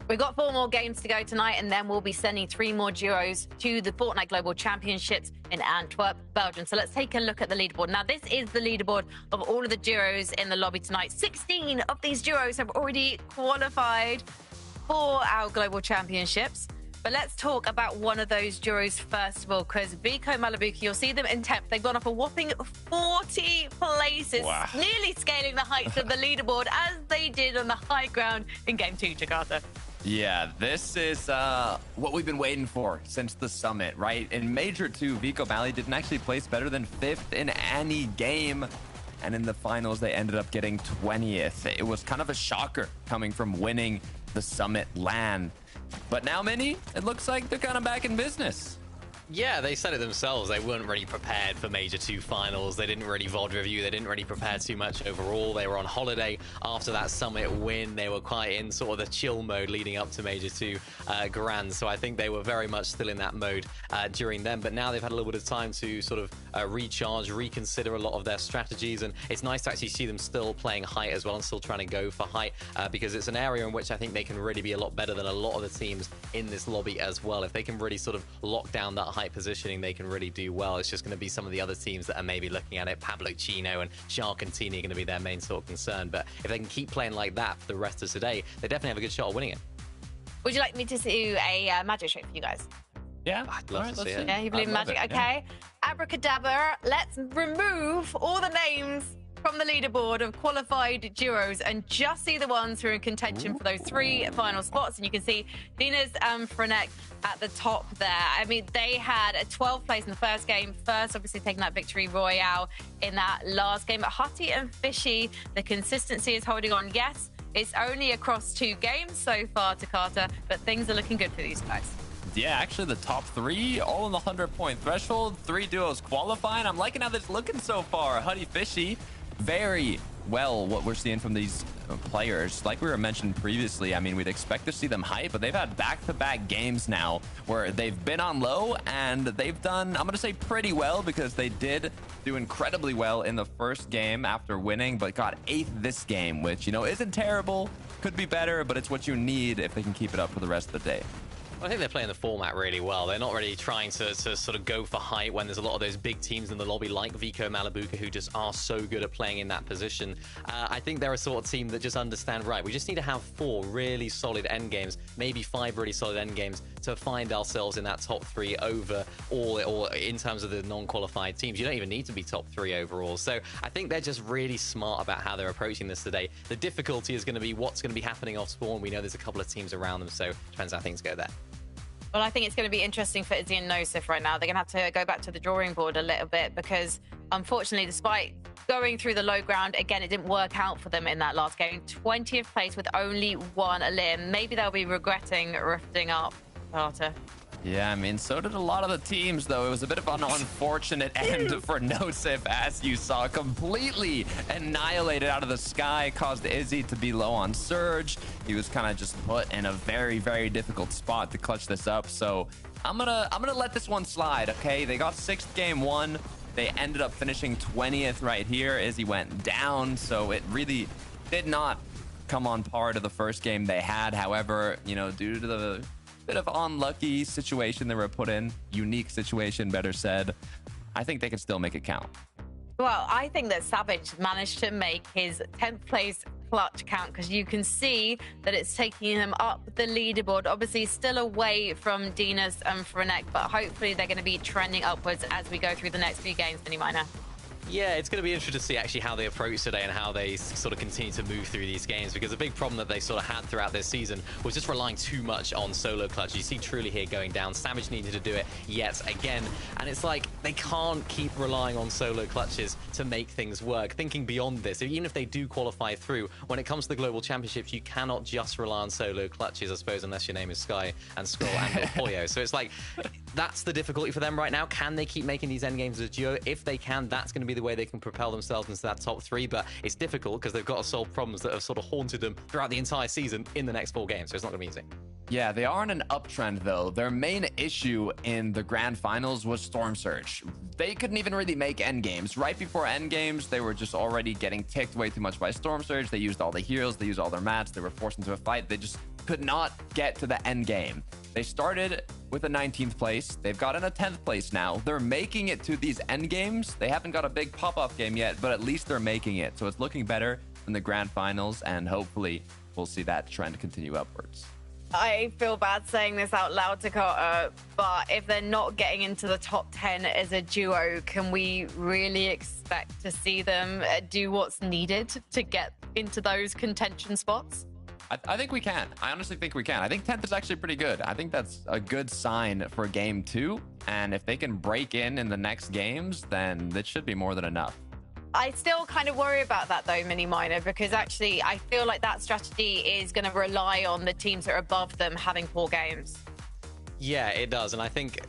C: We've got 4 more games to go tonight, and then we'll be sending 3 more duos to the Fortnite Global Championships in Antwerp, Belgium. So let's take a look at the leaderboard. Now, this is the leaderboard of all of the duos in the lobby tonight. 16 of these duos have already qualified for our Global Championships. But let's talk about one of those duos first of all, because Vico Malibuca, you'll see them in 10th. They've gone up a whopping 40 places, nearly scaling the heights of the leaderboard as they did on the high ground in Game 2, Jakarta.
D: Yeah, this is what we've been waiting for since the summit, right? In Major 2, Vico Mali didn't actually place better than 5th in any game. And in the finals, they ended up getting 20th. It was kind of a shocker coming from winning the summit LAN. But now, Mini, it looks like they're kind of back in business.
E: Yeah, they said it themselves. They weren't really prepared for Major 2 finals. They didn't really VOD review. They didn't really prepare too much overall. They were on holiday after that summit win. They were quite in sort of the chill mode leading up to Major 2 Grand. So I think they were very much still in that mode during them. But now they've had a little bit of time to sort of recharge, reconsider a lot of their strategies. And it's nice to actually see them still playing height as well and still trying to go for height because it's an area in which I think they can really be a lot better than a lot of the teams in this lobby as well. If they can really sort of lock down that height positioning, they can really do well. It's just going to be some of the other teams that are maybe looking at it. Pablo Chino and Shark and Tini are going to be their main sort of concern. But if they can keep playing like that for the rest of today, they definitely have a good shot of winning it.
C: Would you like me to do a magic trick for you guys?
D: Yeah,
E: I'd love to see it.
C: Yeah, you believe in magic? Okay. Abracadabra, let's remove all the names from the leaderboard of qualified duos and just see the ones who are in contention for those 3 final spots. And you can see Dinas and Frenek at the top there. I mean, they had a 12th place in the first game. First, obviously, taking that victory royale in that last game. But Hutty and Fishy, the consistency is holding on. Yes, it's only across 2 games so far, Takata, but things are looking good for these guys.
D: Yeah, actually the top 3 all in the 100-point threshold. 3 duos qualifying. I'm liking how this is looking so far. Hutty, Fishy, very well what we're seeing from these players. Like we were mentioned previously, I mean, we'd expect to see them hype, but they've had back-to-back games now where they've been on low and they've done, I'm going to say pretty well, because they did do incredibly well in the first game after winning, but got 8th this game, which, you know, isn't terrible. Could be better, but it's what you need if they can keep it up for the rest of the day.
E: I think they're playing the format really well. They're not really trying to sort of go for height when there's a lot of those big teams in the lobby like Vico Malibuca who just are so good at playing in that position. I think they're a sort of team that just understand, right, we just need to have 4 really solid end games, maybe 5 really solid end games to find ourselves in that top 3 over all in terms of the non-qualified teams. You don't even need to be top 3 overall. So I think they're just really smart about how they're approaching this today. The difficulty is going to be what's going to be happening off spawn. We know there's a couple of teams around them, so depends how things go there.
C: Well, I think it's going to be interesting for Izzy and Nosif right now. They're going to have to go back to the drawing board a little bit because, unfortunately, despite going through the low ground, again, it didn't work out for them in that last game. 20th place with only 1 limb. Maybe they'll be regretting rifting up Carter.
D: Yeah, I mean, so did a lot of the teams, though. It was a bit of an unfortunate end for Nosif, as you saw, completely annihilated out of the sky, caused Izzy to be low on Surge. He was kind of just put in a very, very difficult spot to clutch this up. So I'm gonna let this one slide, okay? They got 6th game 1. They ended up finishing 20th right here. Izzy went down, so it really did not come on par to the first game they had. However, you know, due to the bit of unlucky situation they were put in, unique situation, better said, I think they can still make it count.
C: Well, I think that Savage managed to make his 10th place clutch count because you can see that it's taking him up the leaderboard. Obviously, still away from Dinas and Frenek, but hopefully they're going to be trending upwards as we go through the next few games, Mini Miner.
E: Yeah, it's going to be interesting to see actually how they approach today and how they sort of continue to move through these games, because a big problem that they sort of had throughout this season was just relying too much on solo clutch. You see Truly here going down. Savage needed to do it yet again, and it's like they can't keep relying on solo clutches to make things work. Thinking beyond this, even if they do qualify through, when it comes to the Global Championships, you cannot just rely on solo clutches, I suppose, unless your name is Sky and Scroll and Pollo. So it's like, that's the difficulty for them right now. Can they keep making these end games as a duo? If they can, that's going to be the way they can propel themselves into that top 3, but it's difficult because they've got to solve problems that have sort of haunted them throughout the entire season in the next 4 games, so it's not going to be easy.
D: Yeah, they are on an uptrend, though. Their main issue in the grand finals was Storm Surge. They couldn't even really make end games. Right before end games, they were just already getting ticked way too much by Storm Surge. They used all the heroes, they used all their mats, they were forced into a fight. They just could not get to the end game. They started with a 19th place. They've gotten a 10th place now. They're making it to these end games. They haven't got a big pop-off game yet, but at least they're making it. So it's looking better in the grand finals, and hopefully we'll see that trend continue upwards.
C: I feel bad saying this out loud, Takata, but if they're not getting into the top 10 as a duo, can we really expect to see them do what's needed to get into those contention spots?
D: I think we can. I honestly think we can. I think 10th is actually pretty good. I think that's a good sign for game 2. And if they can break in the next games, then that should be more than enough.
C: I still kind of worry about that though, Mini Miner, because actually I feel like that strategy is going to rely on the teams that are above them having poor games.
E: Yeah, it does. And I think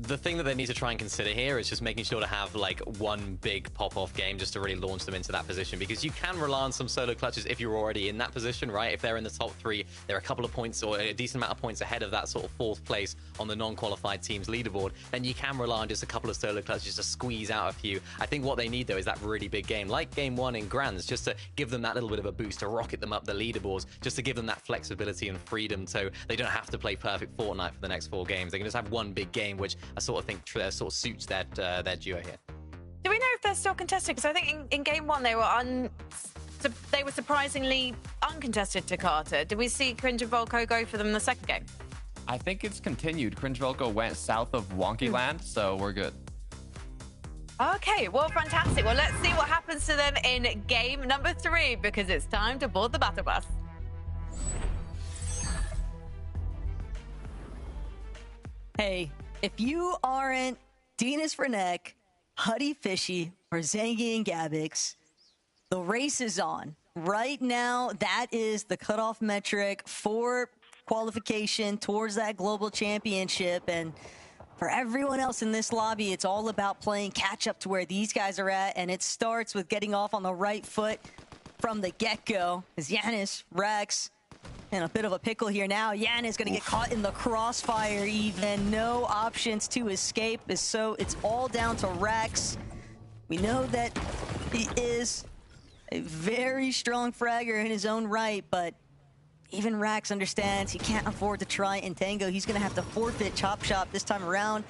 E: the thing that they need to try and consider here is just making sure to have like one big pop-off game just to really launch them into that position, because you can rely on some solo clutches if you're already in that position, right? If they're in the top 3, they're a couple of points or a decent amount of points ahead of that sort of 4th place on the non-qualified teams leaderboard, then you can rely on just a couple of solo clutches to squeeze out a few. I think what they need though is that really big game, like game 1 in Grands, just to give them that little bit of a boost, to rocket them up the leaderboards, just to give them that flexibility and freedom so they don't have to play perfect Fortnite for the next 4 games. They can just have one big game, which I sort of think sort of suits their duo here.
C: Do we know if they're still contested? Because I think in game 1 they were surprisingly uncontested to Carter. Did we see Cringe and Volko go for them in the second game?
D: I think it's continued. Cringe Volko went south of Wonky Land, so we're good.
C: Okay, well, fantastic. Well, let's see what happens to them in game number 3, because it's time to board the battle bus.
F: Hey, if you aren't Dinas Frenek, Huddy Fishy, or Zangy and Gabix, the race is on. Right now, that is the cutoff metric for qualification towards that global championship. And for everyone else in this lobby, it's all about playing catch up to where these guys are at. And it starts with getting off on the right foot from the get-go. As Yanis, Rex, in a bit of a pickle here now. Yanis going to get caught in the crossfire even. No options to escape. So it's all down to Rex. We know that he is a very strong fragger in his own right, but even Rex understands he can't afford to try and tango. He's going to have to forfeit Chop Shop this time around.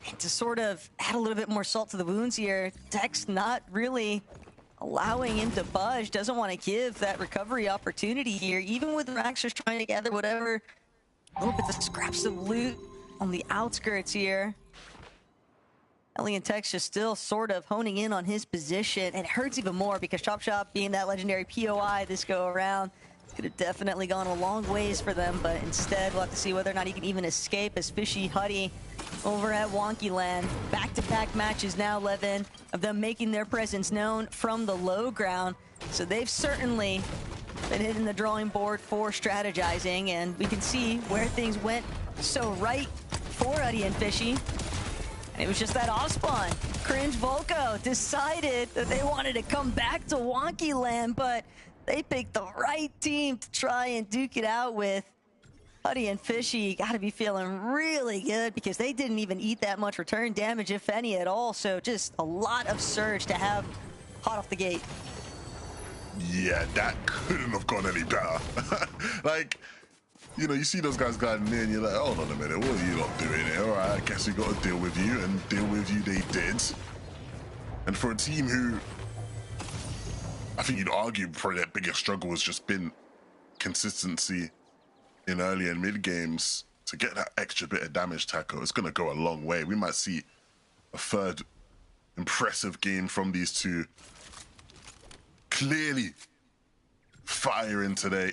F: And to sort of add a little bit more salt to the wounds here, Dex not really allowing him to budge, doesn't want to give that recovery opportunity here, even with Rex just trying to gather whatever little bit of scraps of loot on the outskirts here. Ellie and Tex just still sort of honing in on his position, and it hurts even more because Chop Shop being that legendary POI this go around, could have definitely gone a long ways for them, but instead we'll have to see whether or not he can even escape as Fishy Huddy over at Wonky Land. Back-to-back matches now, Levin, of them making their presence known from the low ground. So they've certainly been hitting the drawing board for strategizing, and we can see where things went so right for Huddy and Fishy. And it was just that off spawn. Cringe Volko decided that they wanted to come back to Wonky Land, but they picked the right team to try and duke it out with. Huddy and Fishy got to be feeling really good because they didn't even eat that much return damage, if any at all. So just a lot of surge to have hot off the gate.
G: Yeah, that couldn't have gone any better. Like, you know, you see those guys gliding in, you're like, hold on a minute, what are you lot doing here? All right, I guess we got to deal with you, and deal with you they did. And for a team who, I think you'd argue probably their biggest struggle has just been consistency in early and mid games. To get that extra bit of damage tackle, it's going to go a long way. We might see a third impressive game from these two. Clearly firing today,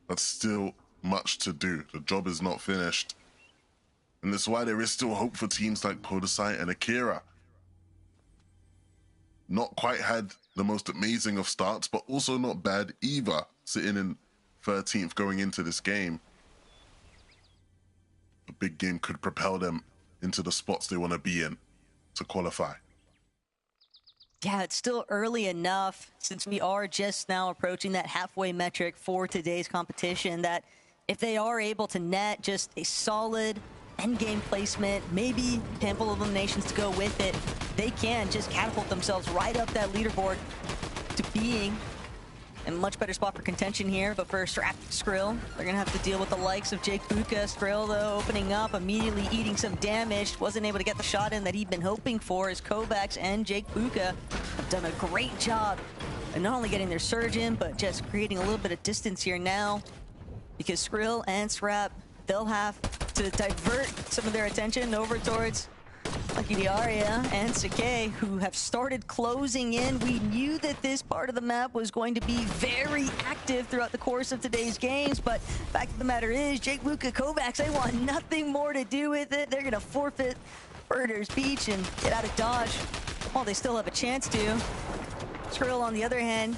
G: but still much to do. The job is not finished. And that's why there is still hope for teams like Podesite and Akira. Not quite had the most amazing of starts, but also not bad either, sitting in 13th going into this game. A big game could propel them into the spots they want to be in to qualify.
F: Yeah, it's still early enough, since we are just now approaching that halfway metric for today's competition, that if they are able to net just a solid endgame placement, maybe a handful of eliminations to go with it, they can just catapult themselves right up that leaderboard to being in much better spot for contention here, but for Strap Skrill, they're gonna have to deal with the likes of Jake Buka. Skrill, though, opening up, immediately eating some damage. Wasn't able to get the shot in that he'd been hoping for, as Kovacs and Jake Buka have done a great job of not only getting their surge in, but just creating a little bit of distance here now, because Skrill and Strap, they'll have to divert some of their attention over towards Lucky Diaria and Sake, who have started closing in. We knew that this part of the map was going to be very active throughout the course of today's games, but fact of the matter is, Jake Luka Kovacs, they want nothing more to do with it. They're going to forfeit Birders Beach and get out of Dodge while they still have a chance to. Skrill, on the other hand,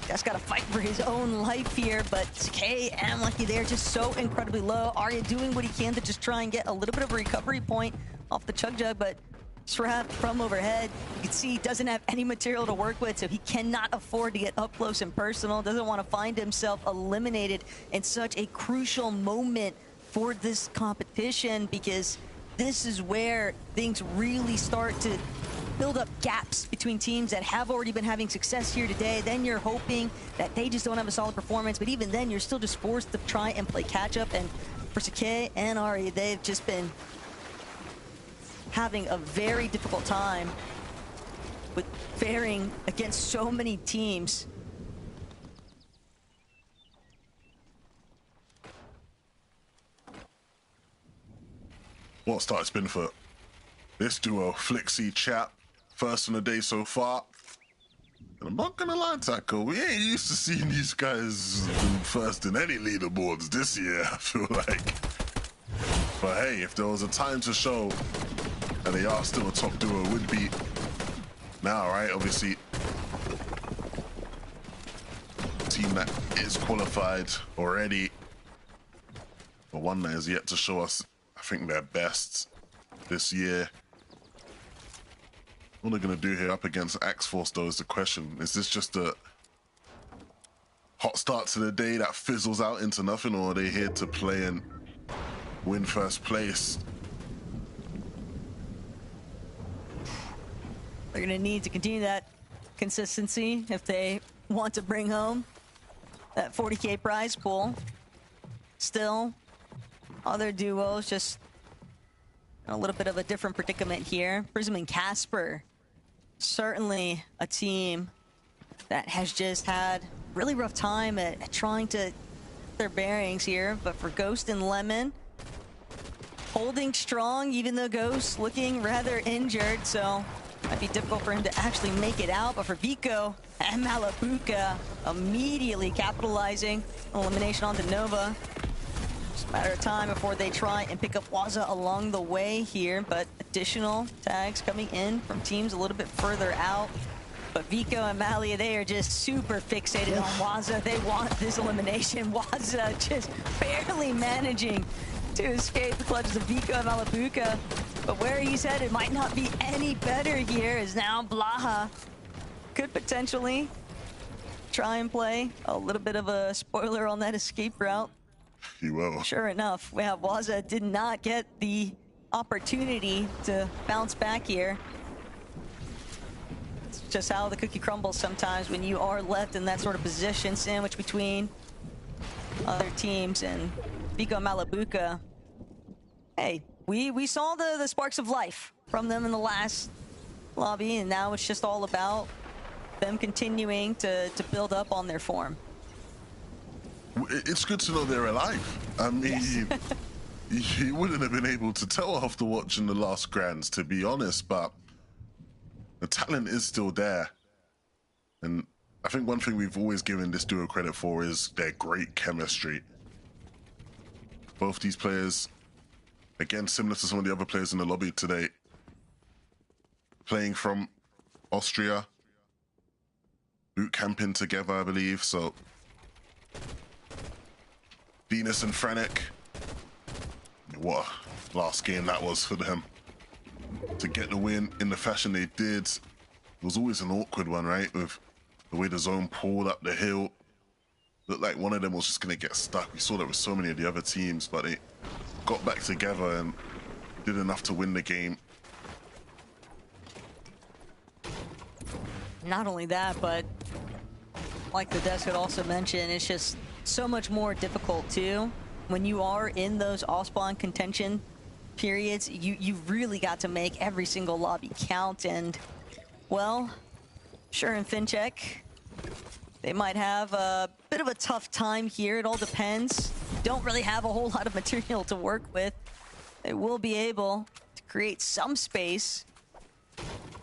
F: just got to fight for his own life here, but Sake and Lucky, they're just so incredibly low. Arya doing what he can to just try and get a little bit of a recovery point off the Chug Jug, but Strap from overhead, you can see he doesn't have any material to work with, so he cannot afford to get up close and personal. Doesn't want to find himself eliminated in such a crucial moment for this competition, because this is where things really start to build up gaps between teams that have already been having success here today. Then you're hoping that they just don't have a solid performance, but even then you're still just forced to try and play catch up. And for Sake and Ari, they've just been having a very difficult time with faring against so many teams.
G: What a start it's been for this duo, Flixie Chap. First in the day so far. And I'm not gonna lie, Taco, we ain't used to seeing these guys first in any leaderboards this year, I feel like. But hey, if there was a time to show, and they are still a top duo, would be now, right? Obviously, team that is qualified already, but one that is yet to show us, I think, their best this year. What are they going to do here up against Axe Force, though, is the question. Is this just a hot start to the day that fizzles out into nothing, or are they here to play and win first place?
F: They're going to need to continue that consistency if they want to bring home that 40K prize pool. Still, other duos just a little bit of a different predicament here. Prism and Casper, certainly a team that has just had really rough time at trying to get their bearings here. But for Ghost and Lemon, holding strong, even though Ghost looking rather injured, so might be difficult for him to actually make it out. But for Vico and Malabuka, immediately capitalizing on elimination onto Nova. Just a matter of time before they try and pick up Waza along the way here, but additional tags coming in from teams a little bit further out. But Vico and Malia, they are just super fixated on Waza. They want this elimination. Waza just barely managing to escape the clutches of Vico and Malabuka. But where he's headed might not be any better here, as now Blaha could potentially try and play a little bit of a spoiler on that escape route.
G: He will.
F: Sure enough, we have Waza did not get the opportunity to bounce back here. It's just how the cookie crumbles sometimes when you are left in that sort of position, sandwiched between other teams. And Vico Malabuka, hey, we saw the sparks of life from them in the last lobby, and now it's just all about them continuing to build up on their form.
G: It's good to know they're alive. I mean, yes. You wouldn't have been able to tell after watching the last Grands, to be honest, but the talent is still there. And I think one thing we've always given this duo credit for is their great chemistry. Both these players, again, similar to some of the other players in the lobby today, playing from Austria, boot camping together, I believe, so Venus and Frenic, what a last game that was for them. To get the win in the fashion they did, it was always an awkward one, right? With the way the zone pulled up the hill. Looked like one of them was just going to get stuck. We saw that with so many of the other teams, but they got back together and did enough to win the game.
F: Not only that, but like the desk had also mentioned, it's just so much more difficult too. When you are in those off-spawn contention periods, you've really got to make every single lobby count. And, well, sure, in FinCheck, they might have a bit of a tough time here. It all depends. Don't really have a whole lot of material to work with. They will be able to create some space.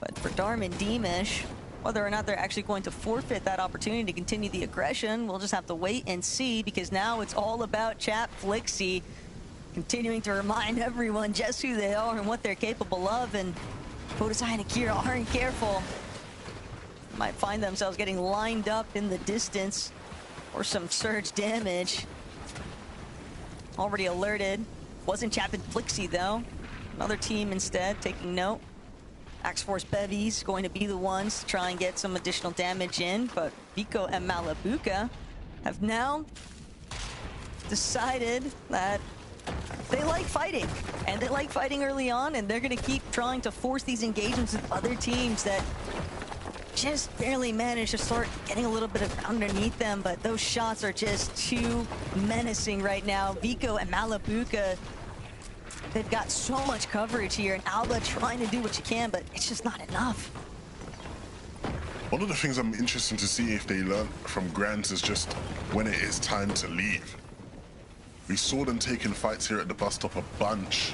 F: But for Darm and Deemish, whether or not they're actually going to forfeit that opportunity to continue the aggression, we'll just have to wait and see, because now it's all about Chat Flixie continuing to remind everyone just who they are and what they're capable of. And Podesai and Akira aren't careful, might find themselves getting lined up in the distance or some surge damage. Already alerted. Wasn't Chat Flixie though. Another team instead taking note. Axe Force Bevies going to be the ones to try and get some additional damage in, but Vico and Malabuka have now decided that they like fighting, and they like fighting early on, and they're going to keep trying to force these engagements with other teams that just barely manage to start getting a little bit of underneath them, but those shots are just too menacing right now. Vico and Malabuka, they've got so much coverage here, and Alba trying to do what you can, but it's just not enough.
G: One of the things I'm interested to see if they learn from Grants is just when it is time to leave. We saw them taking fights here at the bus stop a bunch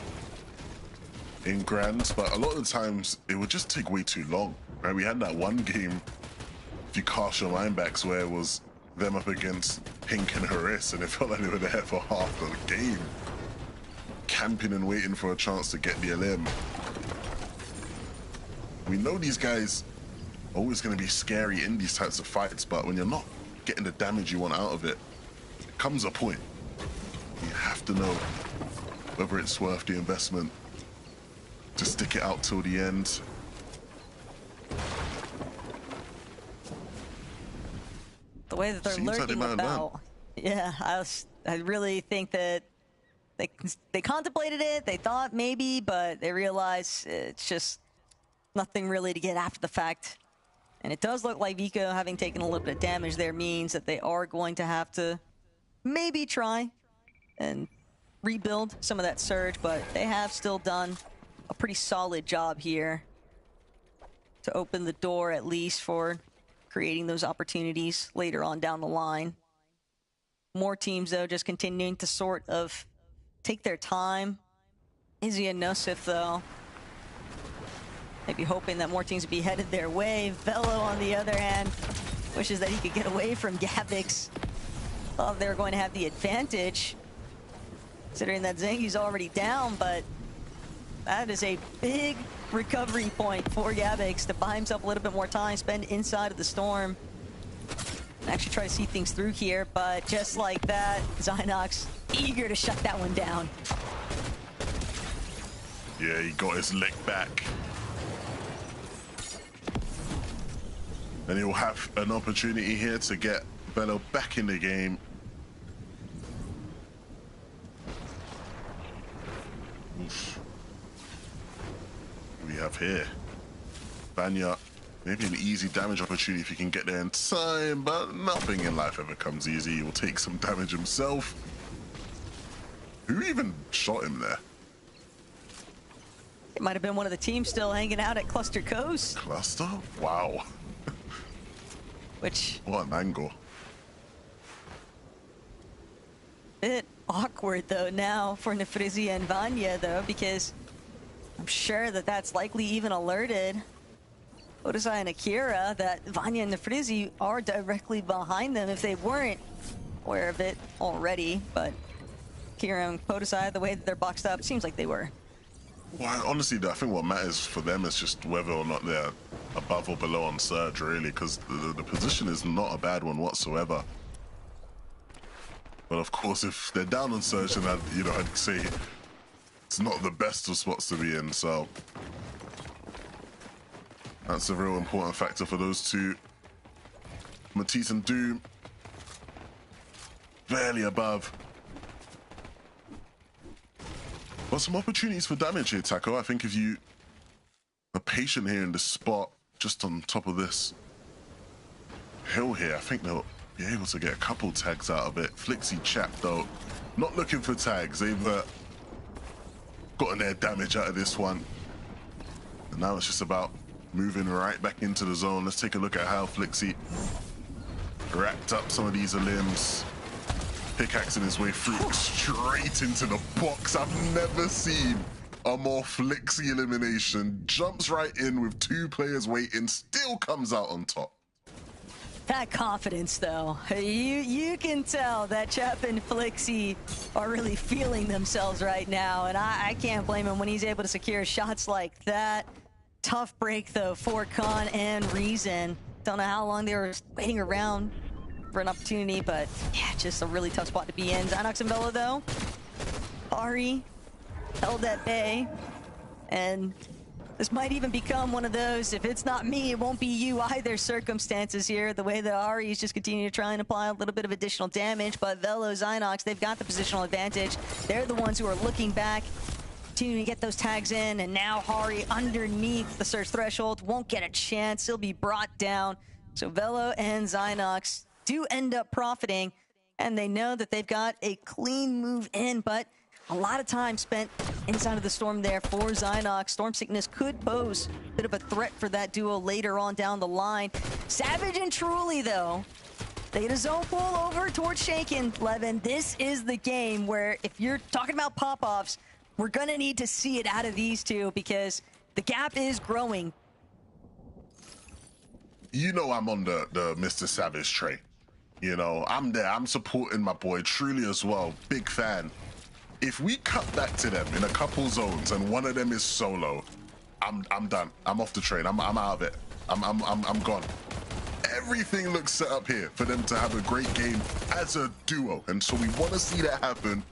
G: in Grants, but a lot of the times it would just take way too long, right? We had that one game, if you cast your mind backs, where it was them up against Pink and Haris, and it felt like they were there for half the game, camping and waiting for a chance to get the LM. We know these guys are always going to be scary in these types of fights, but when you're not getting the damage you want out of it, it comes a point. You have to know whether it's worth the investment to stick it out till the end.
F: The way that they're
G: Seems like
F: lurking
G: they might have
F: about, yeah, I really think that they contemplated it, they thought maybe, but they realized it's just nothing really to get after the fact. And it does look like Vico, having taken a little bit of damage there, means that they are going to have to maybe try and rebuild some of that surge, but they have still done a pretty solid job here to open the door, at least for creating those opportunities later on down the line. More teams, though, just continuing to sort of take their time. Izzy and Nosif, though, maybe hoping that more teams would be headed their way. Velo, on the other hand, wishes that he could get away from Gavix. Thought they were going to have the advantage, considering that Zengi's already down, but that is a big recovery point for Gavix to buy himself a little bit more time, spend inside of the storm, and actually try to see things through here. But just like that, Zynox eager to shut that one down.
G: Yeah, he got his lick back. And he'll have an opportunity here to get Bello back in the game. Oof. What do we have here? Banya, maybe an easy damage opportunity if he can get there in time, but nothing in life ever comes easy. He will take some damage himself. Who even shot him there?
F: It might have been one of the teams still hanging out at Cluster Coast.
G: Cluster? Wow.
F: Which,
G: What an angle.
F: bit awkward though now for Nefrizia and Vanya though, because I'm sure that that's likely even alerted Podesai and Akira that Vanya and Nefrizi are directly behind them if they weren't aware of it already. But Akira and Podesai, the way that they're boxed up, seems like they were.
G: Well, honestly, I think what matters for them is just whether or not they're above or below on Surge, really, because the position is not a bad one whatsoever. But of course, if they're down on Surge, then I'd say it's not the best of spots to be in. So that's a real important factor for those two. Matisse and Doom barely above. But some opportunities for damage here, Taco. I think if you are patient here in the spot, just on top of this hill here. I think they'll be able to get a couple tags out of it. Flixie Chap, though, not looking for tags. They've gotten their damage out of this one. And now it's just about moving right back into the zone. Let's take a look at how Flixie racked up some of these limbs. Pickaxing his way through straight into the box. I've never seen a more Flixie elimination. Jumps right in with 2 players waiting, still comes out on top.
F: That confidence, though, you can tell that Chap and Flixie are really feeling themselves right now, and I can't blame him when he's able to secure shots like that. Tough break, though, for Khan and Reason. Don't know how long they were waiting around for an opportunity, but yeah, just a really tough spot to be in. Zynox and Velo, though, Ari held at bay, and this might even become one of those, if it's not me, it won't be you either circumstances here. The way that Ari is just continuing to try and apply a little bit of additional damage, but Velo, Zynox, they've got the positional advantage. They're the ones who are looking back, continuing to get those tags in, and now Hari underneath the search threshold won't get a chance. He'll be brought down. So Velo and Zynox do end up profiting, and they know that they've got a clean move in, but a lot of time spent inside of the storm there for Zynox. Storm Sickness could pose a bit of a threat for that duo later on down the line. Savage and Truly, though, they get a zone pull over towards Shaken. Levin, this is the game where if you're talking about pop-offs, we're going to need to see it out of these two because the gap is growing.
G: You know I'm on the Mr. Savage train. You know, I'm there. I'm supporting my boy Truly as well. Big fan. If we cut back to them in a couple zones and one of them is solo, I'm done. I'm off the train. I'm out of it. I'm gone. Everything looks set up here for them to have a great game as a duo, and so we want to see that happen.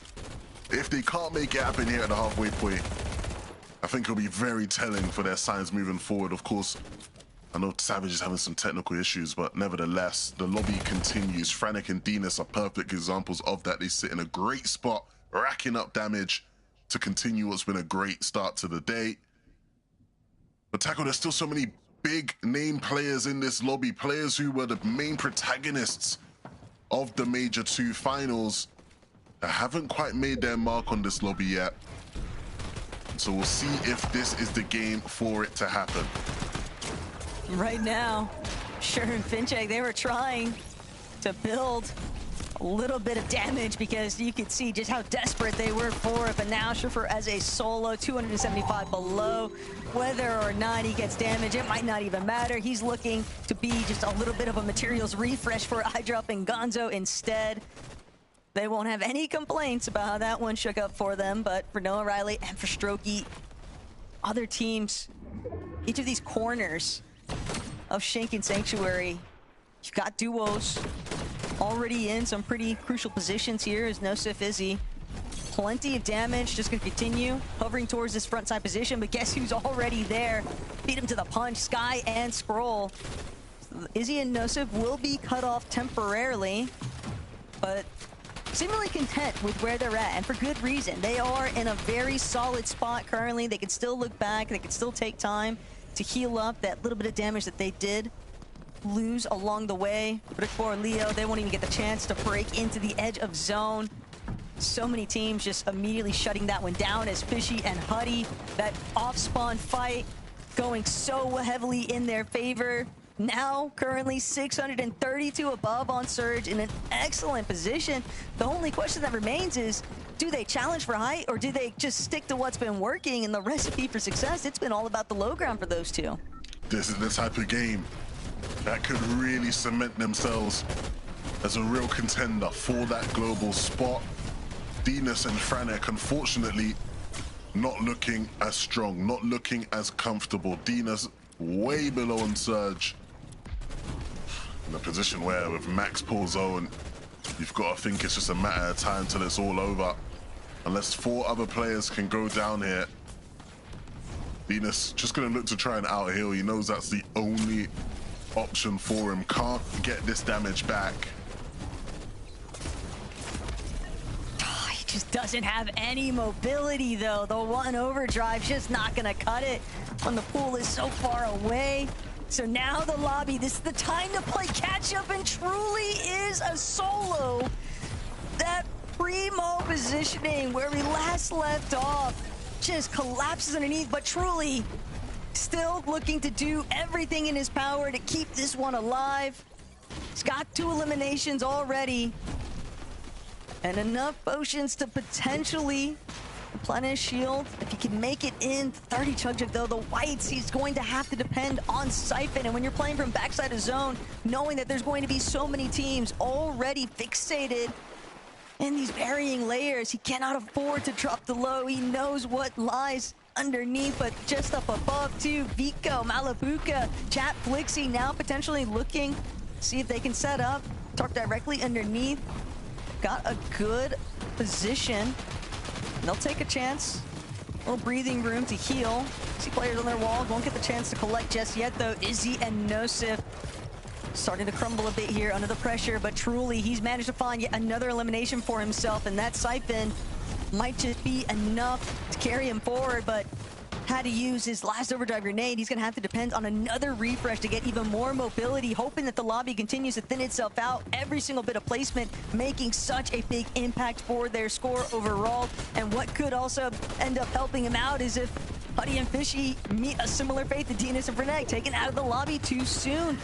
G: If they can't make it happen here at the halfway point, I think it'll be very telling for their signs moving forward. Of course, I know Savage is having some technical issues, but nevertheless, the lobby continues. Franek and Dinas are perfect examples of that. They sit in a great spot, racking up damage to continue what's been a great start to the day. But Tackle, there's still so many big name players in this lobby, players who were the main protagonists of the Major 2 finals that haven't quite made their mark on this lobby yet. So we'll see if this is the game for it to happen.
F: Right now, Sure and Finchek, they were trying to build a little bit of damage because you could see just how desperate they were for it. But now Schiffer as a solo, 275 below. Whether or not he gets damage, it might not even matter. He's looking to be just a little bit of a materials refresh for iDrop and Gonzo instead. They won't have any complaints about how that one shook up for them, but for Noah Riley and for Strokey, other teams, each of these corners of Shank Sanctuary, you've got duos already in some pretty crucial positions here as Nosif Izzy. Plenty of damage, just gonna continue hovering towards this front side position, but guess who's already there? Beat him to the punch, Sky and Scroll. Izzy and Nosif will be cut off temporarily, but seemingly content with where they're at, and for good reason. They are in a very solid spot currently. They can still look back, they can still take time to heal up that little bit of damage that they did lose along the way. But for Leo, they won't even get the chance to break into the edge of zone. So many teams just immediately shutting that one down as Fishy and Huddy, that off-spawn fight going so heavily in their favor. Now, currently 632 above on Surge in an excellent position. The only question that remains is, do they challenge for height or do they just stick to what's been working? And the recipe for success, it's been all about the low ground for those two.
G: This is the type of game that could really cement themselves as a real contender for that global spot. Dinas and Franek, unfortunately, not looking as strong, not looking as comfortable. Dinas way below on Surge. In a position where with max pull zone, you've got to think it's just a matter of time till it's all over. Unless 4 other players can go down here, Dinas just gonna look to try and out-heal. He knows that's the only option for him. Can't get this damage back.
F: He just doesn't have any mobility though. The one overdrive just not gonna cut it when the pool is so far away. So now the lobby, this is the time to play catch up, and truly is a solo. That primo positioning where we last left off just collapses underneath, but truly still looking to do everything in his power to keep this one alive. He's got 2 eliminations already and enough potions to potentially replenish shield. If he can make it in 30 chug jug, though, the whites, he's going to have to depend on Siphon. And when you're playing from backside of zone, knowing that there's going to be so many teams already fixated in these varying layers, he cannot afford to drop the low. He knows what lies underneath, but just up above too, Vico, Malabuka, Chat Flixie now potentially looking, see if they can set up, talk directly underneath. Got a good position. They'll take a chance. A little breathing room to heal. See players on their wall. Won't get the chance to collect just yet, though. Izzy and Nosif starting to crumble a bit here under the pressure, but truly, he's managed to find yet another elimination for himself, and that Siphon might just be enough to carry him forward, but had to use his last overdrive grenade. He's going to have to depend on another refresh to get even more mobility, hoping that the lobby continues to thin itself out. Every single bit of placement making such a big impact for their score overall. And what could also end up helping him out is if Huddy and Fishy meet a similar fate to Dinas and Fernek, taken out of the lobby too soon.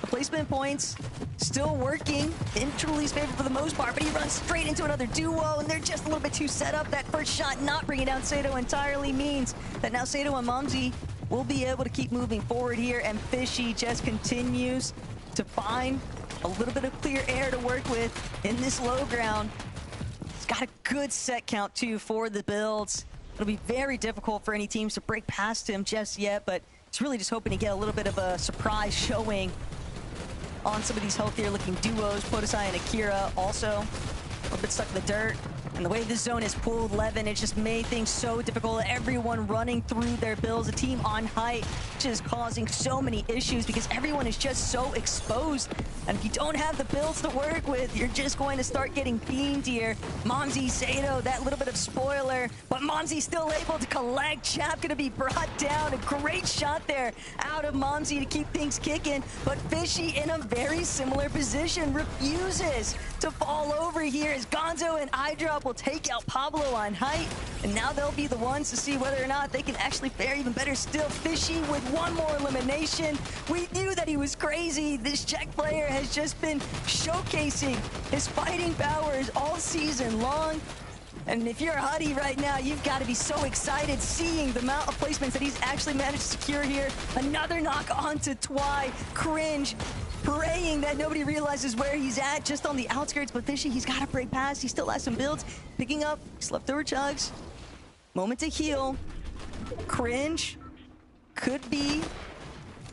F: The placement points still working in Truly's favor for the most part, but he runs straight into another duo, and they're just a little bit too set up. That first shot not bringing down Sato entirely means that now Sato and Momsy will be able to keep moving forward here, and Fishy just continues to find a little bit of clear air to work with in this low ground. He's got a good set count, too, for the builds. It'll be very difficult for any teams to break past him just yet, but he's really just hoping to get a little bit of a surprise showing on some of these healthier looking duos. Podesai and Akira also a little bit stuck in the dirt. And the way this zone is pulled, Levin, it just made things so difficult. Everyone running through their builds, a team on height, just causing so many issues because everyone is just so exposed. And if you don't have the builds to work with, you're just going to start getting pinged here. Momsy, Sato, that little bit of spoiler, but Momsy still able to collect. Chap gonna be brought down. A great shot there out of Momsy to keep things kicking, but Fishy in a very similar position refuses to fall over here as Gonzo and iDrop will take out Pablo on height, and now they'll be the ones to see whether or not they can actually fare even better still. Fishy with one more elimination. We knew that he was crazy. This Czech player has just been showcasing his fighting powers all season long. And if you're Huddy right now, you've got to be so excited seeing the amount of placements that he's actually managed to secure here. Another knock onto Twy. Cringe. Praying that nobody realizes where he's at, just on the outskirts, but Fishy, he's got to break past. He still has some builds. Picking up his leftover chugs. Moment to heal. Cringe. Could be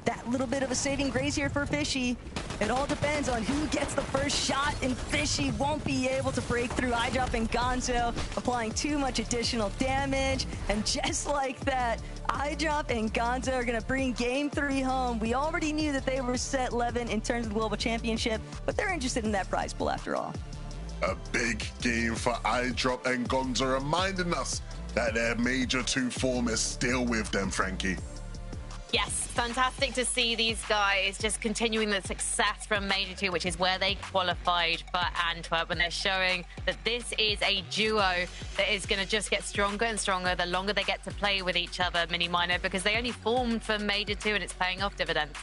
F: that little bit of a saving grace here for Fishy. It all depends on who gets the first shot, and Fishy won't be able to break through. iDrop and Gonzo applying too much additional damage, and just like that, iDrop and Gonzo are going to bring Game 3 home. We already knew that they were set 11 in terms of the Global Championship, but they're interested in that prize pool after all.
G: A big game for iDrop and Gonzo, reminding us that their Major 2 form is still with them, Frankie.
C: Yes, fantastic to see these guys just continuing the success from Major 2, which is where they qualified for Antwerp. And they're showing that this is a duo that is going to just get stronger and stronger the longer they get to play with each other, Mini Minor, because they only formed for Major 2 and it's paying off dividends.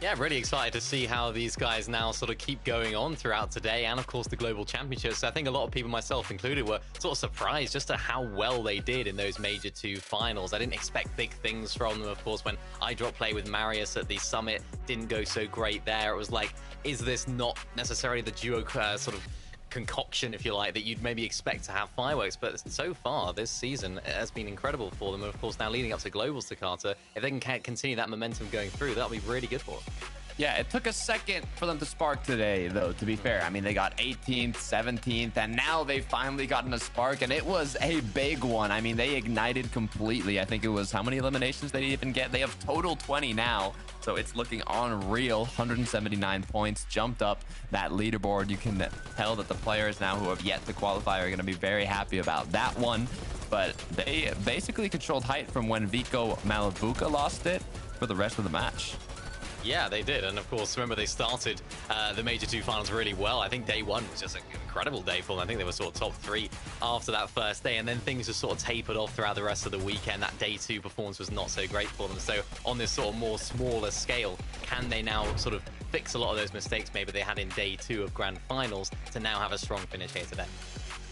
E: Yeah, really excited to see how these guys now sort of keep going on throughout today, and of course the Global Championships. I think a lot of people, myself included, were sort of surprised just at how well they did in those Major 2 finals. I didn't expect big things from them, of course. When iDrop played with Marius at the Summit, didn't go so great there. It was like, is this not necessarily the duo sort of concoction, if you like, that you'd maybe expect to have fireworks? But so far this season has been incredible for them. And of course, now leading up to Globals to Carter, if they can continue that momentum going through, that'll be really good for them.
D: Yeah, it took a second for them to spark today, though, to be fair. I mean, they got 18th, 17th, and now they've finally gotten a spark, and it was a big one. I mean, they ignited completely. I think it was, how many eliminations they even get? They have total 20 now, so it's looking unreal. 179 points, jumped up that leaderboard. You can tell that the players now who have yet to qualify are going to be very happy about that one. But they basically controlled height from when Vico Malabuka lost it for the rest of the match.
E: Yeah, they did. And of course, remember, they started the Major 2 finals really well. I think day one was just an incredible day for them. I think they were sort of top 3 after that first day. And then things just sort of tapered off throughout the rest of the weekend. That day 2 performance was not so great for them. So on this sort of more smaller scale, can they now sort of fix a lot of those mistakes maybe they had in day 2 of grand finals to now have a strong finish here today?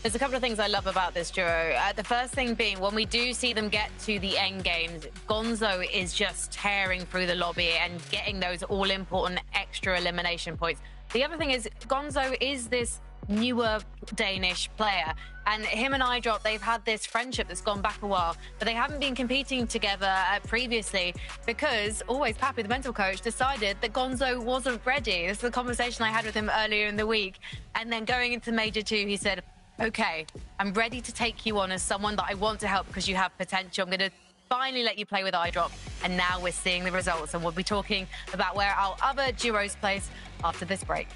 C: There's a couple of things I love about this duo. The first thing being, when we do see them get to the end games, Gonzo is just tearing through the lobby and getting those all-important extra elimination points. The other thing is, Gonzo is this newer Danish player, and him and iDrop, they've had this friendship that's gone back a while, but they haven't been competing together previously because always Pappy, the mental coach, decided that Gonzo wasn't ready. This is the conversation I had with him earlier in the week. And then going into Major 2, he said, okay, I'm ready to take you on as someone that I want to help because you have potential. I'm going to finally let you play with iDrop. And now we're seeing the results. And we'll be talking about where our other duos place after this break.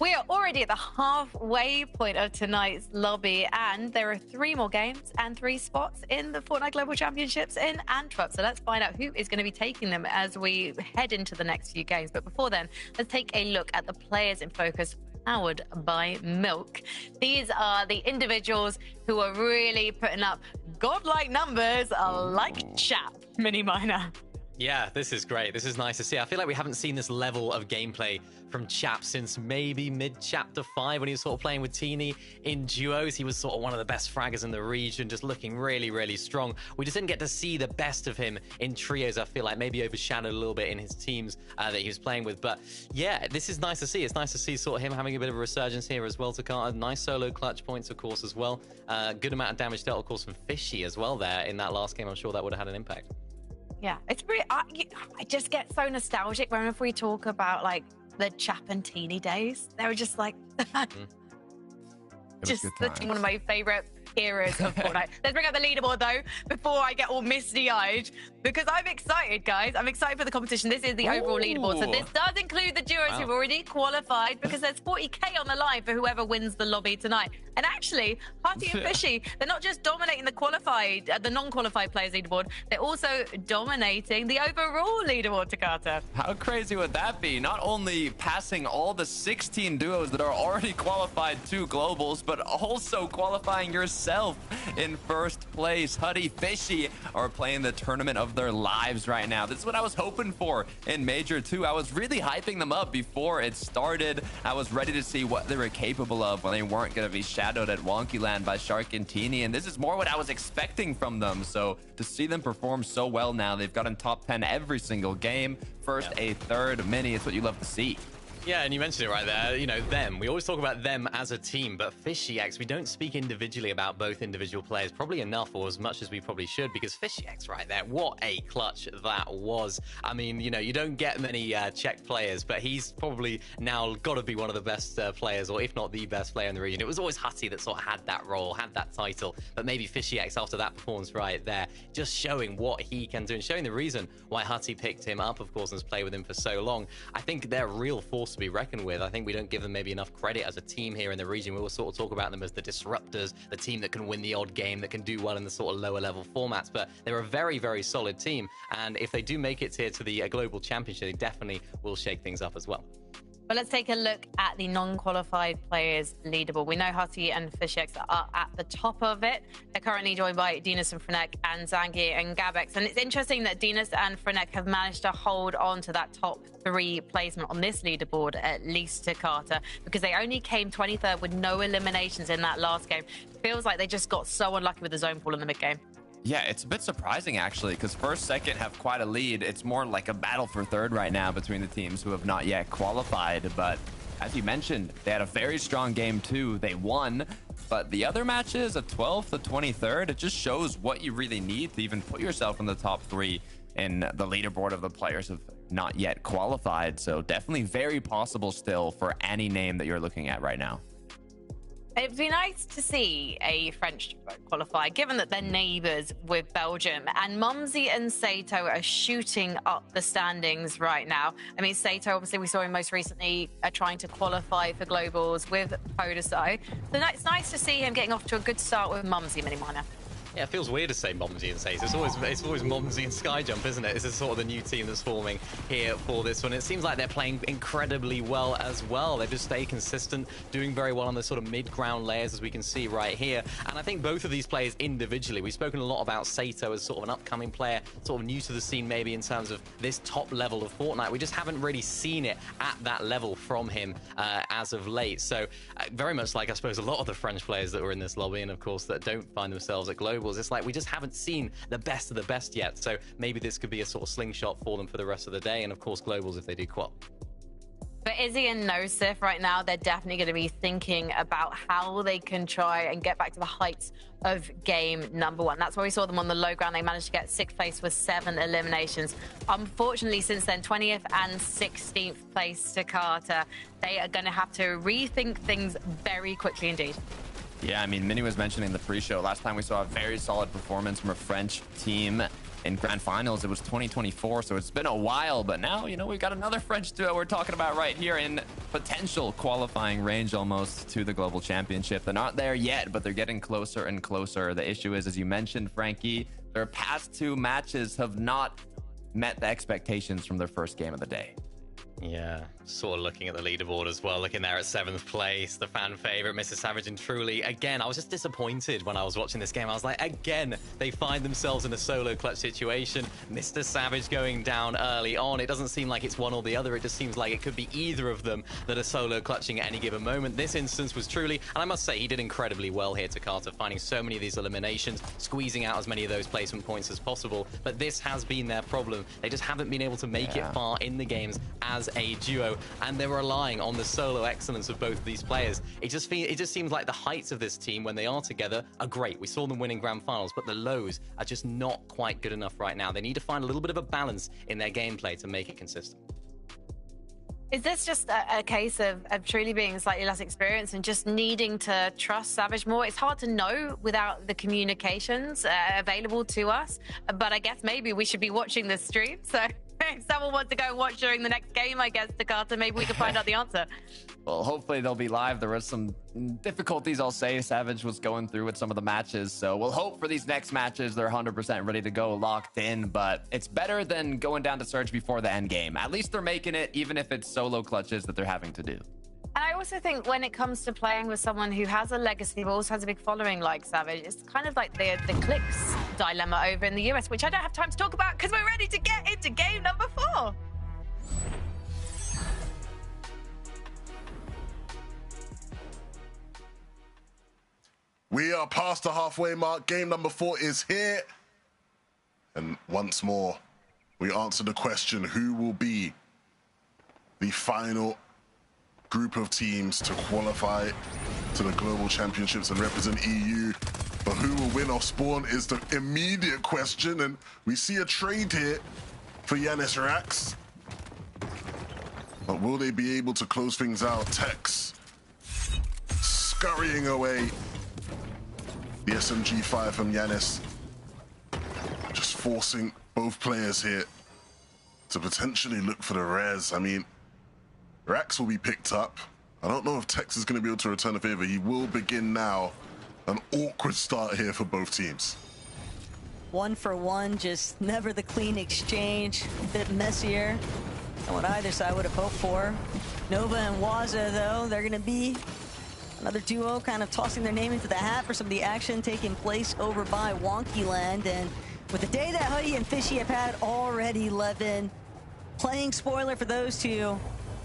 C: We are already at the halfway point of tonight's lobby, and there are 3 more games and 3 spots in the Fortnite Global Championships in Antwerp. So let's find out who is going to be taking them as we head into the next few games. But before then, let's take a look at the players in focus powered by Milk. These are the individuals who are really putting up godlike numbers like Chap, Mini Miner.
E: Yeah, this is great. This is nice to see. I feel like we haven't seen this level of gameplay from Chap since maybe mid-Chapter 5 when he was sort of playing with Teeny in duos. He was sort of one of the best fraggers in the region, just looking really, really strong. We just didn't get to see the best of him in trios, I feel like, maybe overshadowed a little bit in his teams that he was playing with. But yeah, this is nice to see. It's nice to see sort of him having a bit of a resurgence here as well to Carter. Nice solo clutch points, of course, as well. Good amount of damage dealt, of course, from Fishy as well there in that last game. I'm sure that would have had an impact.
C: Yeah, it's pretty. I just get so nostalgic whenever we talk about like the Chapantini days. They were just like, just one of my favorite eras of Fortnite. Let's bring up the leaderboard though before I get all misty-eyed, because I'm excited, guys. I'm excited for the competition. This is the overall leaderboard, so this does include the duos who've already qualified, because there's 40k on the line for whoever wins the lobby tonight. And actually, Hutty and Fishy, they're not just dominating the non-qualified players leaderboard, they're also dominating the overall leaderboard, Takata.
D: How crazy would that be? Not only passing all the 16 duos that are already qualified to globals, but also qualifying yourself in first place. Hutty, Fishy are playing the tournament of their lives right now. This is what I was hoping for in Major 2. I was really hyping them up before it started. I was ready to see what they were capable of when they weren't going to be shadowed at Wonky Land by Sharkantini, and this is more what I was expecting from them. So to see them perform so well now, they've gotten top 10 every single game. First, a third, mini. It's what you love to see.
E: Yeah, and you mentioned it right there, you know, them. We always talk about them as a team, but Fishy X, we don't speak individually about both individual players, probably enough or as much as we probably should, because Fishy X right there, what a clutch that was. I mean, you know, you don't get many Czech players, but he's probably now got to be one of the best players, or if not the best player in the region. It was always Hutty that sort of had that role, had that title, but maybe Fishy X after that performance right there, just showing what he can do and showing the reason why Hutty picked him up, of course, and has played with him for so long. I think they're a real force to be reckoned with. I think we don't give them maybe enough credit as a team here in the region. We will sort of talk about them as the disruptors, the team that can win the odd game, that can do well in the sort of lower level formats, but they're a very, very solid team, and if they do make it here to the global championship, they definitely will shake things up as well.
C: But let's take a look at the non-qualified players leaderboard. We know Hutty and Fishx are at the top of it. They're currently joined by Dinas and Frenek and Zangier and Gabex. And it's interesting that Dinas and Frenek have managed to hold on to that top 3 placement on this leaderboard, at least to Carter, because they only came 23rd with no eliminations in that last game. It feels like they just got so unlucky with the zone pool in the mid-game.
D: Yeah, it's a bit surprising, actually, because first, second have quite a lead. It's more like a battle for third right now between the teams who have not yet qualified. But as you mentioned, they had a very strong game, too. They won. But the other matches, a 12th to 23rd, it just shows what you really need to even put yourself in the top 3 in the leaderboard of the players who have not yet qualified. So definitely very possible still for any name that you're looking at right now.
C: It'd be nice to see a French qualify, given that they're neighbours with Belgium. And Mumsy and Sato are shooting up the standings right now. I mean, Sato, obviously, we saw him most recently trying to qualify for globals with Podesai. So it's nice to see him getting off to a good start with Mumsy, Mini Minor.
E: Yeah, it feels weird to say Momsy and Sato. It's always Momsy and Skyjump, isn't it? This is sort of the new team that's forming here for this one. It seems like they're playing incredibly well as well. They just stay consistent, doing very well on the sort of mid-ground layers, as we can see right here. And I think both of these players individually, we've spoken a lot about Sato as sort of an upcoming player, sort of new to the scene maybe in terms of this top level of Fortnite. We just haven't really seen it at that level from him as of late. So very much like, I suppose, a lot of the French players that were in this lobby, and of course that don't find themselves at global. It's like we just haven't seen the best of the best yet. So maybe this could be a sort of slingshot for them for the rest of the day. And of course, globals if they do qual.
C: For Izzy and Nosif right now, they're definitely going to be thinking about how they can try and get back to the heights of game number 1. That's where we saw them on the low ground. They managed to get 6th place with 7 eliminations. Unfortunately, since then, 20th and 16th place to Carter. They are going to have to rethink things very quickly indeed.
D: Yeah, I mean, Minnie was mentioning the pre-show. Last time we saw a very solid performance from a French team in grand finals, it was 2024, so it's been a while. But now, you know, we've got another French duo we're talking about right here in potential qualifying range almost to the global championship. They're not there yet, but they're getting closer and closer. The issue is, as you mentioned, Frankie, their past 2 matches have not met the expectations from their first game of the day.
E: Yeah, sort of looking at the leaderboard as well, looking there at 7th place, the fan favorite, Mr. Savage and Truly. Again, I was just disappointed when I was watching this game. I was like, again, they find themselves in a solo clutch situation. Mr. Savage going down early on. It doesn't seem like it's one or the other. It just seems like it could be either of them that are solo clutching at any given moment. This instance was Truly, and I must say, he did incredibly well here to Carter, finding so many of these eliminations, squeezing out as many of those placement points as possible. But this has been their problem. They just haven't been able to make it far in the games as a duo. duo, and they're relying on the solo excellence of both of these players. It just seems like the heights of this team when they are together are great. We saw them winning grand finals, but the lows are just not quite good enough right now. They need to find a little bit of a balance in their gameplay to make it consistent.
C: Is this just a case of truly being slightly less experienced and just needing to trust Savage more? It's hard to know without the communications available to us, but I guess maybe we should be watching this stream. So if someone wants to go watch during the next game, I guess, Takata, maybe we can find out the answer.
D: Well, hopefully they'll be live. There was some difficulties, I'll say, Savage was going through with some of the matches. So we'll hope for these next matches they're 100% ready to go, locked in. But it's better than going down to Surge before the end game. At least they're making it, even if it's solo clutches that they're having to do.
C: And I also think when it comes to playing with someone who has a legacy but also has a big following like Savage, it's kind of like the clicks dilemma over in the US, which I don't have time to talk about because we're ready to get into game number 4.
G: We are past the halfway mark. Game number 4 is here. And once more, we answer the question, who will be the final group of teams to qualify to the Global Championships and represent EU? But who will win off spawn is the immediate question. And we see a trade here for Yanis Rax. But will they be able to close things out? Tex scurrying away. The SMG5 from Yanis, just forcing both players here to potentially look for the res. I mean, Rax will be picked up. I don't know if Tex is going to be able to return the favor. He will begin now. An awkward start here for both teams.
F: 1 for 1, just never the clean exchange. A bit messier than what either side would have hoped for. Nova and Waza, though, they're going to be another duo kind of tossing their name into the hat for some of the action taking place over by Wonky Land. And with the day that Huddy and Fishy have had already, Levin, playing spoiler for those two,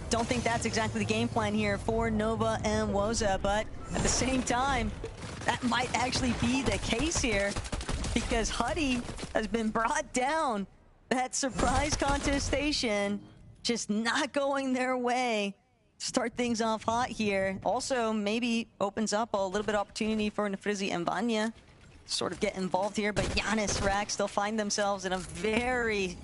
F: don't think that's exactly the game plan here for Nova and Woza, but at the same time, that might actually be the case here because Huddy has been brought down. That surprise contestation just not going their way. Start things off hot here. Also, maybe opens up a little bit of opportunity for Nefrizi and Vanya sort of get involved here, but Yanis Rax still find themselves in a very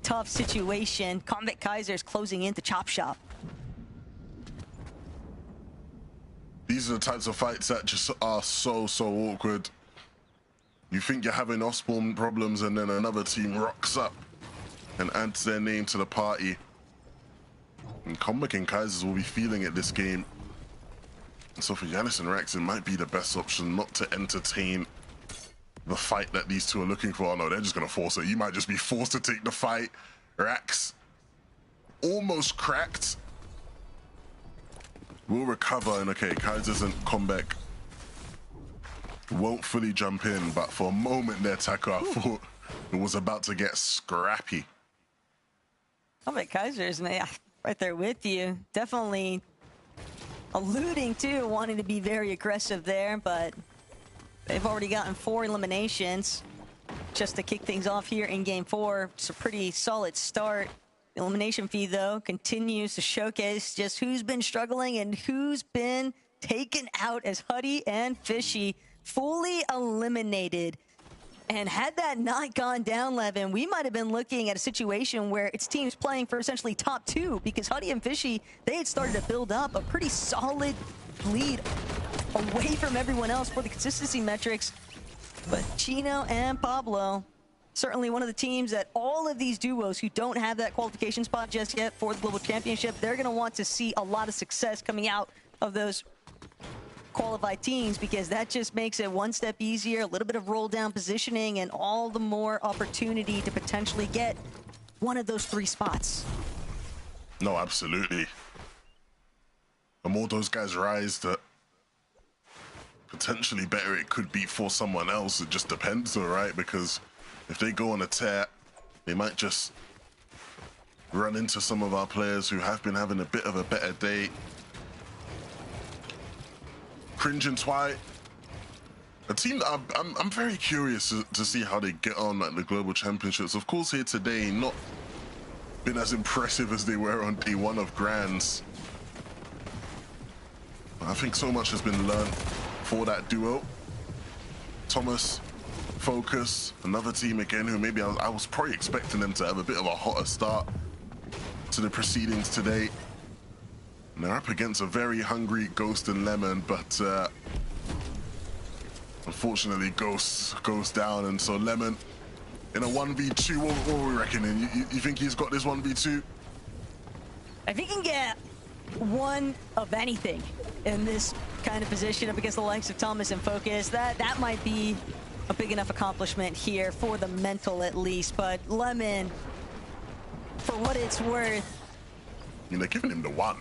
F: tough situation. Convict Kaiser's closing into Chop Shop.
G: These are the types of fights that just are so awkward. You think you're having off-spawn problems and then another team rocks up and adds their name to the party. And Convict and Kaisers will be feeling it this game. And so for Yanis and Rax, it might be the best option not to entertain the fight that these two are looking for. Oh no, they're just gonna force it. You might just be forced to take the fight. Rax almost cracked. Will recover, and okay, Kaisers and Comeback won't fully jump in, but for a moment there, Taka, I thought it was about to get scrappy.
F: Convict Kaiser's, man, right there with you. Definitely alluding to wanting to be very aggressive there, but they've already gotten 4 eliminations just to kick things off here in game 4. It's a pretty solid start. The elimination feed, though, continues to showcase just who's been struggling and who's been taken out as Huddy and Fishy fully eliminated. And had that not gone down, Levin, we might have been looking at a situation where it's teams playing for essentially top 2 because Huddy and Fishy, they had started to build up a pretty solid lead away from everyone else for the consistency metrics. But Chino and Pablo, certainly one of the teams that all of these duos who don't have that qualification spot just yet for the Global Championship, they're going to want to see a lot of success coming out of those qualified teams because that just makes it one step easier, a little bit of roll down positioning, and all the more opportunity to potentially get one of those 3 spots.
G: No, absolutely. The more those guys rise, the potentially better it could be for someone else. It just depends though, right? Because if they go on a tear, they might just run into some of our players who have been having a bit of a better day. Cringe and Twi, a team that I'm very curious to see how they get on at the Global Championships. Of course, here today, not been as impressive as they were on day one of Grands. I think so much has been learned for that duo. Thomas, Focus, another team again who maybe I was probably expecting them to have a bit of a hotter start to the proceedings today. And they're up against a very hungry Ghost and Lemon, but unfortunately Ghost goes down, and so Lemon in a 1v2, what are we reckoning? You think he's got this 1v2?
F: If he can get one of anything in this kind of position up against the likes of Thomas and Focus, that might be a big enough accomplishment here for the mental at least. But Lemon, for what it's worth,
G: I mean, they're giving him the one.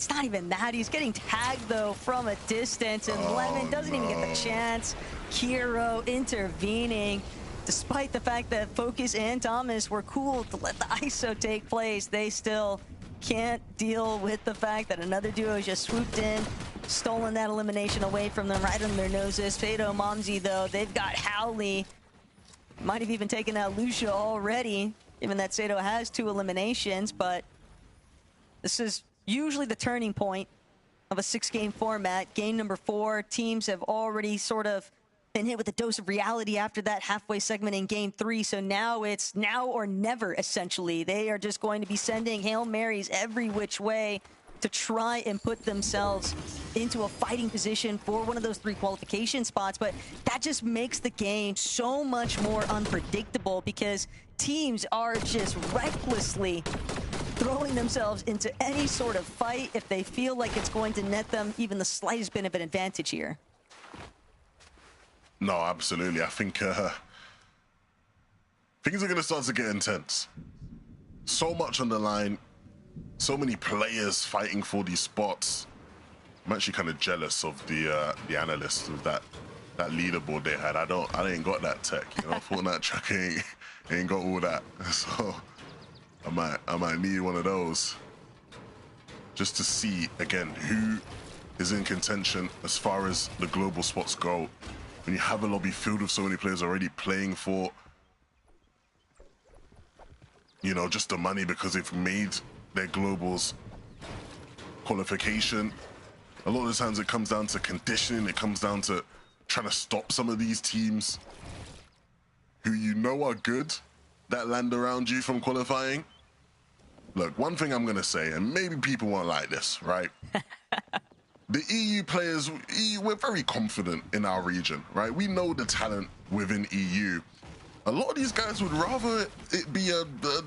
F: it's not even that. He's getting tagged though from a distance, and Lemon doesn't even get the chance. Kiro intervening. Despite the fact that Focus and Thomas were cool to let the ISO take place, they still can't deal with the fact that another duo just swooped in, stolen that elimination away from them right on their noses. Fado, Momsy, though, they've got Howley. Might have even taken out Lucia already, given that Sato has 2 eliminations, but this is usually the turning point of a 6-game format. Game number 4, teams have already sort of been hit with a dose of reality after that halfway segment in game 3. So now it's now or never, essentially. They are just going to be sending Hail Marys every which way to try and put themselves into a fighting position for one of those 3 qualification spots. But that just makes the game so much more unpredictable, because teams are just recklessly throwing themselves into any sort of fight if they feel like it's going to net them even the slightest bit of an advantage here.
G: No, absolutely. I think things are going to start to get intense. So much on the line. So many players fighting for these spots. I'm actually kind of jealous of the analysts of that leaderboard they had. I ain't got that tech, you know. Fortnite track ain't got all that. So I might need one of those just to see again who is in contention as far as the global spots go. When you have a lobby filled with so many players already playing for, you know, just the money because they've made their globals qualification. A lot of the times it comes down to conditioning. It comes down to trying to stop some of these teams who you know are good that land around you from qualifying. Look, one thing I'm going to say, and maybe people won't like this, right? The EU players, we're very confident in our region, right? We know the talent within EU. A lot of these guys would rather it be a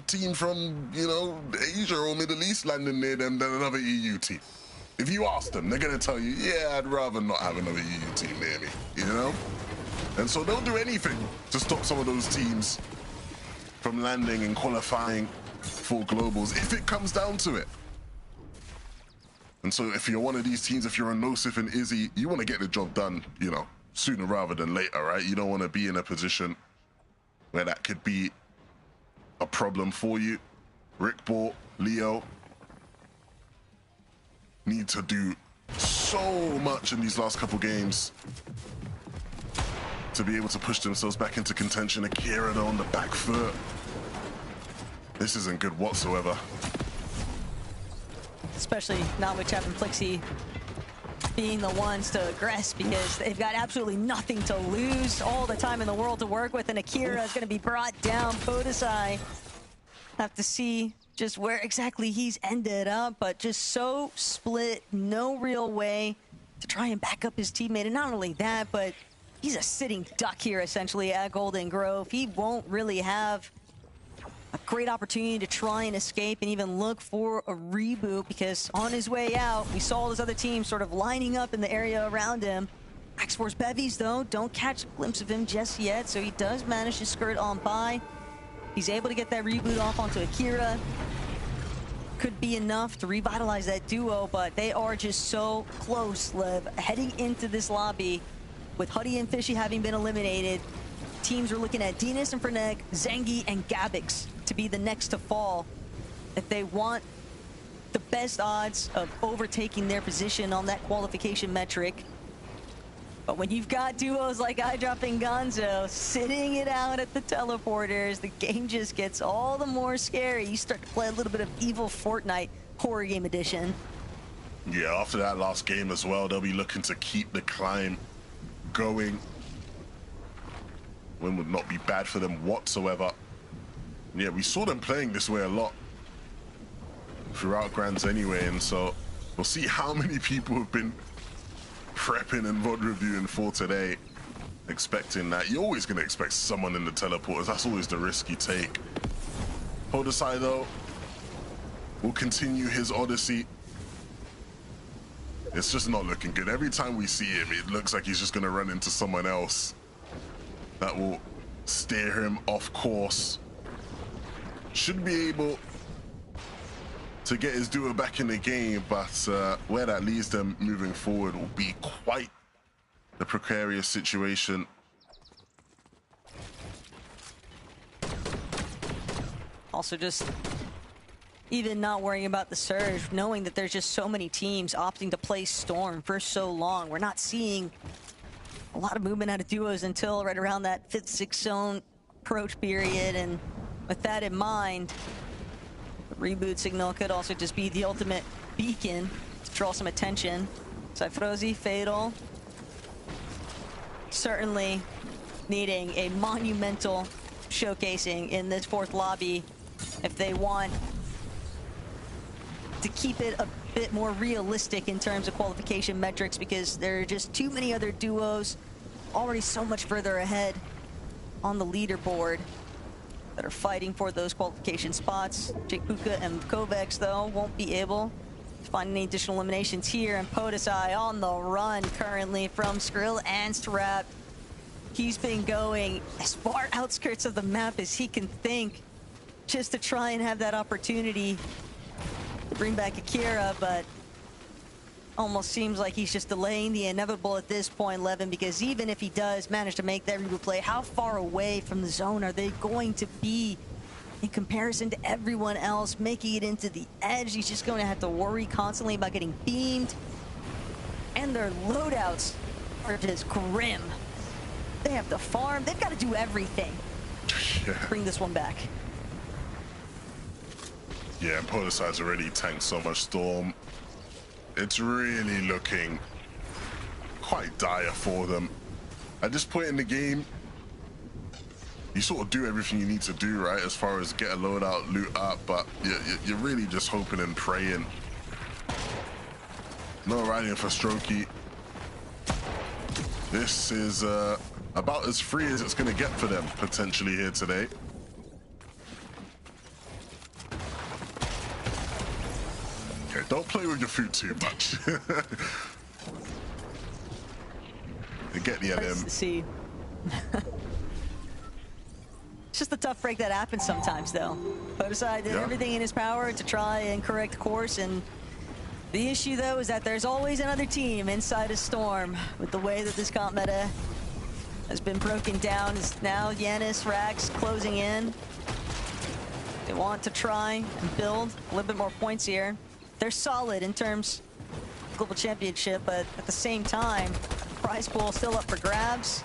G: team from, you know, Asia or Middle East landing near them than another EU team. If you ask them, they're going to tell you, yeah, I'd rather not have another EU team near me, you know? And so they'll do anything to stop some of those teams from landing and qualifying for globals if it comes down to it. And so if you're one of these teams, if you're a Nosif and Izzy, you want to get the job done, you know, sooner rather than later, right? You don't want to be in a position where that could be a problem for you. Rickball, Leo need to do so much in these last couple games to be able to push themselves back into contention. Akira, though, on the back foot. This isn't good whatsoever.
F: Especially not with Chap and Flixie being the ones to aggress, because they've got absolutely nothing to lose, all the time in the world to work with, and Akira is going to be brought down. Podesai have to see just where exactly he's ended up, but just so split, no real way to try and back up his teammate. And not only that, but he's a sitting duck here essentially at Golden Grove. He won't really have a great opportunity to try and escape and even look for a reboot, because on his way out, we saw his other team sort of lining up in the area around him. X-Force Bevies, though, don't catch a glimpse of him just yet, so he does manage to skirt on by. He's able to get that reboot off onto Akira. Could be enough to revitalize that duo, but they are just so close, Lev. Heading into this lobby, with Huddy and Fishy having been eliminated, teams are looking at Dinas and Fernek, Zengi, and Gabix to be the next to fall if they want the best odds of overtaking their position on that qualification metric. But when you've got duos like iDrop and Gonzo sitting it out at the teleporters, the game just gets all the more scary. You start to play a little bit of evil Fortnite horror game edition.
G: Yeah, after that last game as well, they'll be looking to keep the climb going. Win would not be bad for them whatsoever. Yeah, we saw them playing this way a lot throughout Grands anyway, and so we'll see how many people have been prepping and VOD reviewing for today, expecting that. You're always going to expect someone in the teleporters. That's always the risk you take. Podesai, though, will continue his odyssey. It's just not looking good. Every time we see him, it looks like he's just going to run into someone else that will steer him off course. Should be able to get his duo back in the game, but where that leads them moving forward will be quite the precarious situation.
F: Also just even not worrying about the surge, knowing that there's just so many teams opting to play Storm for so long. We're not seeing a lot of movement out of duos until right around that 5th, 6th zone approach period, and with that in mind, the reboot signal could also just be the ultimate beacon to draw some attention. Cyfrozy, Fatal, certainly needing a monumental showcasing in this 4th lobby if they want to keep it a bit more realistic in terms of qualification metrics, because there are just too many other duos already so much further ahead on the leaderboard that are fighting for those qualification spots. Jake Puka and Kovacs, though, won't be able to find any additional eliminations here, and Podesai on the run currently from Skrill and Strap. He's been going as far outskirts of the map as he can think, just to try and have that opportunity to bring back Akira, but almost seems like he's just delaying the inevitable at this point, Levin, because even if he does manage to make that reboot play, how far away from the zone are they going to be in comparison to everyone else making it into the edge? He's just going to have to worry constantly about getting beamed, and their loadouts are just grim. They have to farm, they've got to do everything to bring this one back.
G: Yeah, Podesai's already tanked so much Storm. It's really looking quite dire for them. At this point in the game, you sort of do everything you need to do, right, as far as get a loadout, loot up, but you're really just hoping and praying. No riding for Strokey. This is about as free as it's going to get for them, potentially, here today. Okay, don't play with your food too much. They get the LM.
F: See. It's just a tough break that happens sometimes, though. Podesai did everything in his power to try and correct course, and the issue, though, is that there's always another team inside a Storm. With the way that this comp meta has been broken down, is now Yanis, Rax closing in. They want to try and build a little bit more points here. They're solid in terms of global championship, but at the same time, prize pool still up for grabs.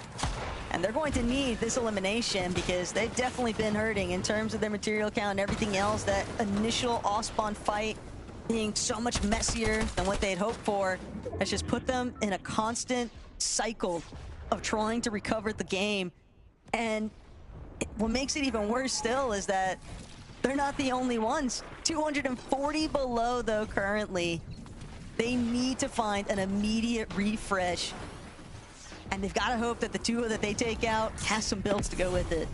F: And they're going to need this elimination because they've definitely been hurting in terms of their material count and everything else. That initial off-spawn fight being so much messier than what they'd hoped for has just put them in a constant cycle of trying to recover the game. And what makes it even worse still is that they're not the only ones. 240 below, though, currently. They need to find an immediate refresh. And they've got to hope that the duo that they take out has some builds to go with it.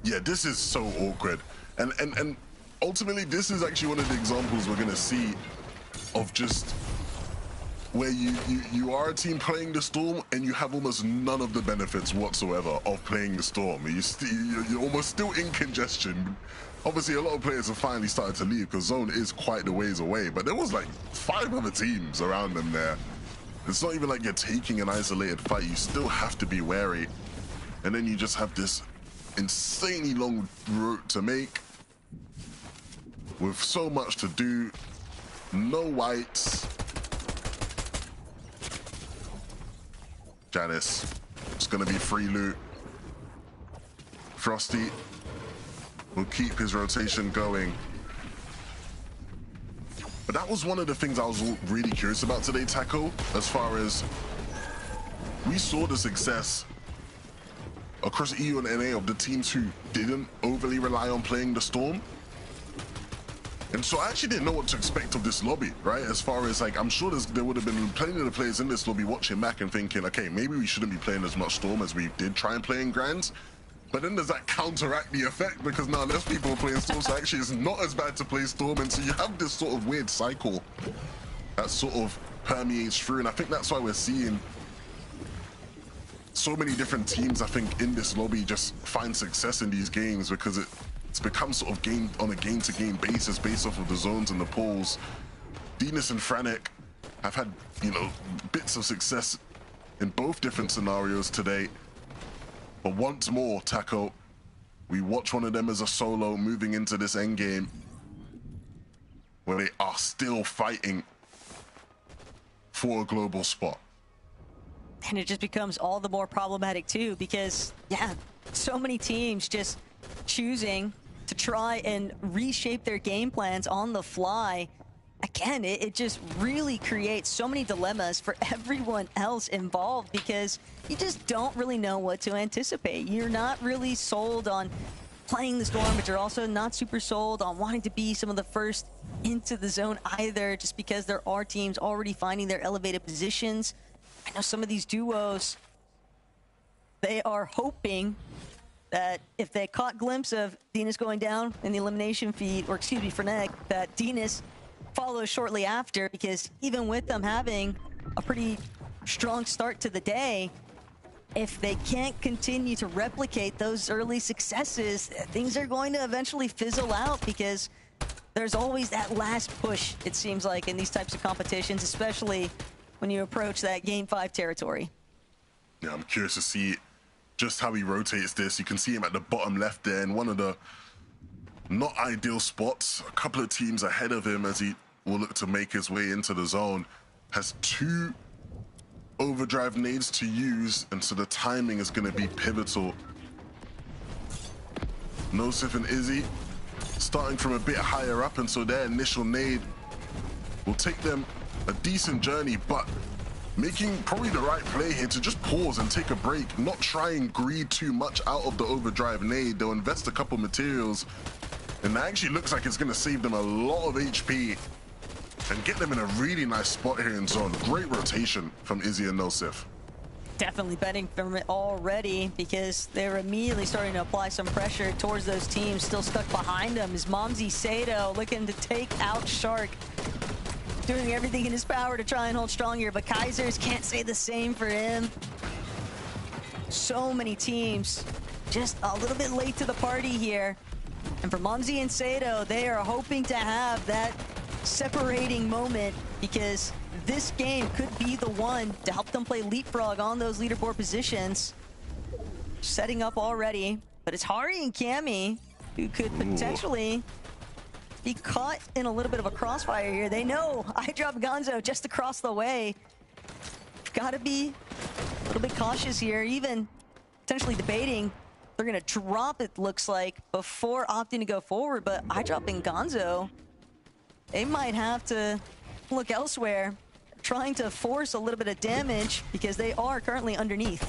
G: Yeah, this is so awkward. And ultimately, this is actually one of the examples we're going to see of just where you are a team playing the Storm and you have almost none of the benefits whatsoever of playing the Storm. You're almost still in congestion. Obviously, a lot of players have finally started to leave because Zone is quite the ways away, but there was like 5 other teams around them there. It's not even like you're taking an isolated fight. You still have to be wary. And then you just have this insanely long route to make with so much to do. No whites. Janice. It's going to be free loot. Frosty will keep his rotation going. But that was one of the things I was really curious about today, Taco, as far as we saw the success across EU and NA of the teams who didn't overly rely on playing the Storm. And so I actually didn't know what to expect of this lobby, right? As far as like, I'm sure there would have been plenty of the players in this lobby watching back and thinking, okay, maybe we shouldn't be playing as much Storm as we did try and play in Grands. But then there's that counteract the effect because now less people are playing Storm, so actually it's not as bad to play Storm. And so you have this sort of weird cycle that sort of permeates through. And I think that's why we're seeing so many different teams, I think, in this lobby just find success in these games because it's become sort of game on a game-to-game basis based off of the zones and the polls. Venus and Franek have had, you know, bits of success in both different scenarios today. But once more, Taco, we watch one of them as a solo moving into this endgame where they are still fighting for a global spot.
F: And it just becomes all the more problematic too, because yeah, so many teams just choosing to try and reshape their game plans on the fly. Again, it just really creates so many dilemmas for everyone else involved because you just don't really know what to anticipate. You're not really sold on playing the Storm, but you're also not super sold on wanting to be some of the first into the zone either, just because there are teams already finding their elevated positions. I know some of these duos, they are hoping that if they caught glimpse of Dinas going down in the elimination feed, or excuse me, Franek, that Dinas follows shortly after, because even with them having a pretty strong start to the day, if they can't continue to replicate those early successes, things are going to eventually fizzle out because there's always that last push, it seems like, in these types of competitions, especially when you approach that Game 5 territory.
G: Yeah, I'm curious to see just how he rotates this. You can see him at the bottom left there in one of the not ideal spots. A couple of teams ahead of him as he will look to make his way into the zone. Has 2 overdrive nades to use, and so the timing is going to be pivotal. Nosif and Izzy starting from a bit higher up, and so their initial nade will take them a decent journey, but making probably the right play here to just pause and take a break, not try and greed too much out of the overdrive nade. They'll invest a couple materials, and that actually looks like it's going to save them a lot of HP and get them in a really nice spot here in zone. Great rotation from Izzy and Nosif.
F: Definitely betting from it already because they're immediately starting to apply some pressure towards those teams still stuck behind them. Is Momsy Sato looking to take out Shark, doing everything in his power to try and hold strong here, but Kaisers can't say the same for him. So many teams just a little bit late to the party here. And for Momsy and Sato, they are hoping to have that separating moment because this game could be the one to help them play leapfrog on those leaderboard positions. Setting up already, but it's Hari and Cammy who could potentially be caught in a little bit of a crossfire here. They know I dropped Gonzo just across the way. Got to be a little bit cautious here, even potentially debating. They're going to drop it, looks like, before opting to go forward, but I dropping Gonzo. They might have to look elsewhere, trying to force a little bit of damage because they are currently underneath.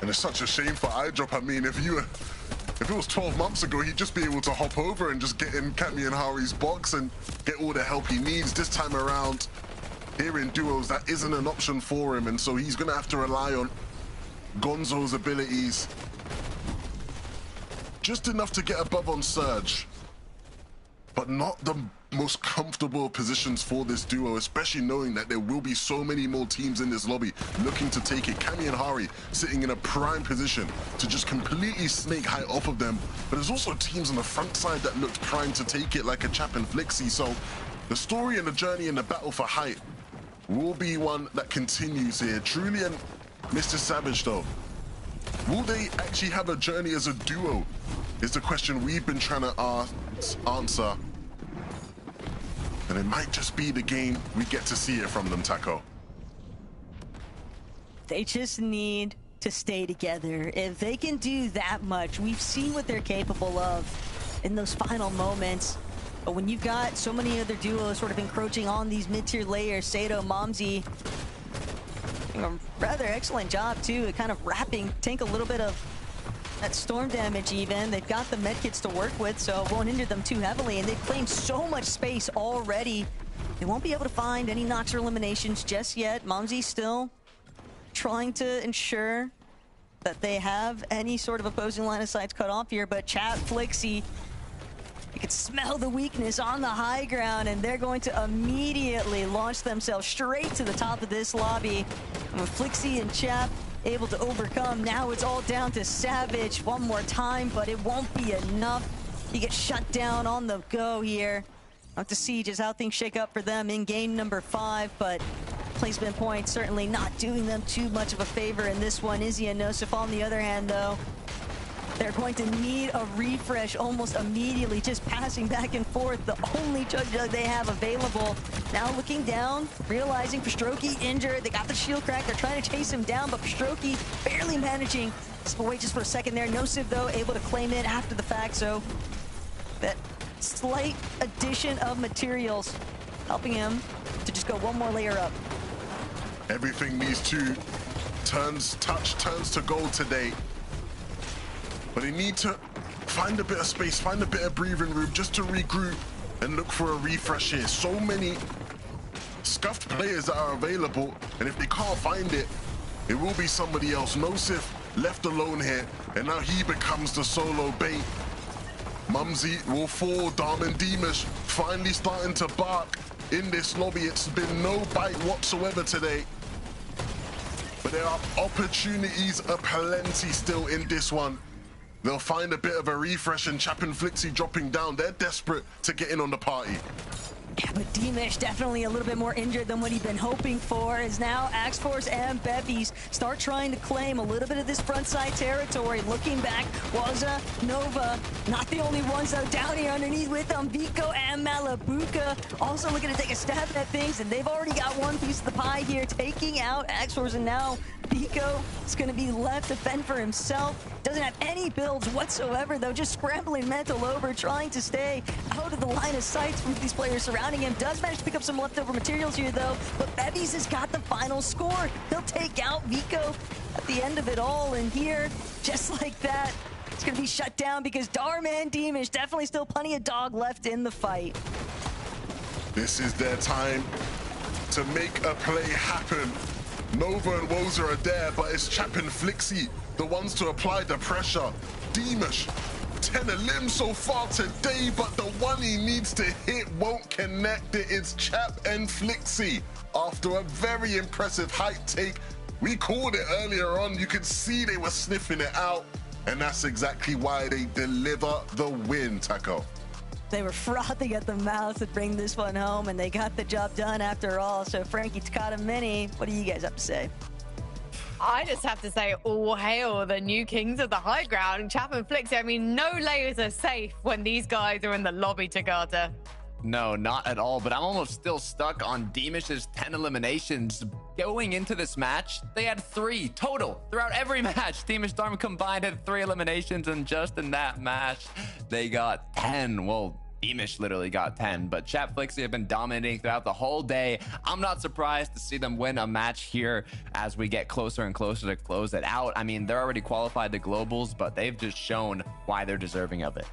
G: And it's such a shame for iDrop. I mean, if it was 12 months ago, he'd just be able to hop over and just get in Cammy and Hari's box and get all the help he needs. This time around, here in duos, that isn't an option for him, and so he's gonna have to rely on Gonzo's abilities. Just enough to get above on Surge, but not the most comfortable positions for this duo, especially knowing that there will be so many more teams in this lobby looking to take it. Cammy and Hari sitting in a prime position to just completely snake height off of them, but there's also teams on the front side that looked primed to take it, like a Chap and Flixie. So the story and the journey and the battle for height will be one that continues here. Truly and Mr. Savage, though, will they actually have a journey as a duo is the question we've been trying to answer. And it might just be the game we get to see it from them, Taco.
F: They just need to stay together. If they can do that much, we've seen what they're capable of in those final moments. But when you've got so many other duos sort of encroaching on these mid-tier layers, Sato, Momsy, doing a rather excellent job too at kind of wrapping Tank a little bit of that storm damage even. They've got the medkits to work with, so it won't hinder them too heavily, and they've claimed so much space already. They won't be able to find any knocks or eliminations just yet. Momsy still trying to ensure that they have any sort of opposing line of sights cut off here, but Chat, Flixie, you can smell the weakness on the high ground, and they're going to immediately launch themselves straight to the top of this lobby. And with Flixie and Chap able to overcome, now it's all down to Savage one more time, but it won't be enough. He gets shut down on the go here. Have to see just how things shake up for them in game number 5, but placement points certainly not doing them too much of a favor in this one. Izzy and Nosif on the other hand, though, they're going to need a refresh almost immediately, just passing back and forth. The only judge that they have available. Now looking down, realizing Pstroki injured. They got the shield crack. They're trying to chase him down, but Pstroki barely managing. Wait just for a second there. Nosif, though, able to claim it after the fact, so that slight addition of materials helping him to just go one more layer up.
G: Everything these two turns to gold today. But they need to find a bit of space, find a bit of breathing room just to regroup and look for a refresh here. So many scuffed players that are available, and if they can't find it, it will be somebody else. Nosif left alone here, and now he becomes the solo bait. Mumsy will fall. Darman Deemish finally starting to bark in this lobby. It's been no bite whatsoever today. But there are opportunities aplenty still in this one. They'll find a bit of a refresh, and Chap and Flixie dropping down. They're desperate to get in on the party.
F: Yeah, but Deemish definitely a little bit more injured than what he'd been hoping for, as now Axe Force and Bevies start trying to claim a little bit of this front side territory. Looking back, Waza, Nova, not the only ones though down here underneath with them. Vico and Malabuka also looking to take a stab at things, and they've already got one piece of the pie here, taking out Axe Force, and now Vico is going to be left to fend for himself. Doesn't have any builds whatsoever though, just scrambling mental over, trying to stay out of the line of sights from these players surrounding him. Does manage to pick up some leftover materials here though, but Bevies has got the final score. He'll take out Vico at the end of it all, and here, just like that, it's going to be shut down because Darman Deemish definitely still plenty of dog left in the fight.
G: This is their time to make a play happen. Nova and Woza are there, but it's Chap and Flixie, the ones to apply the pressure. Deemish, 10 a limb so far today, but the one he needs to hit won't connect it. It's Chap and Flixie. After a very impressive height take, we called it earlier on. You could see they were sniffing it out, and that's exactly why they deliver the win, Taco.
F: They were frothing at the mouth to bring this one home, and they got the job done after all. So Frankie, Takata, Mini, what do you guys have to say?
C: I just have to say, all hail the new kings of the high ground, Chap and Flixie. I mean, no layers are safe when these guys are in the lobby, Takata.
D: No, not at all, but I'm almost still stuck on Deemish's 10 eliminations. Going into this match, they had 3 total throughout every match. Deemish Darm combined had 3 eliminations, and just in that match, they got 10. Well, Deemish literally got 10, but Chap Flixie have been dominating throughout the whole day. I'm not surprised to see them win a match here as we get closer and closer to close it out. I mean, they're already qualified to globals, but they've just shown why they're deserving of it.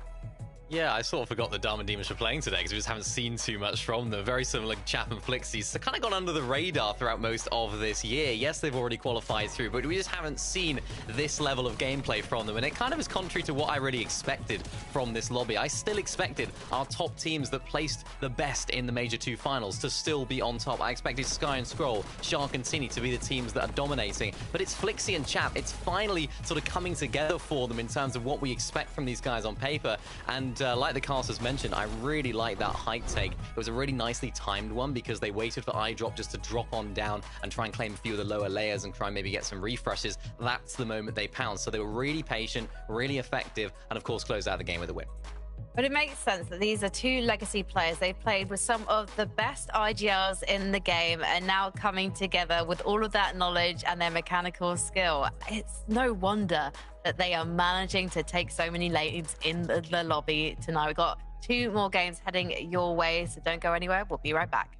E: Yeah, I sort of forgot that Darman Deemish were playing today because we just haven't seen too much from them. Very similar to Chap and Flixie. So kind of gone under the radar throughout most of this year. Yes, they've already qualified through, but we just haven't seen this level of gameplay from them. And it kind of is contrary to what I really expected from this lobby. I still expected our top teams that placed the best in the Major 2 finals to still be on top. I expected Sky and Scroll, Shark and Tini to be the teams that are dominating. But it's Flixie and Chap. It's finally sort of coming together for them in terms of what we expect from these guys on paper. And like the casters mentioned, I really like that height take. It was a really nicely timed one because they waited for eye drop just to drop on down and try and claim a few of the lower layers and try and maybe get some refreshes. That's the moment they pounced. So they were really patient, really effective, and of course closed out the game with a win.
C: But it makes sense that these are two legacy players. They've played with some of the best IGLs in the game and now coming together with all of that knowledge and their mechanical skill. It's no wonder that they are managing to take so many lanes in the lobby tonight. We've got 2 more games heading your way, so don't go anywhere. We'll be right back.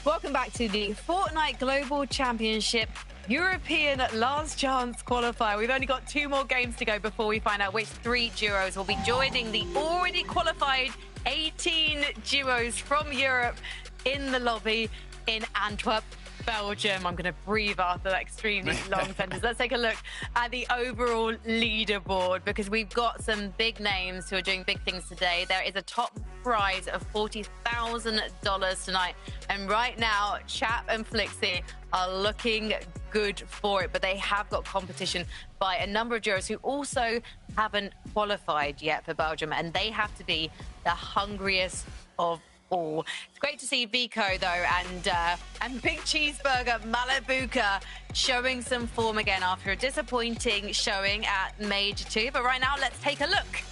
C: Welcome back to the Fortnite Global Championship European Last Chance Qualifier. We've only got 2 more games to go before we find out which 3 duos will be joining the already qualified 18 duos from Europe in the lobby in Antwerp, Belgium. I'm going to breathe after that extremely long sentence. Let's take a look at the overall leaderboard because we've got some big names who are doing big things today. There is a top prize of $40,000 tonight. And right now, Chap and Flixie are looking good for it, but they have got competition by a number of jurors who also haven't qualified yet for Belgium, and they have to be the hungriest of all. It's great to see Vico though and Big Cheeseburger Malabuka showing some form again after a disappointing showing at Major 2. But right now, let's take a look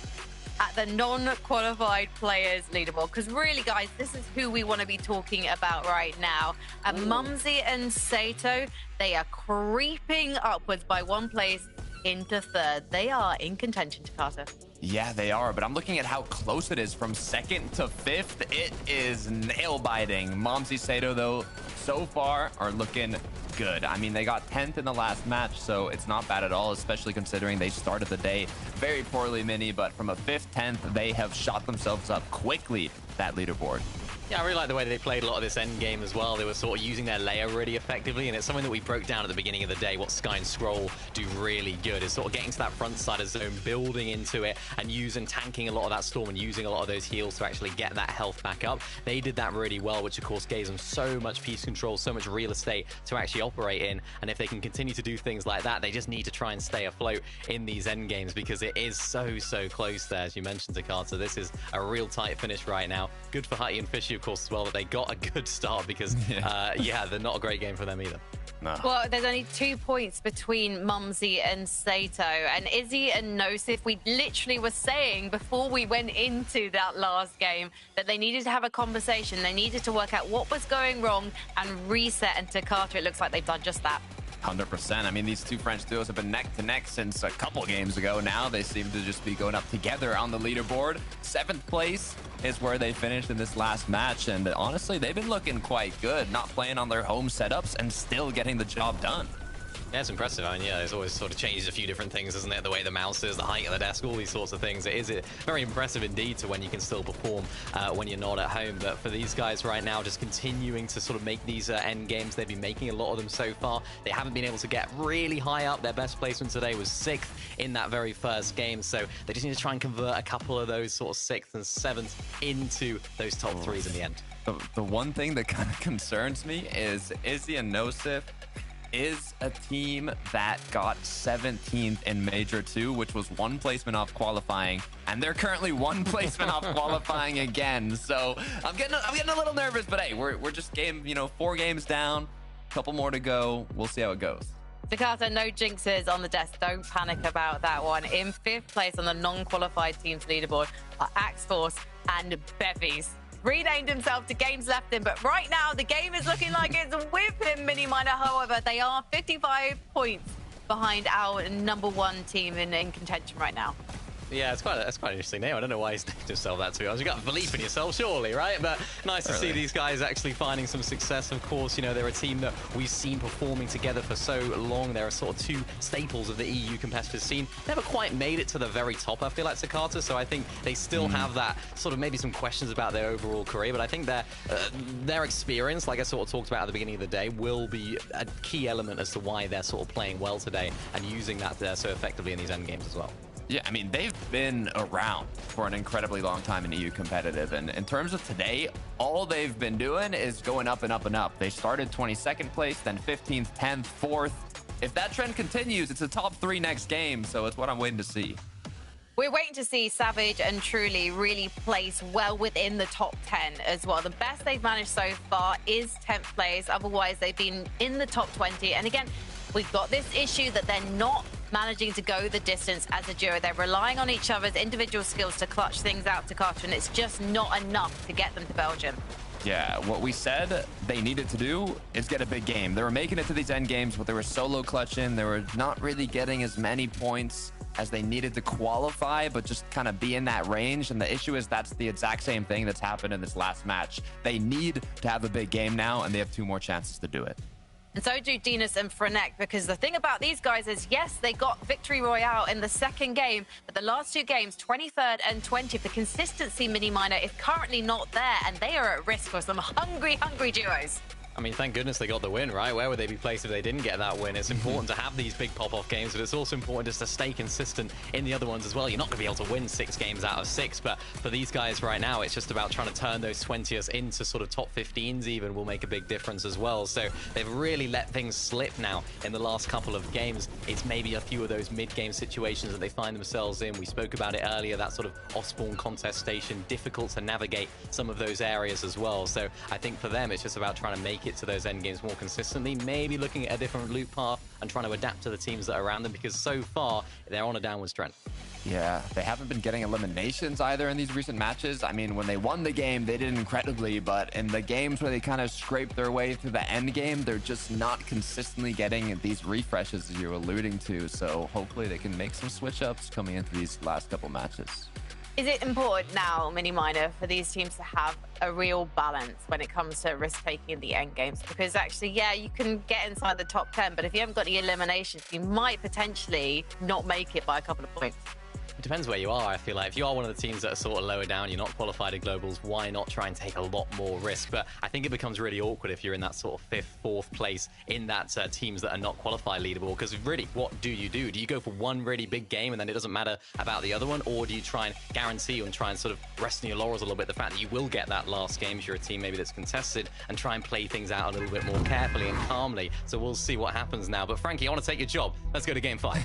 C: at the non-qualified players leaderboard, because really, guys, this is who we want to be talking about right now. And Mumsy and Sato, they are creeping upwards by 1 place into 3rd. They are in contention, Takata.
D: Yeah, they are, but I'm looking at how close it is from 2nd to 5th. It is nail-biting. Mumsy, Sato, though, so far are looking good. I mean, they got 10th in the last match, so it's not bad at all, especially considering they started the day very poorly, Mini, but from a 5th, 10th, they have shot themselves up quickly, that leaderboard.
E: Yeah, I really like the way they played a lot of this end game as well. They were sort of using their layer really effectively, and it's something that we broke down at the beginning of the day. What Sky and Scroll do really good is sort of getting to that front side of zone, building into it, and tanking a lot of that storm and using a lot of those heals to actually get that health back up. They did that really well, which of course gave them so much piece control, so much real estate to actually operate in. And if they can continue to do things like that, they just need to try and stay afloat in these end games because it is so close there, as you mentioned, Takata. This is a real tight finish right now. Good for Hutty and Fishy, of course, as well, that they got a good start because, yeah, they're not a great game for them either.
G: No.
C: Well, there's only 2 points between Mumsy and Sato. And Izzy and Nosif, we literally were saying before we went into that last game that they needed to have a conversation. They needed to work out what was going wrong and reset. And Takata, it looks like they've done just that.
D: 100%. I mean, these two French duos have been neck to neck since a couple games ago. Now they seem to just be going up together on the leaderboard. 7th place is where they finished in this last match. And honestly, they've been looking quite good, not playing on their home setups and still getting the job done.
E: Yeah, it's impressive. I mean, yeah, it's always sort of changed a few different things, isn't it? The way the mouse is, the height of the desk, all these sorts of things. It is very impressive indeed to when you can still perform when you're not at home. But for these guys right now, just continuing to sort of make these end games, they've been making a lot of them so far. They haven't been able to get really high up. Their best placement today was 6th in that very first game. So they just need to try and convert a couple of those sort of 6th and 7th into those top 3s in the end.
D: The one thing that kind of concerns me is Izzy and Nosif is a team that got 17th in Major 2, which was 1 placement off qualifying, and they're currently 1 placement off qualifying again. So I'm getting a little nervous, but hey, we're just 4 games down, couple more to go. We'll see how it goes.
C: Takata, no jinxes on the desk. Don't panic about that one. In 5th place on the non-qualified teams leaderboard are Axe Force and Bevies. Renamed himself to Games Left In, but right now the game is looking like it's with him, Mini Miner. However, they are 55 points behind our #1 team in contention right now.
E: Yeah, it's quite an interesting name. I don't know why he's named himself that, to be honest. You've got belief in yourself, surely, right? But nice to see these guys actually finding some success. Of course, you know, they're a team that we've seen performing together for so long. They're sort of 2 staples of the EU competitive scene. Never quite made it to the very top, I feel like, Takata. So I think they still have that sort of maybe some questions about their overall career. But I think their experience, like I sort of talked about at the beginning of the day, will be a key element as to why they're sort of playing well today and using that so effectively in these end games as well.
D: Yeah, I mean, they've been around for an incredibly long time in EU competitive. And in terms of today, all they've been doing is going up and up and up. They started 22nd place, then 15th, 10th, 4th. If that trend continues, it's a top 3 next game. So it's what I'm waiting to see.
C: We're waiting to see Savage and Truly really place well within the top 10 as well. The best they've managed so far is 10th place. Otherwise, they've been in the top 20. And again, we've got this issue that they're not managing to go the distance as a duo. They're relying on each other's individual skills to clutch things out to Carter, and it's just not enough to get them to Belgium.
D: Yeah, what we said they needed to do is get a big game. They were making it to these end games, but they were solo clutching. They were not really getting as many points as they needed to qualify, but just kind of be in that range. And the issue is that's the exact same thing that's happened in this last match. They need to have a big game now, and they have 2 more chances to do it.
C: And so do Dinas and Frenek, because the thing about these guys is, yes, they got victory royale in the 2nd game, but the last 2 games, 23rd and 20th, the consistency, Mini Miner, is currently not there, and they are at risk for some hungry duos.
E: I mean, thank goodness they got the win, right? Where would they be placed if they didn't get that win? It's important to have these big pop-off games, but it's also important just to stay consistent in the other ones as well. You're not going to be able to win 6 games out of 6, but for these guys right now, it's just about trying to turn those 20th into sort of top 15s even will make a big difference as well. So they've really let things slip now in the last couple of games. It's maybe a few of those mid-game situations that they find themselves in. We spoke about it earlier, that sort of off-spawn contest station, difficult to navigate some of those areas as well. So I think for them, it's just about trying to make it to those end games more consistently, maybe looking at a different loop path and trying to adapt to the teams that are around them, because so far they're on a downward trend.
D: Yeah, they haven't been getting eliminations either in these recent matches. I mean, when they won the game, they did incredibly, but in the games where they kind of scraped their way through the end game, they're just not consistently getting these refreshes as you're alluding to. So hopefully they can make some switch ups coming into these last couple matches.
C: Is it important now, Mini Miner, for these teams to have a real balance when it comes to risk-taking in the end games? Because actually, yeah, you can get inside the top 10, but if you haven't got any eliminations, you might potentially not make it by a couple of points.
E: It depends where you are. I feel like if you are one of the teams that are sort of lower down, you're not qualified at globals, why not try and take a lot more risk? But I think it becomes really awkward if you're in that sort of fifth, fourth place in that teams that are not qualified leaderboard. Because really, what do? Do you go for one really big game and then it doesn't matter about the other one, or do you try and guarantee and try and sort of rest in your laurels a little bit the fact that you will get that last game if you're a team maybe that's contested, and try and play things out a little bit more carefully and calmly? So we'll see what happens now. But Frankie, I want to take your job. Let's go to game 5.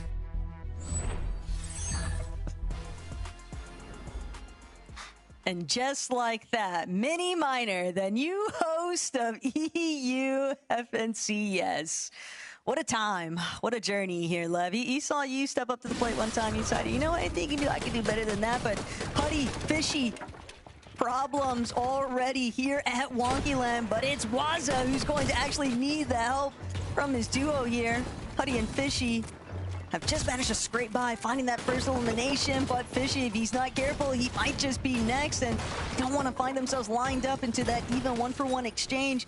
F: And just like that, Mini Miner, the new host of EU FNCS. What a time. What a journey here, Lev. He saw you step up to the plate one time. He decided, you know what, I think I can do better than that. But Huddy, Fishy, problems already here at Wonkyland. But it's Waza who's going to actually need the help from his duo here. Huddy and Fishy have just managed to scrape by, finding that first elimination. But Fishy, if he's not careful, he might just be next, and don't want to find themselves lined up into that even 1-for-1 exchange.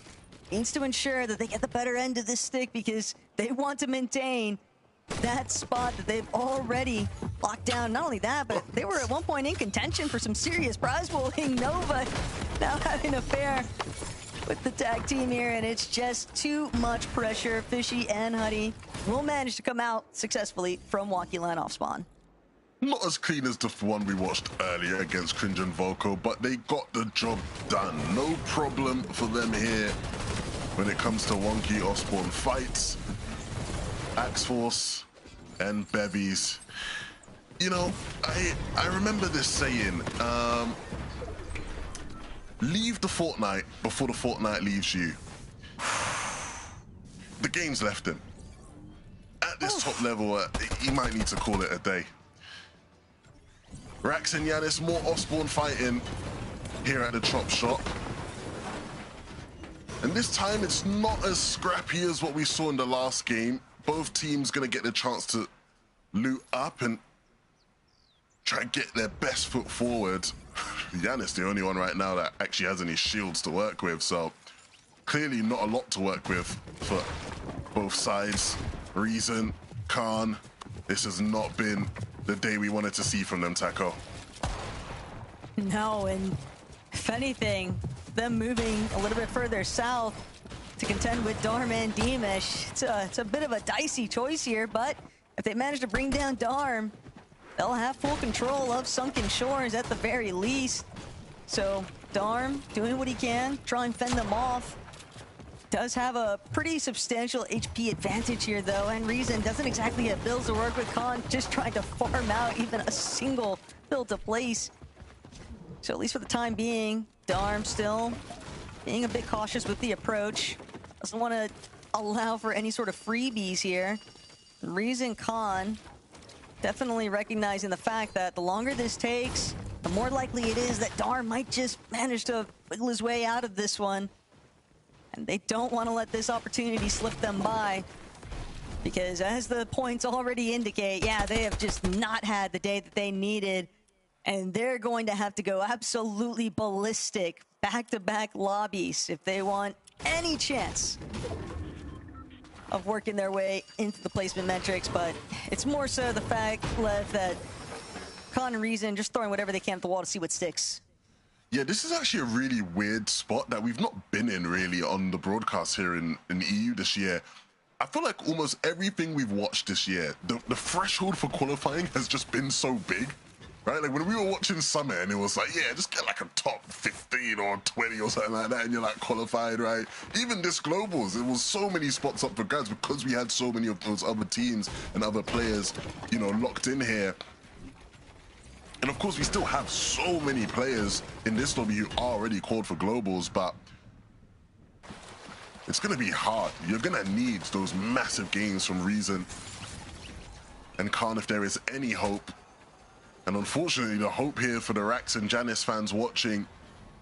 F: Needs to ensure that they get the better end of this stick, because they want to maintain that spot that they've already locked down. Not only that, but they were at one point in contention for some serious prize pooling. Nova now having a fare with the tag team here, and it's just too much pressure. Fishy and Huddy will manage to come out successfully from Wonkyland off spawn.
G: Not as clean as the one we watched earlier against Cringe and Voco, but they got the job done. No problem for them here when it comes to wonky off-spawn fights. Axe Force and Bevies. You know, I remember this saying, leave the Fortnite before the Fortnite leaves you. The game's left him. At this top level, he might need to call it a day. Rax and Yanis, more off-spawn fighting here at the Chop Shop. And this time, it's not as scrappy as what we saw in the last game. Both teams gonna get the chance to loot up and try and get their best foot forward. Yanis, the only one right now that actually has any shields to work with, so clearly not a lot to work with for both sides. Reason, Khan, this has not been the day we wanted to see from them, Taco.
F: No, and if anything, them moving a little bit further south to contend with Dharm and Deemish, it's a bit of a dicey choice here, but if they manage to bring down Dharm, they'll have full control of Sunken Shores at the very least. So Dharm doing what he can, try and fend them off. Does have a pretty substantial HP advantage here, though, and Reason doesn't exactly have builds to work with. Khan just trying to farm out even a single build to place. So at least for the time being, Dharm still being a bit cautious with the approach. Doesn't want to allow for any sort of freebies here. Reason, Khan definitely recognizing the fact that the longer this takes, the more likely it is that Dharm might just manage to wiggle his way out of this one. And they don't want to let this opportunity slip them by, because as the points already indicate, yeah, they have just not had the day that they needed, and they're going to have to go absolutely ballistic back-to-back lobbies if they want any chance of working their way into the placement metrics. But it's more so the fact, Lev, that Khan and Reason just throwing whatever they can at the wall to see what sticks.
G: Yeah, this is actually a really weird spot that we've not been in really on the broadcast here in EU this year. I feel like almost everything we've watched this year, the threshold for qualifying has just been so big, right? Like when we were watching Summit and it was like, yeah, just get like a top 15 or 20 or something like that and you're like qualified, right? Even this Globals, there was so many spots up for grabs because we had so many of those other teams and other players, you know, locked in here. And of course, we still have so many players in this lobby who are already called for globals, but it's going to be hard. You're going to need those massive gains from Reason and Khan if there is any hope. And unfortunately, the hope here for the Rax and Janice fans watching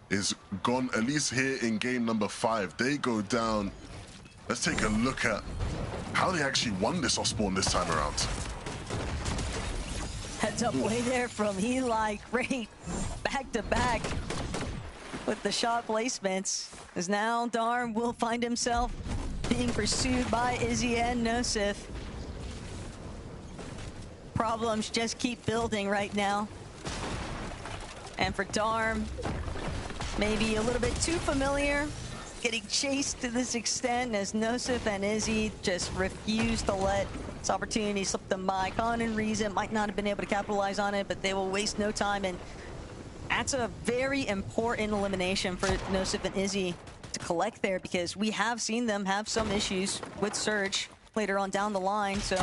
G: is gone, at least here in game number 5. They go down. Let's take a look at how they actually won this off-spawn this time around.
F: Heads up play there from Eli. Great back-to-back with the shot placements. As now Dharm will find himself being pursued by Izzy and Nosif. problems just keep building right now. And for Darm, maybe a little bit too familiar, getting chased to this extent as Nosif and Izzy just refuse to let this opportunity slip them by. Khan and Riza might not have been able to capitalize on it, but they will waste no time. And that's a very important elimination for Nosif and Izzy to collect there, because we have seen them have some issues with Surge later on down the line, so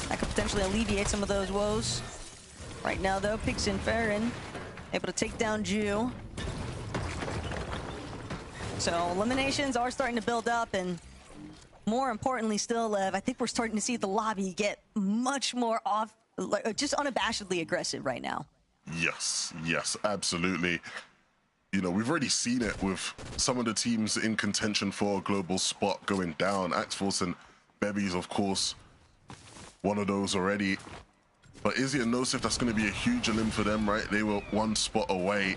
F: that could potentially alleviate some of those woes. Right now, though, Pigs and Farron able to take down Ju. So eliminations are starting to build up, and more importantly still, Lev, I think we're starting to see the lobby get much more off, just unabashedly aggressive right now.
G: Yes, absolutely. You know, we've already seen it with some of the teams in contention for a global spot going down. Axforce and Bebies, of course, one of those already. But Izzy and Nosif, that's going to be a huge elim for them, right? They were one spot away.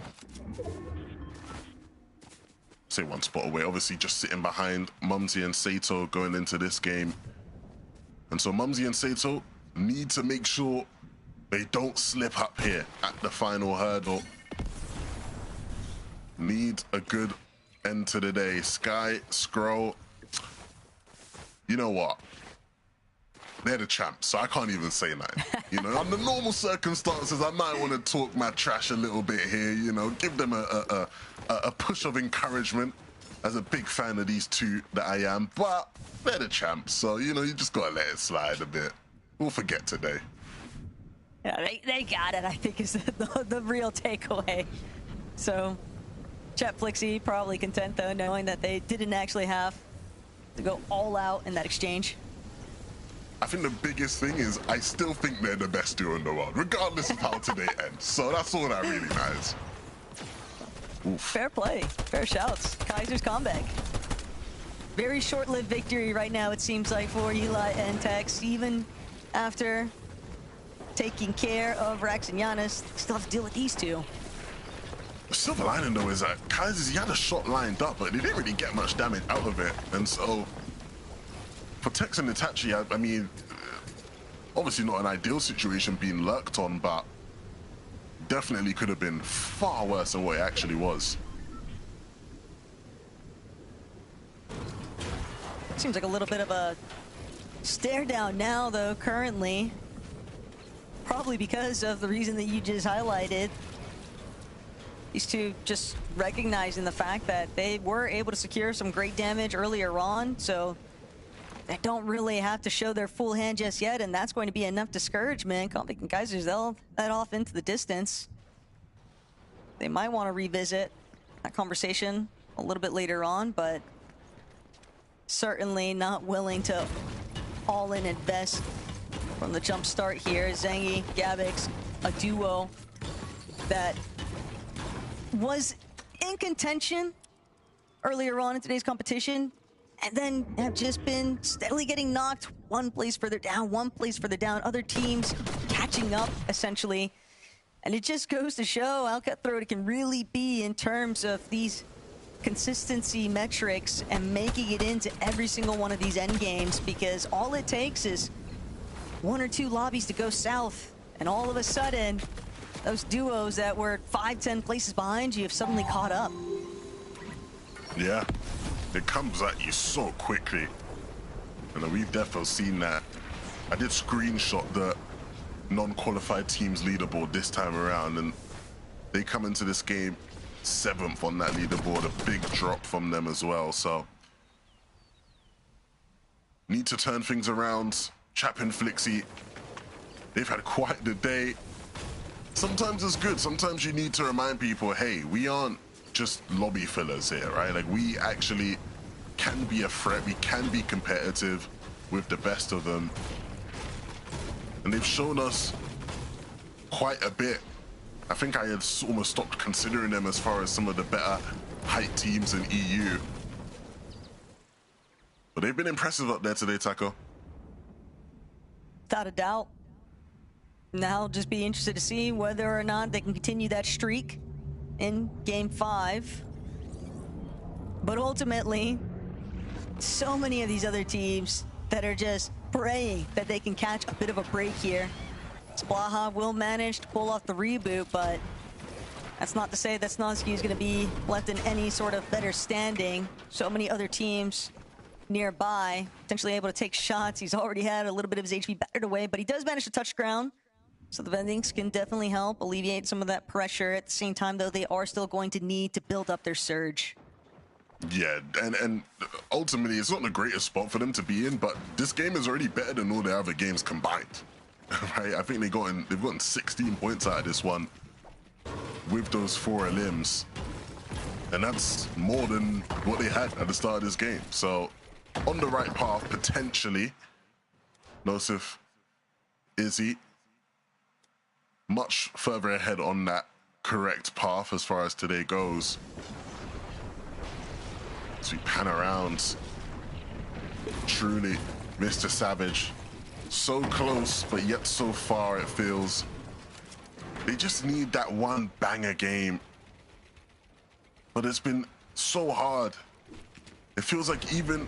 G: Say one spot away, obviously just sitting behind Mumsy and Sato going into this game. And so Mumsy and Sato need to make sure they don't slip up here at the final hurdle. Need a good end to the day. Sky, Scroll, you know what? They're the champs, so I can't even say nothing. You know, under normal circumstances, I might want to talk my trash a little bit here, you know, give them a push of encouragement as a big fan of these two that I am, but they're the champs, so, you know, you just got to let it slide a bit. We'll forget today.
F: Yeah, they got it, I think, is the real takeaway. So, Chet Flixie probably content, though, knowing that they didn't actually have to go all out in that exchange.
G: I think the biggest thing is I still think they're the best duo in the world, regardless of how today ends. So that's all that really matters. Oof.
F: Fair play. Fair shouts. Kaiser's comeback. Very short-lived victory right now, it seems like, for Eli and Tex. Even after taking care of Rax and Giannis, still have to deal with these two.
G: The silver lining, though, is that Kaiser's, he had a shot lined up, but he didn't really get much damage out of it. And so, for Tex and Itachi, I mean, obviously not an ideal situation being lurked on, but definitely could have been far worse than what it actually was.
F: Seems like a little bit of a stare down now, though, currently. Probably because of the reason that you just highlighted. These two just recognizing the fact that they were able to secure some great damage earlier on, so they don't really have to show their full hand just yet, and that's going to be enough discouragement. Comic and Geysers, they'll head off into the distance. They might want to revisit that conversation a little bit later on, but certainly not willing to all in invest from the jump start here. Zangy, Gabix, a duo that was in contention earlier on in today's competition, and then have just been steadily getting knocked one place further down, other teams catching up, essentially. And it just goes to show how cutthroat it can really be in terms of these consistency metrics and making it into every single one of these end games, because all it takes is one or two lobbies to go south, and all of a sudden, those duos that were 5-10 places behind you have suddenly caught up.
G: Yeah, it comes at you so quickly. And we've definitely seen that. I did screenshot the non-qualified teams leaderboard this time around, and they come into this game 7th on that leaderboard, a big drop from them as well. So need to turn things around. Chap and Flixie, they've had quite the day. Sometimes it's good. Sometimes you need to remind people, hey, we aren't just lobby fillers here, right? Like, we actually can be a threat. We can be competitive with the best of them. And they've shown us quite a bit. I think I had almost stopped considering them as far as some of the better height teams in EU. But they've been impressive up there today, Taco.
F: Without a doubt. Now just be interested to see whether or not they can continue that streak in Game 5. But ultimately, so many of these other teams that are just praying that they can catch a bit of a break here Splaha will manage to pull off the reboot, but that's not to say that Snonsky is going to be left in any sort of better standing. So many other teams nearby, potentially able to take shots. He's already had a little bit of his HP battered away, but he does manage to touch ground. So the vendings can definitely help alleviate some of that pressure. At the same time, though, they are still going to need to build up their surge.
G: Yeah, and ultimately, it's not the greatest spot for them to be in, but this game is already better than all the other games combined. Right? I think they've gotten 16 points out of this one with those 4 limbs. And that's more than what they had at the start of this game. So, on the right path, potentially. Nosif, Izzy, much further ahead on that correct path as far as today goes. As we pan around, truly, Mr. Savage, so close, but yet so far, it feels. They just need that one banger game. But it's been so hard. It feels like even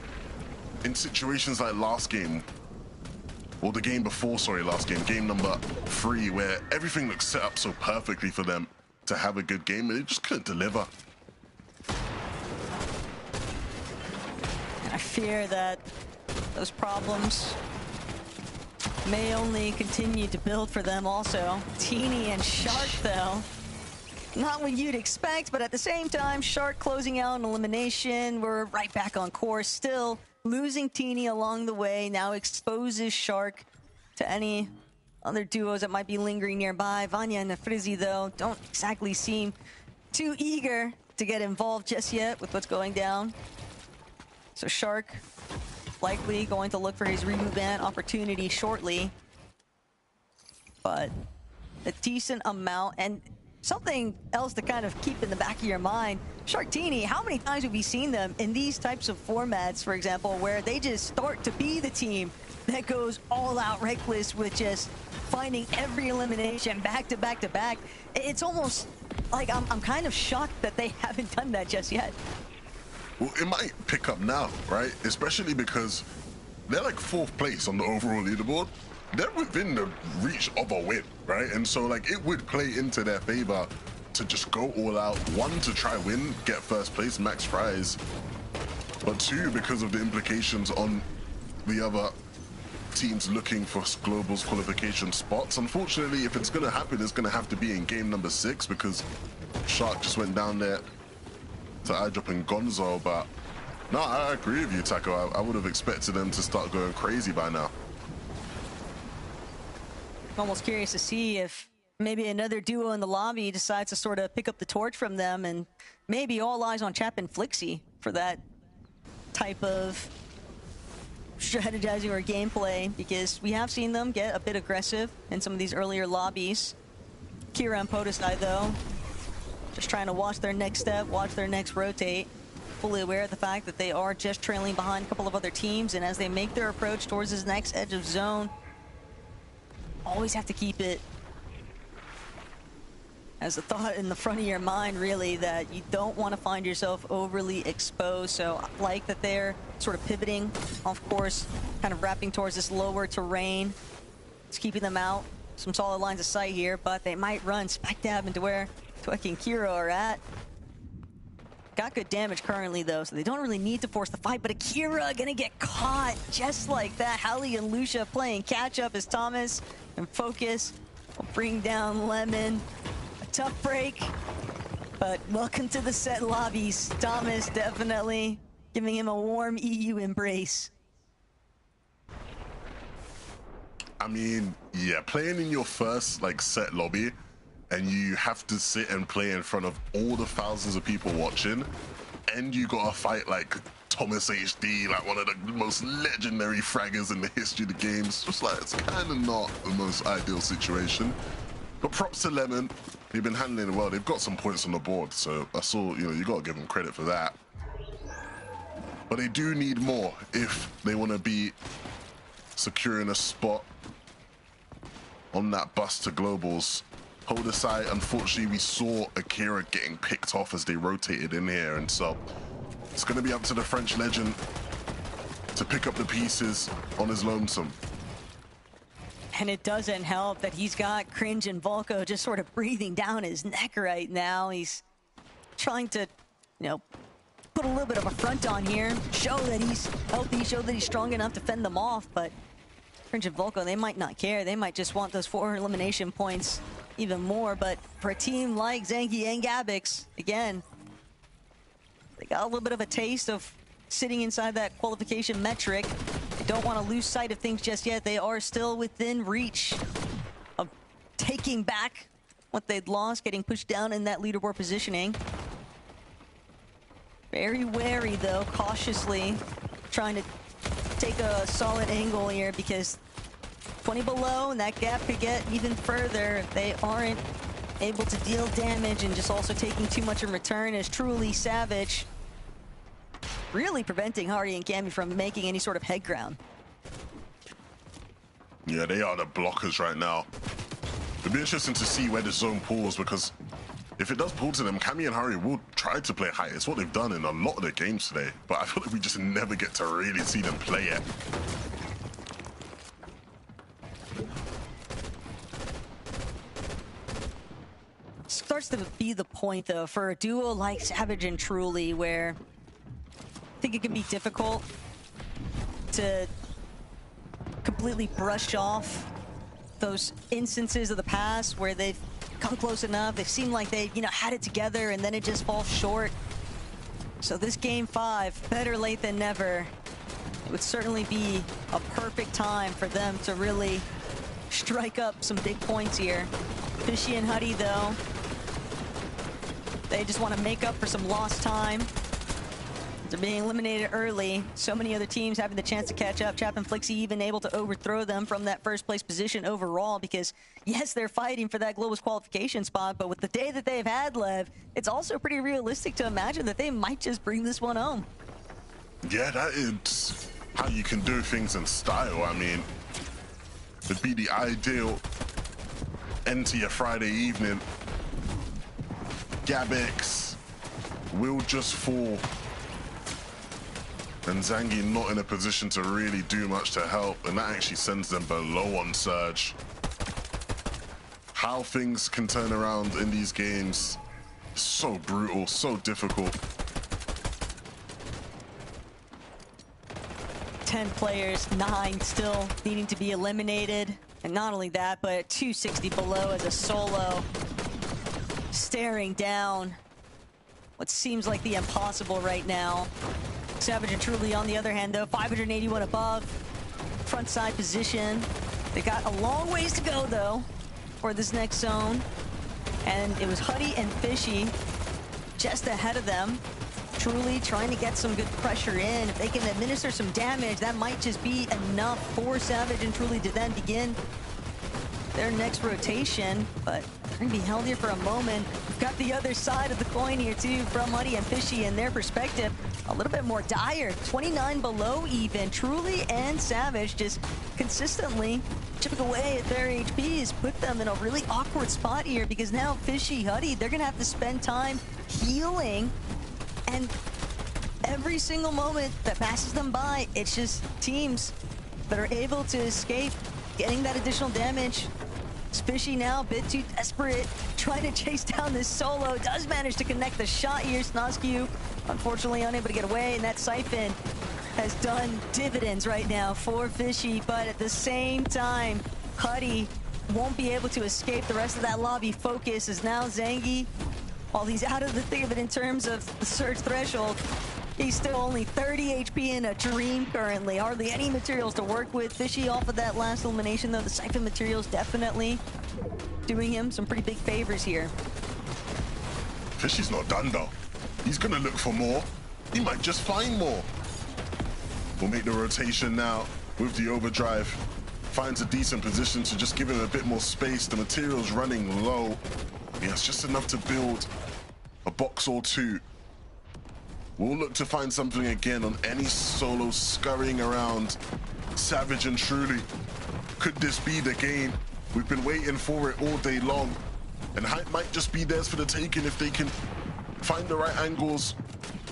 G: in situations like last game, or the game before, sorry, last game, game number 3, where everything looked set up so perfectly for them to have a good game, and they just couldn't deliver.
F: I fear that those problems may only continue to build for them also. Teeny and Shark, though. Not what you'd expect, but at the same time, Shark closing out an elimination. We're right back on course. Still losing Teeny along the way now exposes Shark to any other duos that might be lingering nearby. Vanya and Frizzy, though, don't exactly seem too eager to get involved just yet with what's going down. So Shark likely going to look for his reboot ban opportunity shortly. But a decent amount, and something else to kind of keep in the back of your mind, Sharktini, how many times have we seen them in these types of formats, for example, where they just start to be the team that goes all out reckless with just finding every elimination back to back to back? It's almost like I'm kind of shocked that they haven't done that just yet.
G: Well, it might pick up now, right? Especially because they're like 4th place on the overall leaderboard. They're within the reach of a win, right? And so, like, it would play into their favor to just go all out. 1, to try win, get 1st place, max prize. But 2, because of the implications on the other teams looking for Global's qualification spots. Unfortunately, if it's going to happen, it's going to have to be in game number 6, because Shark just went down there to iDrop and Gonzo. But no, I agree with you, Taco. I would have expected them to start going crazy by now.
F: I'm almost curious to see if maybe another duo in the lobby decides to sort of pick up the torch from them, and maybe all eyes on Chap and Flixie for that type of strategizing or gameplay, because we have seen them get a bit aggressive in some of these earlier lobbies. Kira and Podestai, though, just trying to watch their next step, watch their next rotate, fully aware of the fact that they are just trailing behind a couple of other teams, and as they make their approach towards this next edge of zone, always have to keep it as a thought in the front of your mind, really, that you don't want to find yourself overly exposed. So I like that they're sort of pivoting, of course, kind of wrapping towards this lower terrain. It's keeping them out. Some solid lines of sight here, but they might run smack dab into where Tweki and Kiro are at. Got good damage currently, though, so they don't really need to force the fight, but Akira gonna get caught just like that. Hallie and Lucia playing catch-up as Thomas and Focus will bring down Lemon. A tough break, but welcome to the set lobbies. Thomas definitely giving him a warm EU embrace.
G: I mean, yeah, playing in your first, like, set lobby, and you have to sit and play in front of all the thousands of people watching, and you gotta fight like Thomas HD, like one of the most legendary fraggers in the history of the game. It's just like, it's kind of not the most ideal situation. But props to Lemon, they've been handling it well. They've got some points on the board, so I saw, you know, you gotta give them credit for that. But they do need more if they want to be securing a spot on that bus to Globals. Hold aside, unfortunately, we saw Akira getting picked off as they rotated in here, and so it's going to be up to the French legend to pick up the pieces on his lonesome.
F: And it doesn't help that he's got Cringe and Volko just sort of breathing down his neck right now. He's trying to, you know, put a little bit of a front on here, show that he's healthy, show that he's strong enough to fend them off, but Cringe and Volko, they might not care. They might just want those 4 elimination points even more, but for a team like Zangi and Gabix, again, they got a little bit of a taste of sitting inside that qualification metric. They don't want to lose sight of things just yet. They are still within reach of taking back what they'd lost, getting pushed down in that leaderboard positioning. Very wary though, cautiously trying to take a solid angle here because 20 below and that gap could get even further if they aren't able to deal damage, and just also taking too much in return is truly Savage. Really preventing Hardy and Cammy from making any sort of head ground.
G: Yeah, they are the blockers right now. It'll be interesting to see where the zone pulls, because if it does pull to them, Cammy and Harry will try to play high. It's what they've done in a lot of their games today, but I feel like we just never get to really see them play it.
F: Starts to be the point though for a duo like Savage and Truly, where I think it can be difficult to completely brush off those instances of the past where they've come close enough, they seem like they, you know, had it together, and then it just falls short. So this game 5, better late than never. It would certainly be a perfect time for them to really strike up some big points here. Fishy and Huddy though, they just want to make up for some lost time. They're being eliminated early. So many other teams having the chance to catch up. Chap and Flixie even able to overthrow them from that first place position overall, because yes, they're fighting for that Global's qualification spot, but with the day that they've had, Lev, it's also pretty realistic to imagine that they might just bring this one home.
G: Yeah, that is how you can do things in style. I mean, it'd be the ideal end to your Friday evening. Gabix will just fall, and Zangi not in a position to really do much to help, and that actually sends them below on Surge. How things can turn around in these games, so brutal, so difficult.
F: 10 players, 9 still needing to be eliminated, and not only that, but 260 below as a solo, staring down what seems like the impossible right now. Savage and Truly, on the other hand, though, 581 above, front side position. They got a long ways to go, though, for this next zone. And it was Huddy and Fishy just ahead of them. Truly trying to get some good pressure in. If they can administer some damage, that might just be enough for Savage and Truly to then begin their next rotation. But they're going to be held here for a moment. We've got the other side of the coin here, too, from Huddy and Fishy, and their perspective a little bit more dire. 29 below even. Truly and Savage just consistently chipping away at their HPs, put them in a really awkward spot here, because now Fishy, Huddy, they're gonna have to spend time healing, and every single moment that passes them by, it's just teams that are able to escape getting that additional damage. It's Fishy now a bit too desperate, trying to chase down this solo. Does manage to connect the shot here. Snoskew unfortunately unable to get away, and that Siphon has done dividends right now for Fishy, but at the same time, Huddy won't be able to escape the rest of that lobby. Focus is now Zangi. While he's out of the thick of it in terms of the surge threshold, he's still only 30 HP in a dream currently. Hardly any materials to work with. Fishy off of that last elimination, though. The Siphon materials definitely doing him some pretty big favors here.
G: Fishy's not done, though. He's gonna look for more. He might just find more. We'll make the rotation now with the overdrive. Finds a decent position to just give him a bit more space. The material's running low. He has just enough to build a box or two. We'll look to find something again on any solo scurrying around. Savage and Truly. Could this be the game? We've been waiting for it all day long. And height might just be theirs for the taking if they can find the right angles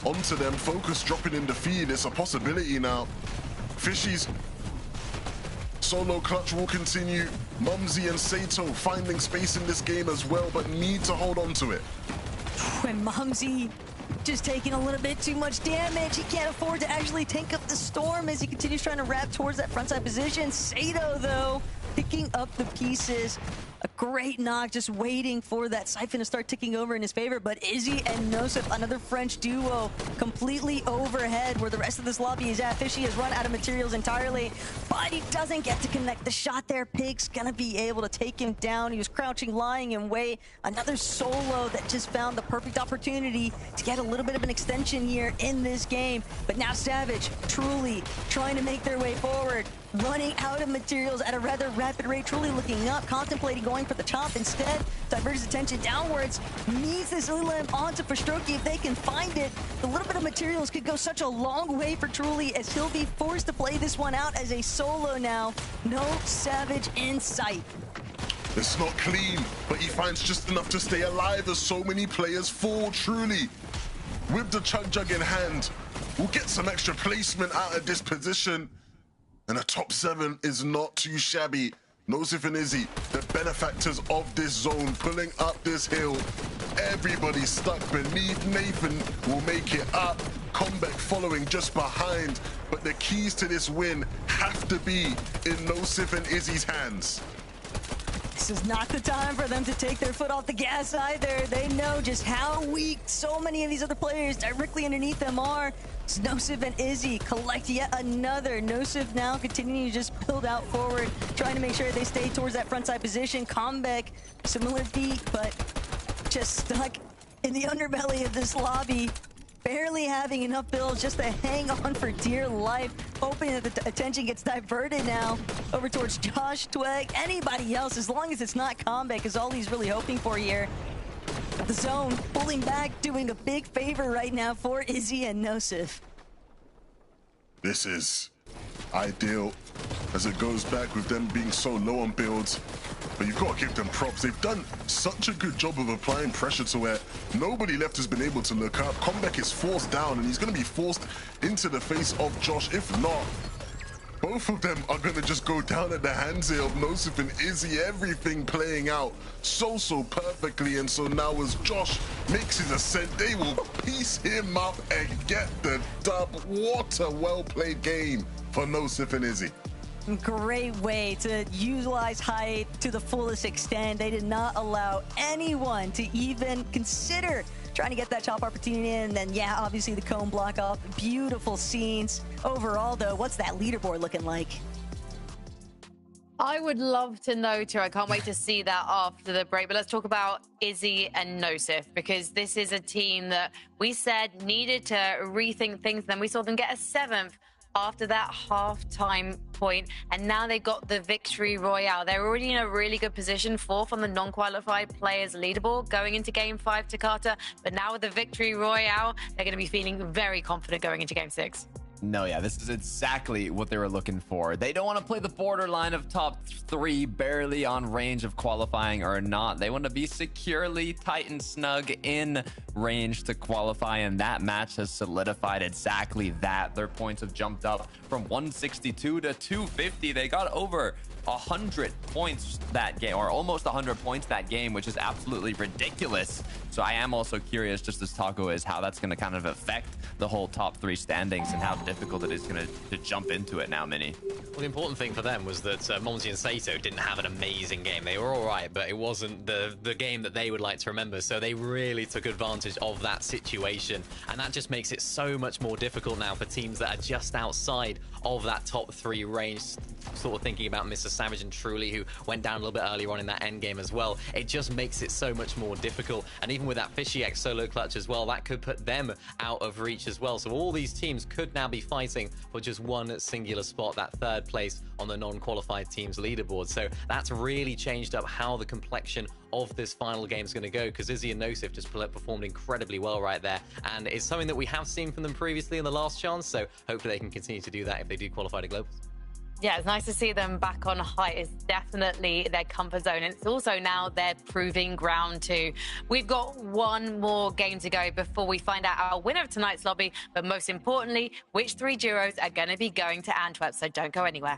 G: onto them. Focus dropping in the feed. It's a possibility now. Fishy's Solo clutch will continue. Mumsy and Sato finding space in this game as well, but need to hold on to it.
F: When Mumsy just taking a little bit too much damage, he can't afford to actually tank up the storm as he continues trying to wrap towards that frontside position. Sato, though, picking up the pieces. A great knock, just waiting for that siphon to start ticking over in his favor. But Izzy and Nosif, another French duo, completely overhead where the rest of this lobby is at. Fishy has run out of materials entirely, but he doesn't get to connect the shot there. Pig's gonna be able to take him down. He was crouching, lying in wait. Another solo that just found the perfect opportunity to get a little bit of an extension here in this game. But now Savage, truly trying to make their way forward, running out of materials at a rather rapid rate, truly looking up, contemplating going for the chop. Instead, diverts attention downwards, needs this Ulam onto Fastroki if they can find it. The little bit of materials could go such a long way for Truly as he'll be forced to play this one out as a solo now. No Savage in sight.
G: It's not clean, but he finds just enough to stay alive as so many players fall. Truly, with the Chug Jug in hand, we'll get some extra placement out of this position. And a top 7 is not too shabby. Nosif and Izzy, the benefactors of this zone, pulling up this hill. Everybody stuck beneath. Nathan will make it up. Comeback following just behind. But the keys to this win have to be in Nosif and Izzy's hands.
F: This is not the time for them to take their foot off the gas either. They know just how weak so many of these other players directly underneath them are. Nosif and Izzy collect yet another. Nosif now continuing to just build out forward, trying to make sure they stay towards that frontside position. Comeback, similar beat, but just stuck in the underbelly of this lobby. Barely having enough builds just to hang on for dear life, hoping that the attention gets diverted now over towards Josh, Tweg, anybody else, as long as it's not Comeback is all he's really hoping for here. But the zone pulling back, doing a big favor right now for Izzy and Nosif.
G: This is ideal as it goes back with them being so low on builds. But you've got to give them props. They've done such a good job of applying pressure to where nobody left has been able to look up. Comeback is forced down and he's going to be forced into the face of Josh. If not, both of them are going to just go down at the hands here of Nosif and Izzy. Everything playing out so perfectly. And so now as Josh makes his ascent, they will piece him up and get the dub. What a well-played game for Nosif and Izzy.
F: Great way to utilize height to the fullest extent. They did not allow anyone to even consider trying to get that chop opportunity in. And then, yeah, obviously the cone block off. Beautiful scenes. Overall, though, what's that leaderboard looking like?
C: I would love to know too. I can't wait to see that after the break. But let's talk about Izzy and Nosif, because this is a team that we said needed to rethink things. Then we saw them get a 7th after that half-time point, and now they got the victory royale. They're already in a really good position, 4th on the non-qualified players leaderboard going into game 5 to Carter, but now with the victory royale, they're going to be feeling very confident going into game 6.
D: No, yeah, this is exactly what they were looking for. They don't want to play the borderline of top 3, barely on range of qualifying or not. They want to be securely tight and snug in range to qualify, and that match has solidified exactly that. Their points have jumped up from 162 to 250. They got over 100 points that game, or almost 100 points that game, which is absolutely ridiculous. So I am also curious, just as Taco is, how that's going to kind of affect the whole top 3 standings and how difficult it is going to jump into it now, Mini.
E: Well, the important thing for them was that Monty and Sato didn't have an amazing game. They were all right, but it wasn't the game that they would like to remember. So they really took advantage of that situation. And that just makes it so much more difficult now for teams that are just outside of that top 3 range. Sort of thinking about Mr. Savage and Truly, who went down a little bit earlier on in that end game as well. It just makes it so much more difficult. And even with that Fishy X solo clutch as well, that could put them out of reach as well. So all these teams could now be fighting for just one singular spot, that 3rd place on the non-qualified teams leaderboard. So that's really changed up how the complexion of this final game is going to go, because Izzy and Nosif just performed incredibly well right there, and it's something that we have seen from them previously in the last chance, so hopefully they can continue to do that if they do qualify to globals.
C: Yeah, it's nice to see them back on height. It's definitely their comfort zone. And it's also now their proving ground too. We've got one more game to go before we find out our winner of tonight's lobby. But most importantly, which 3 duos are going to be going to Antwerp. So don't go anywhere.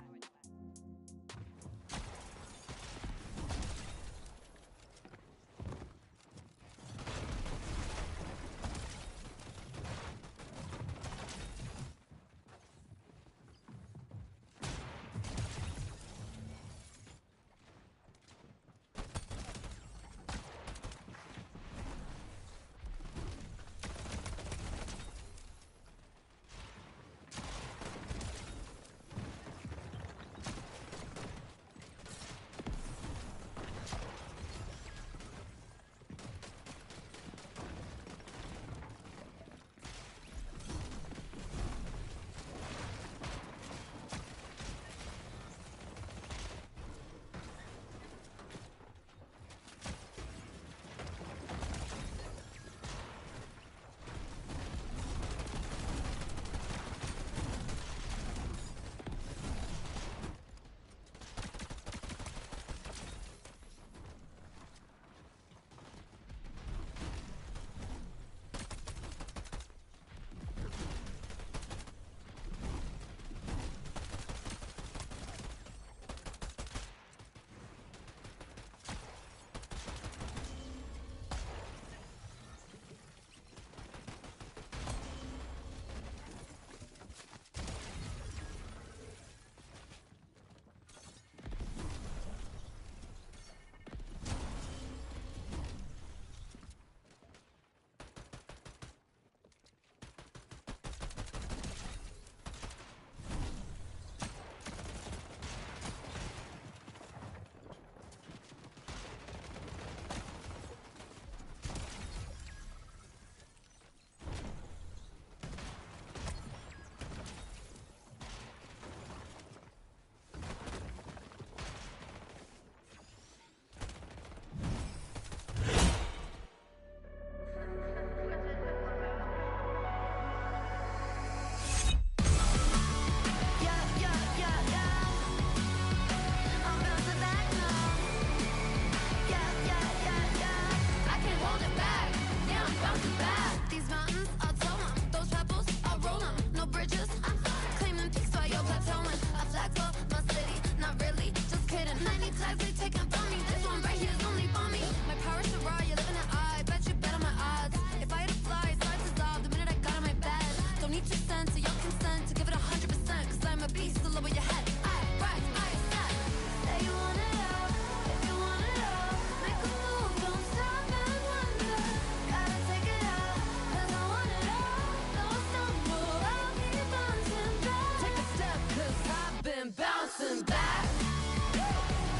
A: coming back.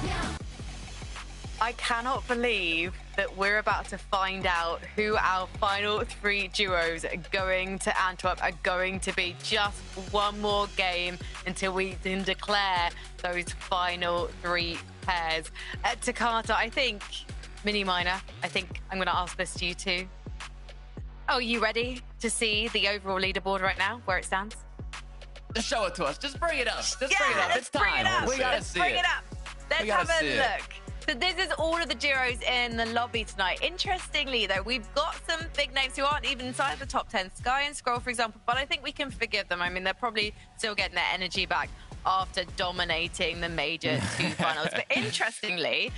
A: Yeah.
C: I cannot believe that we're about to find out who our final 3 duos going to Antwerp are going to be. Just one more game until we can declare those final 3 pairs. Takata, I think, Mini Miner, I think I'm going to ask this to you too. Are you ready to see the overall leaderboard right now, where it stands?
D: Just show it to us. Just bring it up. Just bring it up.
C: Let's
D: It's
C: bring
D: time.
C: it up.
D: We gotta
C: Let's
D: see
C: bring
D: it.
C: it up. Let's
D: gotta
C: have
D: see
C: a
D: it.
C: look. So this is all of the duos in the lobby tonight. Interestingly, though, we've got some big names who aren't even inside the top 10. Sky and Scroll, for example, but I think we can forgive them. I mean, they're probably still getting their energy back after dominating the Major 2 finals. But interestingly,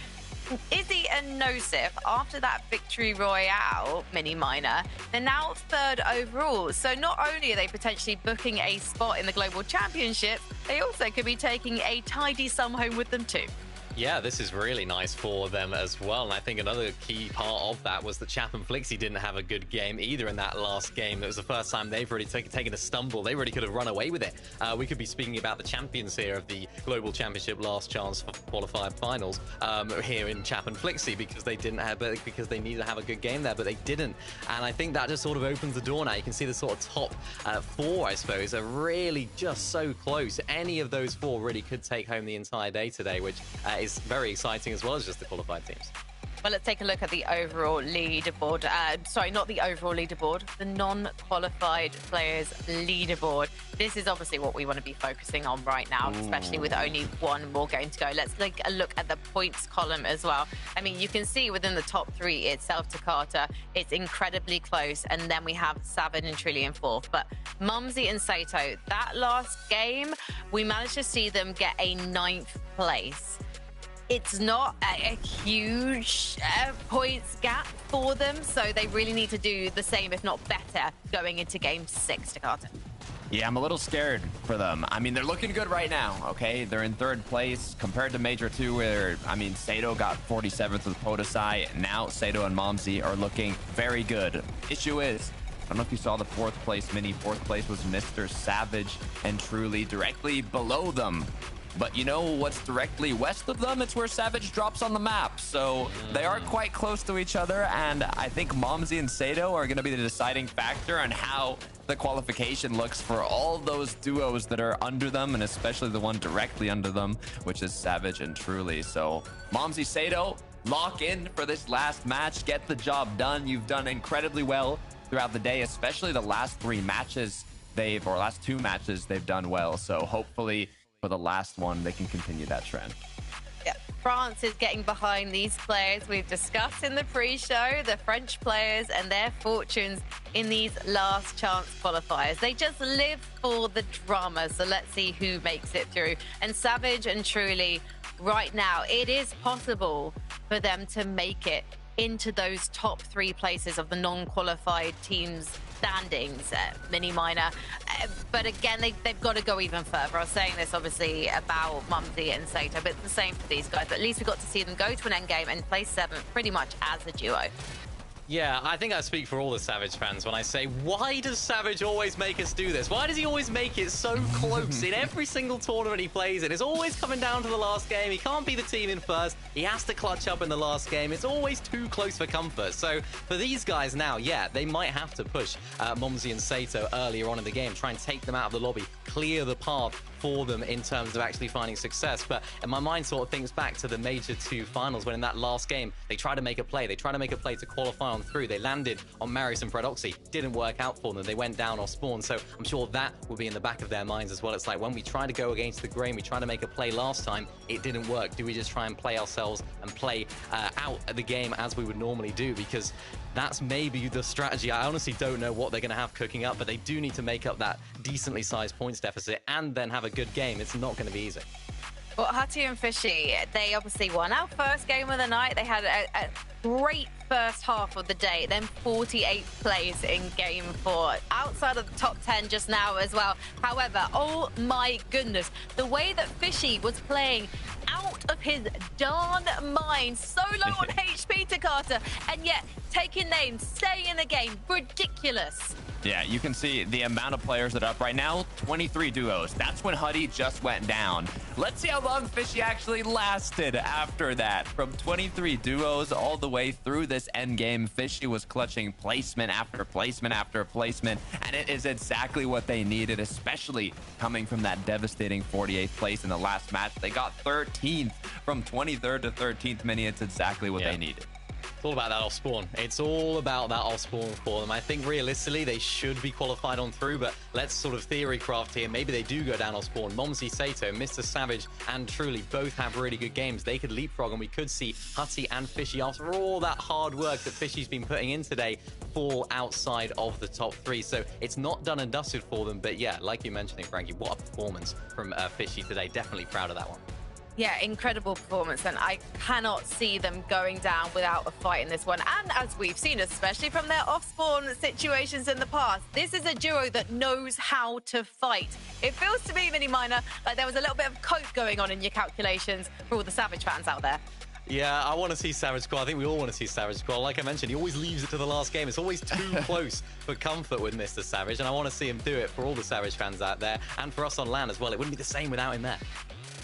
C: Izzy and Nosif, after that victory royale, Mini Miner, they're now 3rd overall. So not only are they potentially booking a spot in the Global Championship, they also could be taking a tidy sum home with them too.
E: Yeah, this is really nice for them as well. And I think another key part of that was that Chap and Flixie didn't have a good game either in that last game. It was the first time they've really taken a stumble. They really could have run away with it. We could be speaking about the champions here of the Global Championship last chance for qualified finals here in Chap and Flixie because they didn't have, because they needed to have a good game there, but they didn't. And I think that just sort of opens the door now. You can see the sort of top 4, I suppose, are really just so close. Any of those 4 really could take home the entire day today, which is very exciting as well as just the qualified teams.
C: Well, let's take a look at the overall leaderboard. Sorry, not the overall leaderboard, the non-qualified players leaderboard. This is obviously what we want to be focusing on right now, especially with only 1 more game to go. Let's take a look at the points column as well. I mean, you can see within the top 3 itself, Takata, it's incredibly close. And then we have Savage and Trilly in 4th. But Mumsy and Sato, that last game, we managed to see them get a 9th place. It's not a huge points gap for them, so they really need to do the same, if not better, going into game 6, Takata.
D: Yeah, I'm a little scared for them. I mean, they're looking good right now, okay? They're in 3rd place compared to Major 2, where, I mean, Sato got 47th with Podesai. Now Sato and Momsy are looking very good. Issue is, I don't know if you saw the 4th place mini. 4th place was Mr. Savage and Truly directly below them. But you know what's directly west of them? It's where Savage drops on the map. So they are quite close to each other. And I think Momsy and Sato are going to be the deciding factor on how the qualification looks for all those duos that are under them, and especially the one directly under them, which is Savage and Truly. So Momsy, Sato, lock in for this last match. Get the job done. You've done incredibly well throughout the day, especially the last 3 matches last 2 matches they've done well. So hopefully for the last one, they can continue that trend.
C: Yeah, France is getting behind these players. We've discussed in the pre-show the French players and their fortunes in these last chance qualifiers. They just live for the drama. So let's see who makes it through. And Savage and Truly, right now, it is possible for them to make it into those top 3 places of the non-qualified teams standings, Mini Miner. But again, they've got to go even further. I was saying this obviously about Mumsy and Sato, but it's the same for these guys. But at least we got to see them go to an end game and place 7th pretty much as a duo.
E: Yeah, I think I speak for all the Savage fans when I say, why does Savage always make us do this? Why does he always make it so close in every single tournament he plays in? It's always coming down to the last game. He can't be the team in first. He has to clutch up in the last game. It's always too close for comfort. So for these guys now, yeah, they might have to push Momsy and Sato earlier on in the game, try and take them out of the lobby, clear the path for them in terms of actually finding success. But in my mind sort of thinks back to the Major 2 finals when in that last game, they tried to make a play. They tried to make a play to qualify on through. They landed on Marius and Predoxy. Didn't work out for them. They went down off spawn. So I'm sure that will be in the back of their minds as well. It's like when we tried to go against the grain, we tried to make a play last time, it didn't work. Do we just try and play ourselves and play out the game as we would normally do? Because that's maybe the strategy. I honestly don't know what they're going to have cooking up, but they do need to make up that decently sized points deficit and then have a good game. It's not going to be easy.
C: Well, Hutty and Fishy, they obviously won our first game of the night. They had a great first half of the day, then 48th place in game 4, outside of the top 10 just now as well. However, oh my goodness, the way that Fishy was playing out of his darn mind, so low on HP, Takata, and yet taking names, staying in the game, ridiculous.
D: Yeah, you can see the amount of players that are up right now, 23 duos. That's when Huddy just went down. Let's see how long Fishy actually lasted after that. From 23 duos all the way through this end game, Fishy was clutching placement after placement after placement, and it is exactly what they needed, especially coming from that devastating 48th place in the last match. They got 13th from 23rd to 13th minute. It's exactly what they needed.
E: It's all about that off spawn. It's all about that off spawn for them. I think realistically they should be qualified on through, but let's sort of theory craft here. Maybe they do go down off spawn. Momsy Sato, Mr. Savage, and Truly both have really good games. They could leapfrog, and we could see Hutty and Fishy, after all that hard work that Fishy's been putting in today, fall outside of the top 3. So it's not done and dusted for them, but yeah, like you mentioned, Frankie, what a performance from Fishy today. Definitely proud of that one.
C: Yeah, incredible performance, and I cannot see them going down without a fight in this one. And as we've seen, especially from their off-spawn situations in the past, this is a duo that knows how to fight. It feels to me, Mini Miner, like there was a little bit of cope going on in your calculations for all the Savage fans out there.
E: Yeah, I want to see Savage Squad. I think we all want to see Savage Squad. Like I mentioned, he always leaves it to the last game. It's always too close for comfort with Mr. Savage, and I want to see him do it for all the Savage fans out there, and for us on LAN as well. It wouldn't be the same without him there.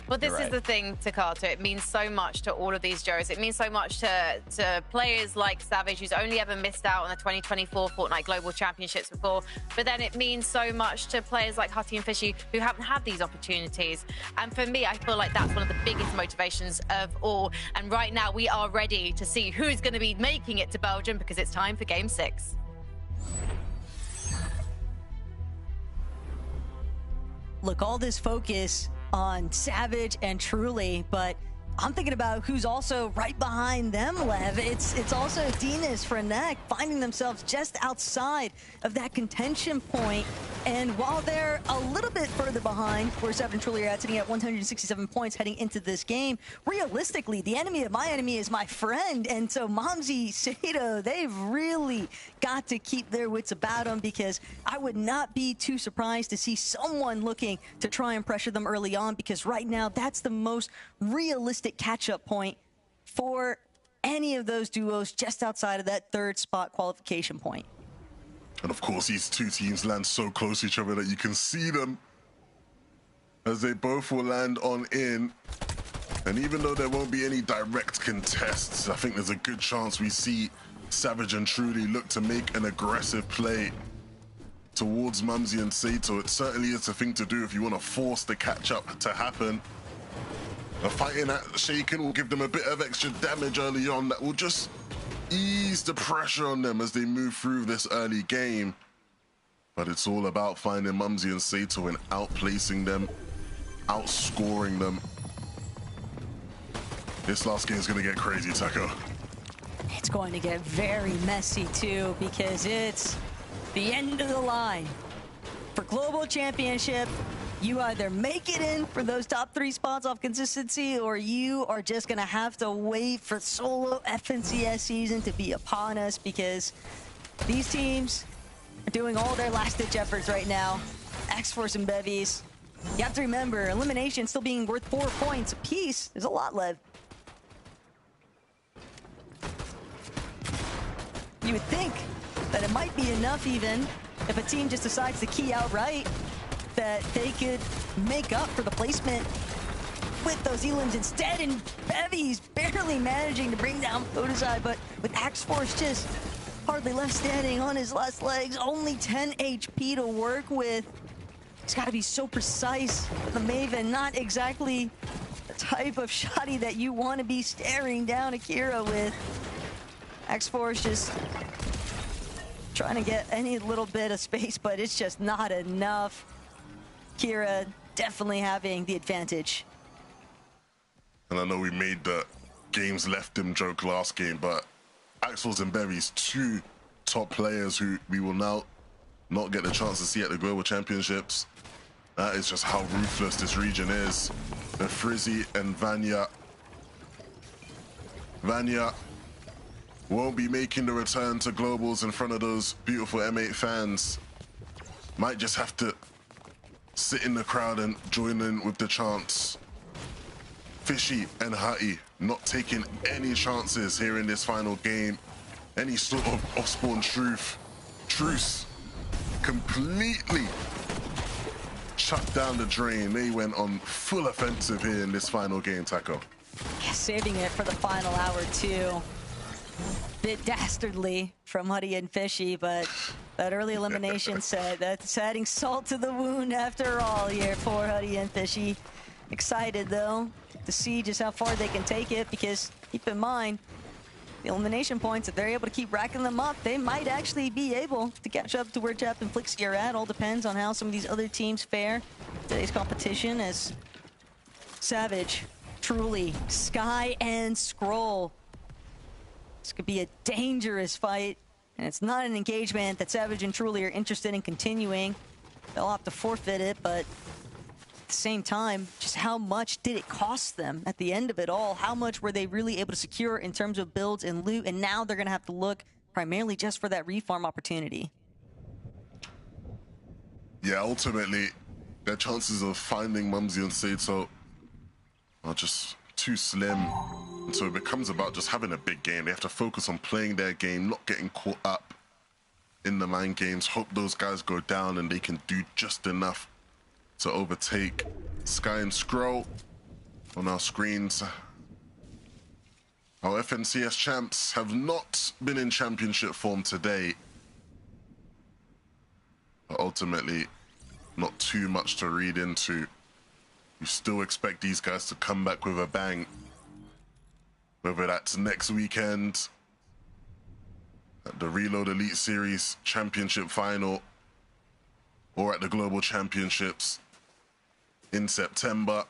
C: Well, this is the thing, Takato. It means so much to all of these duos. It means so much to players like Savage, who's only ever missed out on the 2024 Fortnite Global Championships before. But then it means so much to players like Hutty and Fishy, who haven't had these opportunities. And for me, I feel like that's one of the biggest motivations of all. And right now, we are ready to see who's going to be making it to Belgium, because it's time for Game 6.
F: Look, all this focus on Savage and Truly, but I'm thinking about who's also right behind them, Lev. It's also Dinas for Neck finding themselves just outside of that contention point. And while they're a little bit further behind, where Savage and Truly are at, sitting at 167 points heading into this game, realistically, the enemy of my enemy is my friend. And so Momsy, Sato, they've really got to keep their wits about them, because I would not be too surprised to see someone looking to try and pressure them early on, because right now that's the most realistic catch-up point for any of those duos just outside of that third spot qualification point.
G: And of course, these two teams land so close to each other that you can see them as they both will land on in. And even though there won't be any direct contests, I think there's a good chance we see Savage and Truly look to make an aggressive play towards Mumsy and Sato. It certainly is a thing to do if you want to force the catch-up to happen. A fighting at Shaken will give them a bit of extra damage early on that will just ease the pressure on them as they move through this early game. But it's all about finding Mumsy and Sato and outplacing them, outscoring them. This last game is going to get crazy, Taco.
F: It's going to get very messy too, because it's the end of the line. For Global Championship, you either make it in for those top 3 spots off consistency, or you are just going to have to wait for solo FNCS season to be upon us, because these teams are doing all their last-ditch efforts right now. X-Force and Bevies. You have to remember, elimination still being worth 4 points apiece. There's a lot, Lev. You would think that it might be enough, even if a team just decides to key outright, that they could make up for the placement with those elims instead. And Bevy's barely managing to bring down Photoside, but with X-Force just hardly left standing on his last legs, only 10 HP to work with. He's got to be so precise with the Maven, not exactly the type of shotty that you want to be staring down Akira with. X-Force just trying to get any little bit of space, but it's just not enough. Kira definitely having the advantage.
G: And I know we made the games left him joke last game, but Axel's and Berry's 2 top players who we will now not get the chance to see at the Global Championships. That is just how ruthless this region is. The Frizzy and Vanya. Vanya won't be making the return to Globals in front of those beautiful M8 fans. Might just have to sit in the crowd and join in with the chants. Fishy and Hutty not taking any chances here in this final game. Any sort of off-spawn truce completely shut down the drain. They went on full offensive here in this final game, Taco.
F: Yeah, saving it for the final hour too. Bit dastardly from Huddy and Fishy, but that early elimination set, that's adding salt to the wound after all here for Huddy and Fishy. Excited though to see just how far they can take it, because keep in mind, the elimination points, if they're able to keep racking them up, they might actually be able to catch up to where Jap and Flixie are at. All depends on how some of these other teams fare today's competition, as Savage, Truly, Sky, and Scroll. This could be a dangerous fight, and it's not an engagement that Savage and Truly are interested in continuing. They'll have to forfeit it, but at the same time, just how much did it cost them at the end of it all? How much were they really able to secure in terms of builds and loot? And now they're going to have to look primarily just for that refarm opportunity.
G: Yeah, ultimately, their chances of finding Mumsy and Sato are just too slim. And so it becomes about just having a big game. They have to focus on playing their game, not getting caught up in the mind games. Hope those guys go down and they can do just enough to overtake Sky and Scroll on our screens. Our FNCS champs have not been in championship form today, but ultimately not too much to read into. You still expect these guys to come back with a bang, whether that's next weekend at the Reload Elite Series Championship Final or at the Global Championships in September.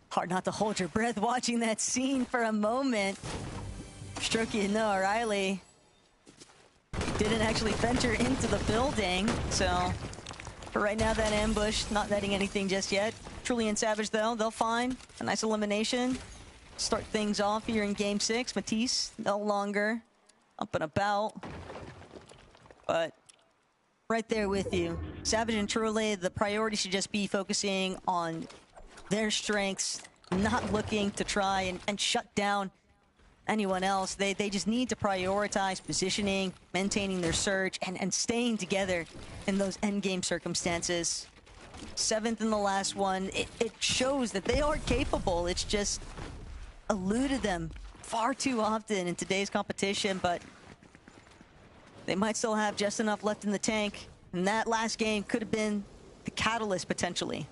F: Hard not to hold your breath watching that scene for a moment. Strokey and Noah Riley didn't actually venture into the building, so for right now, that ambush, not netting anything just yet. Truly and Savage, though, they'll find a nice elimination. Start things off here in Game 6. Matisse no longer up and about, but right there with you. Savage and Truly, the priority should just be focusing on their strengths, not looking to try and shut down anyone else. They just need to prioritize positioning, maintaining their surge, and staying together in those endgame circumstances. 7th in the last one, it shows that they are capable. It's just eluded them far too often in today's competition, but they might still have just enough left in the tank, and that last game could have been the catalyst potentially.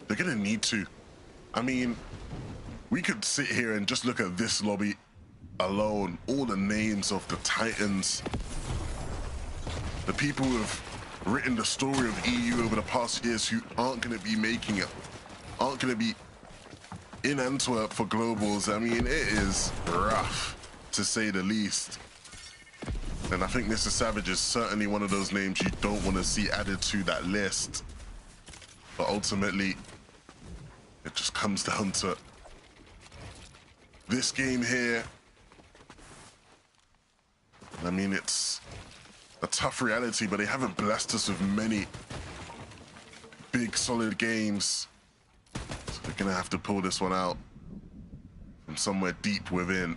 G: They're gonna need to. I mean, we could sit here and just look at this lobby alone, all the names of the Titans, the people who have written the story of EU over the past years who aren't going to be making it, aren't going to be in Antwerp for globals. I mean, it is rough, to say the least. And I think Mr. Savage is certainly one of those names you don't want to see added to that list. But ultimately, it just comes down to this game here. I mean, it's a tough reality, but they haven't blessed us with many big, solid games. So they're gonna have to pull this one out from somewhere deep within.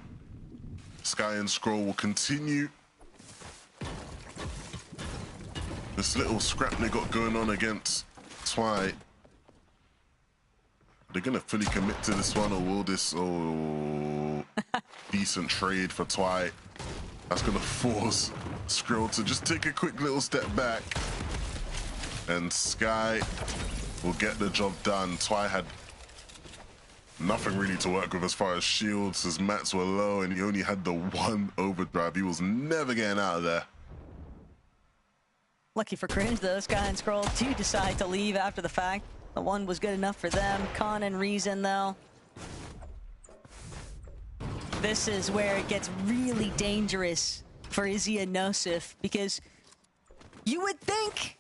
G: Sky and Scroll will continue this little scrap they got going on against Twy. They're gonna fully commit to this one, or will this? Oh, decent trade for Twy. That's gonna force Skrill to just take a quick little step back, and Sky will get the job done. Twy had nothing really to work with as far as shields. His mats were low, and he only had the one overdrive. He was never getting out of there.
F: Lucky for Cringe, though, Sky and Scroll do decide to leave after the fact. The one was good enough for them. Con and Reason, though. This is where it gets really dangerous for Izzy and Nosif, because you would think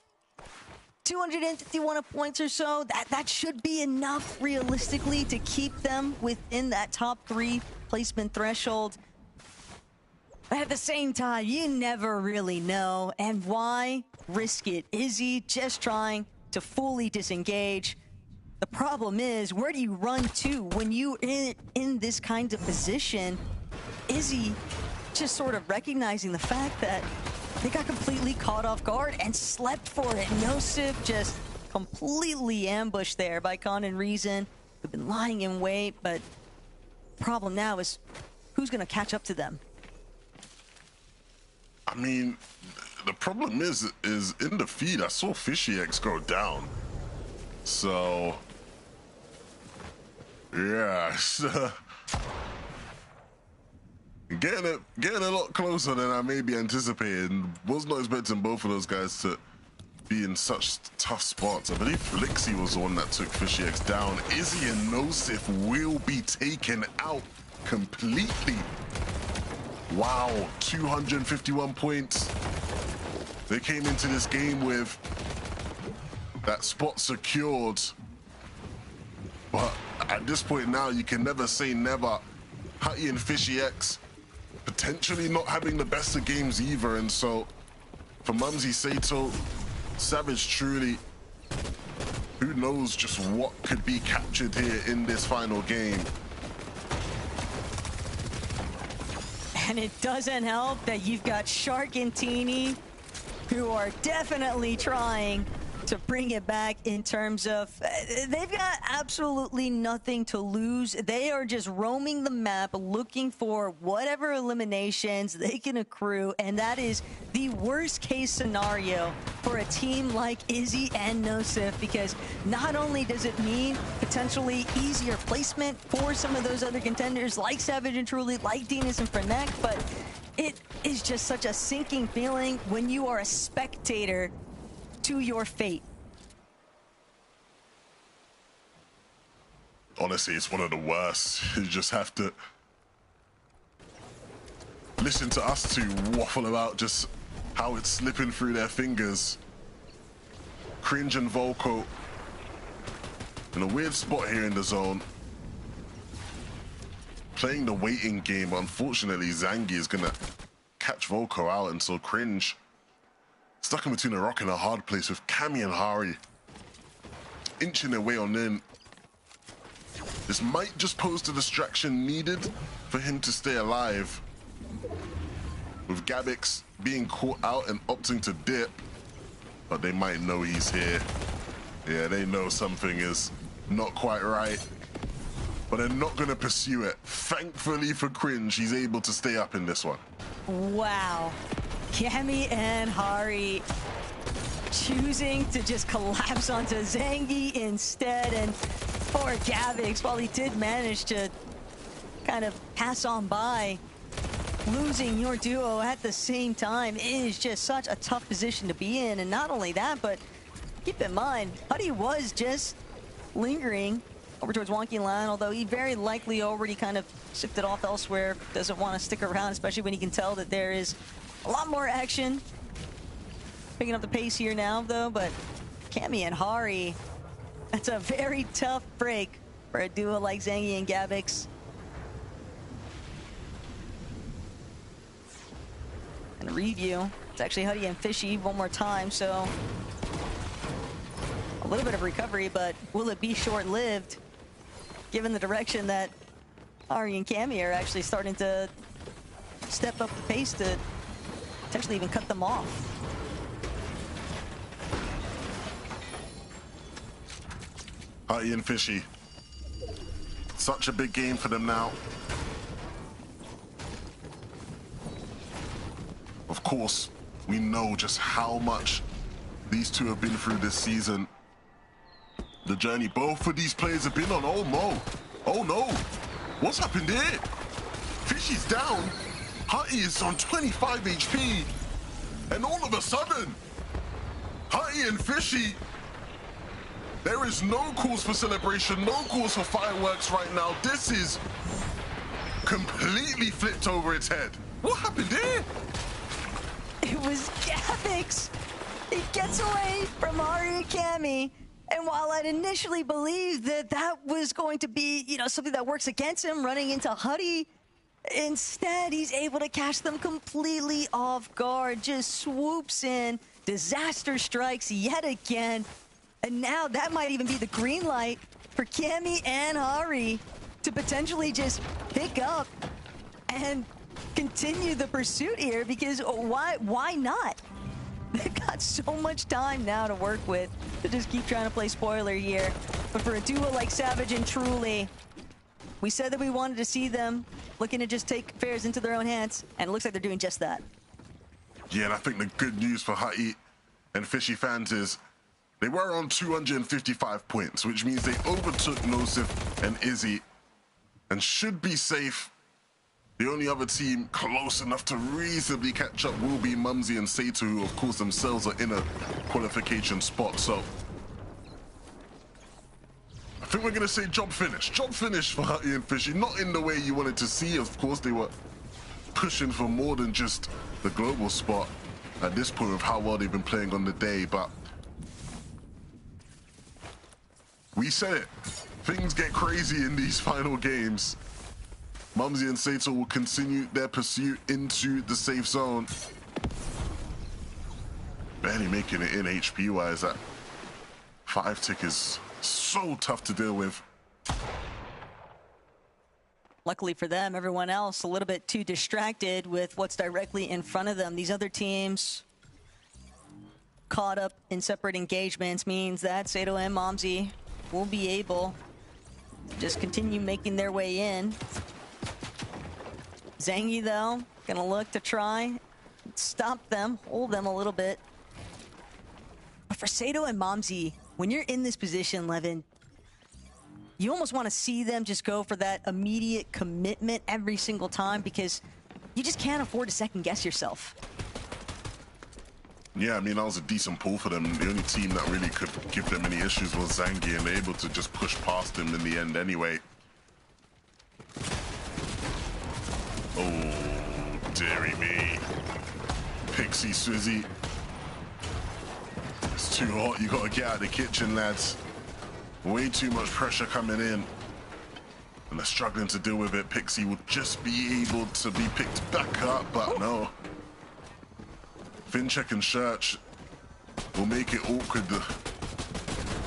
F: 251 points or so, that should be enough realistically to keep them within that top 3 placement threshold. But at the same time, you never really know. And why risk it? Izzy just trying to fully disengage. The problem is, where do you run to when you're in this kind of position? Izzy just sort of recognizing the fact that they got completely caught off guard and slept for it. Nosip just completely ambushed there by Khan and Reason, who've been lying in wait, but problem now is who's going to catch up to them?
G: I mean, the problem is in the feed, I saw Fishy X go down. So, yeah, getting a lot closer than I maybe anticipated. Was not expecting both of those guys to be in such tough spots. I believe Flixie was the one that took Fishy X down. Izzy and Nosif will be taken out completely. Wow, 251 points. They came into this game with that spot secured. But at this point now, you can never say never. Hutty and Fishy X potentially not having the best of games either. And so for Mumsy Sato, Savage truly, who knows just what could be captured here in this final game.
F: And it doesn't help that you've got Shark and Teeny, who are definitely trying to bring it back in terms of they've got absolutely nothing to lose. They are just roaming the map looking for whatever eliminations they can accrue, and that is the worst case scenario for a team like Izzy and Nosif, because not only does it mean potentially easier placement for some of those other contenders like Savage and Truly, like Dinas and Frenek, but it is just such a sinking feeling when you are a spectator to your fate.
G: Honestly, it's one of the worst. You just have to listen to us two waffle about just how it's slipping through their fingers. Cringe and Volko in a weird spot here in the zone. Playing the waiting game. Unfortunately, Zangi is gonna catch Volko out, and so Cringe stuck in between a rock and a hard place with Cammy and Hari inching their way on in. This might just pose the distraction needed for him to stay alive. With Gabix being caught out and opting to dip, but they might know he's here. Yeah, they know something is not quite right, but they're not gonna pursue it. Thankfully for Cringe, he's able to stay up in this one.
F: Wow. Cammy and Hari choosing to just collapse onto Zangi instead, and poor Gavix, while he did manage to kind of pass on by, losing your duo at the same time is just such a tough position to be in. And not only that, but keep in mind, Huddy was just lingering over towards Wonky Line, although he very likely already kind of shifted off elsewhere, doesn't want to stick around, especially when he can tell that there is a lot more action. Picking up the pace here now, though, but Cammy and Hari, that's a very tough break for a duo like Zangi and Gabix. And a review, it's actually Huddy and Fishy one more time, so a little bit of recovery, but will it be short-lived, given the direction that Hari and Cammy are actually starting to step up the pace to potentially even cut them off.
G: Hutty and Fishy. Such a big game for them now. Of course, we know just how much these two have been through this season. The journey both of these players have been on. Oh, Mo. Oh, no. What's happened here? Fishy's down. Hutty is on 25 HP. And all of a sudden, Hutty and Fishy, there is no cause for celebration, no cause for fireworks right now. This is completely flipped over its head. What happened here?
F: It was Gavix. He gets away from Hari and Cammy. And while I'd initially believed that that was going to be, you know, something that works against him, running into Huddy, instead he's able to catch them completely off guard, just swoops in, disaster strikes yet again. And now that might even be the green light for Cammy and Hari to potentially just pick up and continue the pursuit here, because why not? They've got so much time now to work with to just keep trying to play spoiler here. But for a duo like Savage and Truly, we said that we wanted to see them looking to just take affairs into their own hands, and it looks like they're doing just that.
G: Yeah, and I think the good news for Hutty and Fishy fans is they were on 255 points, which means they overtook Nosif and Izzy and should be safe. The only other team close enough to reasonably catch up will be Mumsy and Sato, who of course themselves are in a qualification spot. So I think we're gonna say job finished. Job finished for Hutty and Fishy. Not in the way you wanted to see. Of course, they were pushing for more than just the global spot at this point of how well they've been playing on the day, but we said it. Things get crazy in these final games. Mumsy and Sato will continue their pursuit into the safe zone. Barely making it in HP-wise. That 5 tick is so tough to deal with.
F: Luckily for them, everyone else a little bit too distracted with what's directly in front of them. These other teams caught up in separate engagements means that Sato and Mumsy will be able to just continue making their way in. Zangy, though, gonna look to try stop them, hold them a little bit. But for Sato and Mumsy, when you're in this position, Levin, you almost want to see them just go for that immediate commitment every single time, because you just can't afford to second guess yourself.
G: Yeah, I mean, that was a decent pull for them. The only team that really could give them any issues was Zangy, and they're able to just push past him in the end anyway. Oh, dearie me. Pixie, Swizzy. It's too hot. You gotta get out of the kitchen, lads. Way too much pressure coming in. And they're struggling to deal with it. Pixie will just be able to be picked back up, but no. Fincheck and Church will make it awkward. The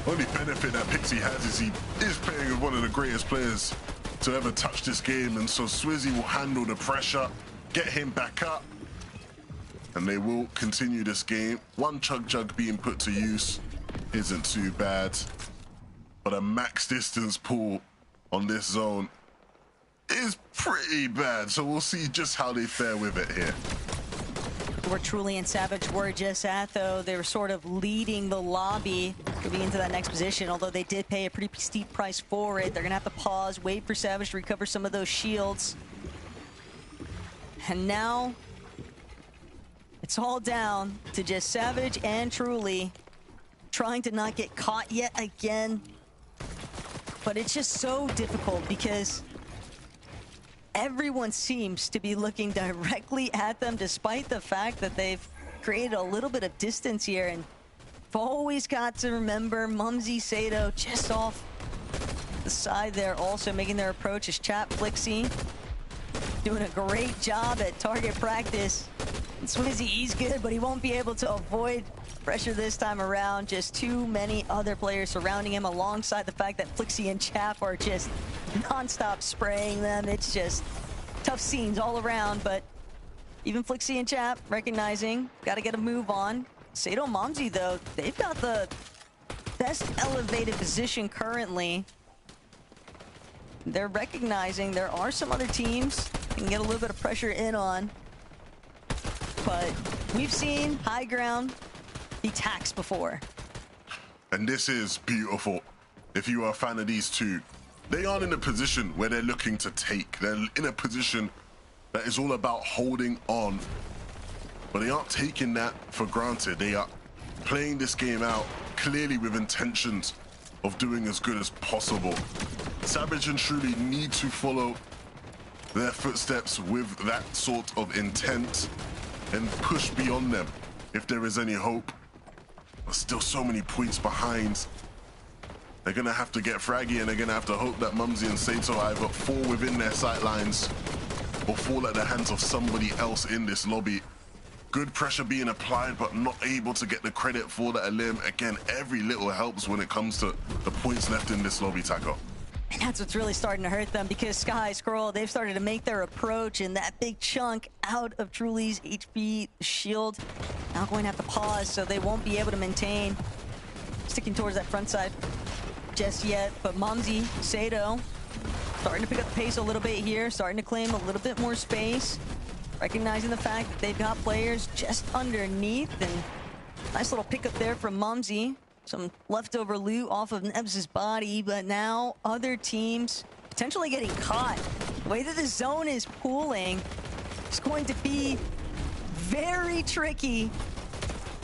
G: only benefit that Pixie has is he is playing with one of the greatest players to ever touch this game, and so Swizzy will handle the pressure, get him back up, and they will continue this game. One Chug Jug being put to use isn't too bad, but a max distance pull on this zone is pretty bad, so we'll see just how they fare with it here.
F: Where Truly and Savage were just at, though, they were sort of leading the lobby moving into that next position, although they did pay a pretty steep price for it. They're gonna have to pause, wait for Savage to recover some of those shields. And now it's all down to just Savage and Truly trying to not get caught yet again. But it's just so difficult because everyone seems to be looking directly at them, despite the fact that they've created a little bit of distance here. And you've always got to remember Mumsy, Sato just off the side there, also making their approach is Chap Flixie, doing a great job at target practice. And Swizzy, he's good, but he won't be able to avoid pressure this time around. Just too many other players surrounding him, alongside the fact that Flixie and Chap are just non-stop spraying them. It's just tough scenes all around, but even Flixie and Chap recognizing, got to get a move on. Sato and Mumsy, though, they've got the best elevated position currently. They're recognizing there are some other teams they can get a little bit of pressure in on, but we've seen high ground be taxed before.
G: And this is beautiful. If you are a fan of these two, they aren't in a position where they're looking to take. They're in a position that is all about holding on. But they aren't taking that for granted. They are playing this game out clearly with intentions of doing as good as possible. Savage and Truly need to follow their footsteps with that sort of intent and push beyond them if there is any hope. But still so many points behind. They're gonna have to get fraggy, and they're gonna have to hope that Mumsy and Sato either fall within their sightlines or fall at the hands of somebody else in this lobby. Good pressure being applied, but not able to get the credit for that elim. Again, every little helps when it comes to the points left in this lobby, Taco.
F: And that's what's really starting to hurt them, because Sky Scroll, they've started to make their approach, and that big chunk out of Truly's HP shield now going to have to pause, so they won't be able to maintain sticking towards that front side just yet. But Mumsy, Sato, starting to pick up the pace a little bit here, starting to claim a little bit more space, recognizing the fact that they've got players just underneath, and nice little pickup there from Mumsy. Some leftover loot off of Nebs' body, but now other teams potentially getting caught. The way that the zone is pooling is going to be very tricky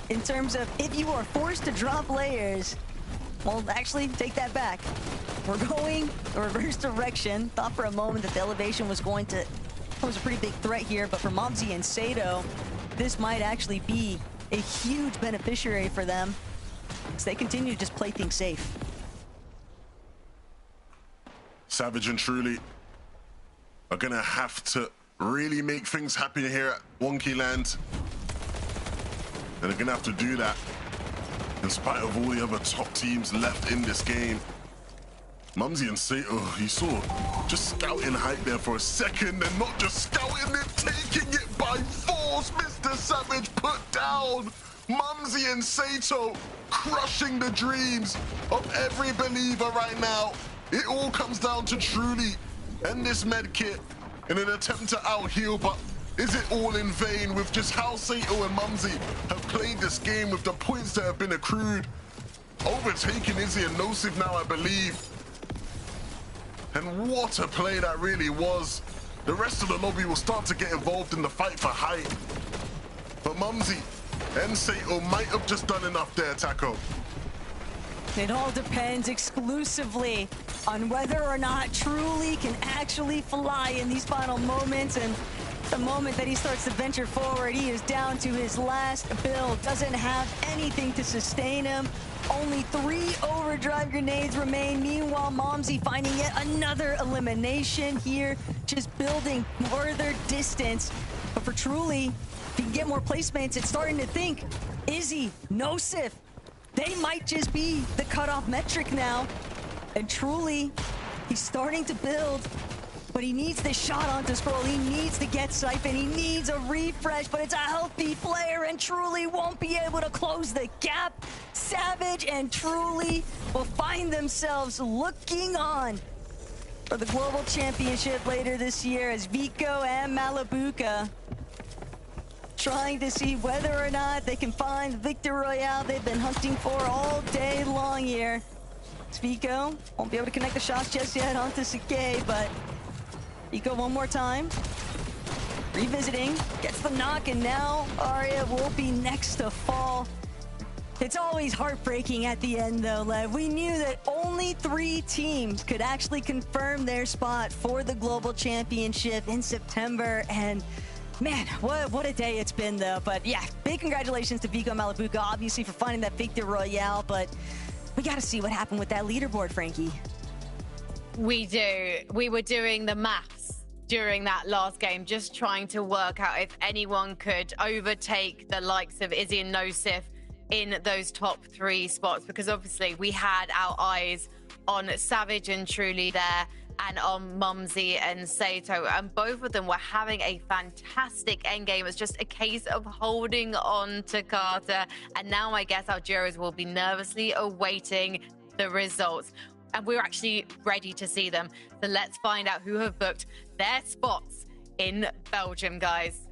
F: in terms of if you are forced to drop layers. Well, actually, take that back. We're going the reverse direction. Thought for a moment that the elevation was going to pose a pretty big threat here, but for Mumsy and Sato, this might actually be a huge beneficiary for them, as they continue to just play things safe.
G: Savage and Truly are gonna have to really make things happen here at Wonky Land. And they're gonna have to do that in spite of all the other top teams left in this game. Mumsy and Sato, you saw just scouting height there for a second, and not just scouting it, taking it by force. Mr. Savage put down Mumsy and Sato, crushing the dreams of every believer right now. It all comes down to Truly and this med kit in an attempt to out-heal, but is it all in vain with just how Sato and Mumsy have played this game with the points that have been accrued? Overtaking Izzy and Nosif now, I believe. And what a play that really was. The rest of the lobby will start to get involved in the fight for height. But Mumsy and Sato might have just done enough there, Taco.
F: It all depends exclusively on whether or not Truly can actually fly in these final moments. And the moment that he starts to venture forward, he is down to his last build. Doesn't have anything to sustain him. Only 3 overdrive grenades remain. Meanwhile, Mumsy finding yet another elimination here, just building further distance. But for Truly, if he can get more placements, it's starting to think, Izzy, Nosif, they might just be the cutoff metric now. And Truly, he's starting to build, but he needs this shot onto Scroll. He needs to get Siphon. He needs a refresh, but it's a healthy player, and Truly won't be able to close the gap. Savage and Truly will find themselves looking on for the Global Championship later this year, as Vico and Malabuka trying to see whether or not they can find Victor Royale they've been hunting for all day long here. Vico won't be able to connect the shots just yet onto Sake, but Vico one more time. Revisiting, gets the knock, and now Arya will be next to fall. It's always heartbreaking at the end, though, Lev. We knew that only 3 teams could actually confirm their spot for the Global Championship in September, and man, what a day it's been, though. But yeah, big congratulations to Vico Malabuka, obviously, for finding that Victor Royale, but we got to see what happened with that leaderboard, Frankie.
C: We do. We were doing the maths during that last game, just trying to work out if anyone could overtake the likes of Izzy and Nosif in those top 3 spots, because obviously we had our eyes on Savage and Truly there, and on Mumsy and Sato, and both of them were having a fantastic endgame. It's just a case of holding on to Carter, and now I guess our jurors will be nervously awaiting the results, and we're actually ready to see them. So let's find out who have booked their spots in Belgium, guys.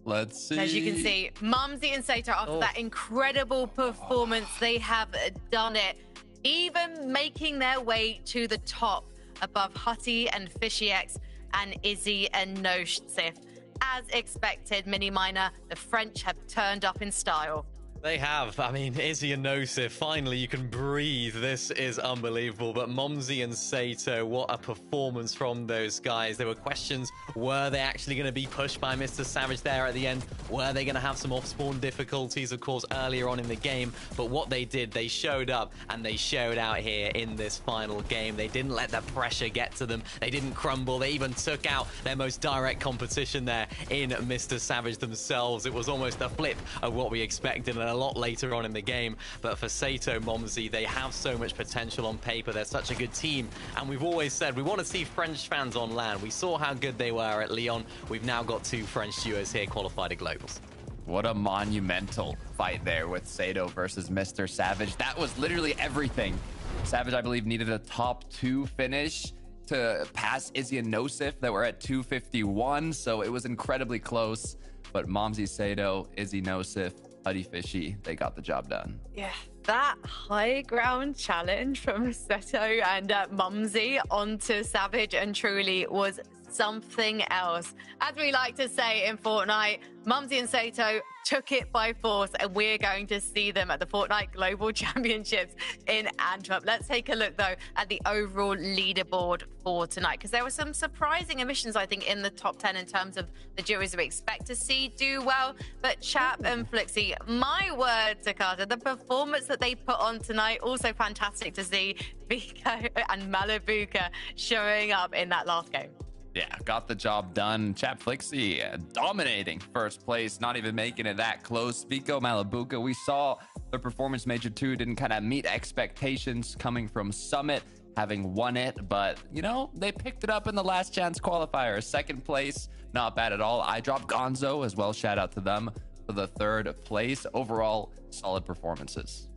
D: Let's see.
C: As you can see, Mumsy and Sato, after that incredible performance, they have done it, even making their way to the top, above Hutty and FishyX and Izzy and Nosif. As expected, Mini Miner, the French have turned up in style.
E: They have. I mean, Izzy and Nosif, finally you can breathe. This is unbelievable. But Mumsy and Sato, what a performance from those guys. There were questions, were they actually going to be pushed by Mr. Savage there at the end? Were they going to have some off-spawn difficulties, of course, earlier on in the game? But what they did, they showed up and they showed out here in this final game. They didn't let the pressure get to them. They didn't crumble. They even took out their most direct competition there in Mr. Savage themselves. It was almost a flip of what we expected. And and a lot later on in the game. But for Sato, Momsy, they have so much potential on paper. They're such a good team. And we've always said we want to see French fans on LAN. We saw how good they were at Lyon. We've now got 2 French duos here qualified at Globals.
D: What a monumental fight there with Sato versus Mr. Savage. That was literally everything. Savage, I believe, needed a top 2 finish to pass Izzy and Nosif that were at 251. So it was incredibly close. But Momsy, Sato, Izzy, Nosif, Huddy Fishy, they got the job done.
C: Yeah, that high ground challenge from Seto and Mumsy onto Savage and Truly was something else. As we like to say in Fortnite, Mumsy and Sato took it by force, and we're going to see them at the Fortnite Global Championships in Antwerp. Let's take a look, though, at the overall leaderboard for tonight, because there were some surprising emissions, I think, in the top 10 in terms of the juries we expect to see do well. But Chap and Flixie, my word, Takata, the performance that they put on tonight, also fantastic to see Vico and Malibuka showing up in that last game.
D: Yeah, got the job done. Chap Flixie dominating first place, not even making it that close. Vico, Malibuka, we saw the performance Major 2 didn't kind of meet expectations coming from Summit, having won it. But, you know, they picked it up in the last chance qualifier. Second place, not bad at all. I dropped Gonzo as well. Shout out to them for the 3rd place. Overall, solid performances.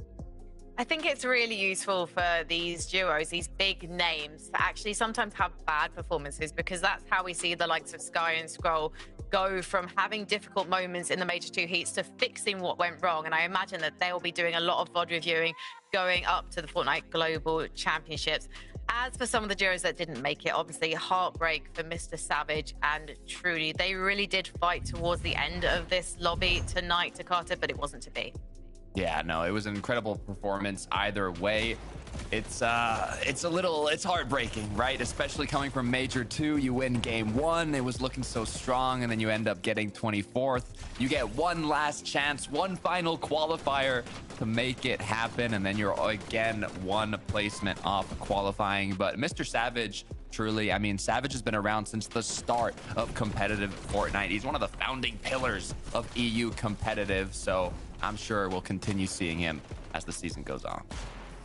C: I think it's really useful for these duos, these big names, to actually sometimes have bad performances, because that's how we see the likes of Sky and Scroll go from having difficult moments in the Major 2 heats to fixing what went wrong. And I imagine that they'll be doing a lot of VOD reviewing going up to the Fortnite Global Championships. As for some of the duos that didn't make it, obviously heartbreak for Mr. Savage and Truly. They really did fight towards the end of this lobby tonight, Takata, but it wasn't to be.
D: Yeah, no, it was an incredible performance either way. It's heartbreaking, right? Especially coming from Major 2, you win game 1, it was looking so strong, and then you end up getting 24th. You get one last chance, one final qualifier to make it happen, and then you're again one placement off qualifying. But Mr. Savage, truly, I mean, Savage has been around since the start of competitive Fortnite. He's one of the founding pillars of EU competitive, so I'm sure we'll continue seeing him as the season goes on.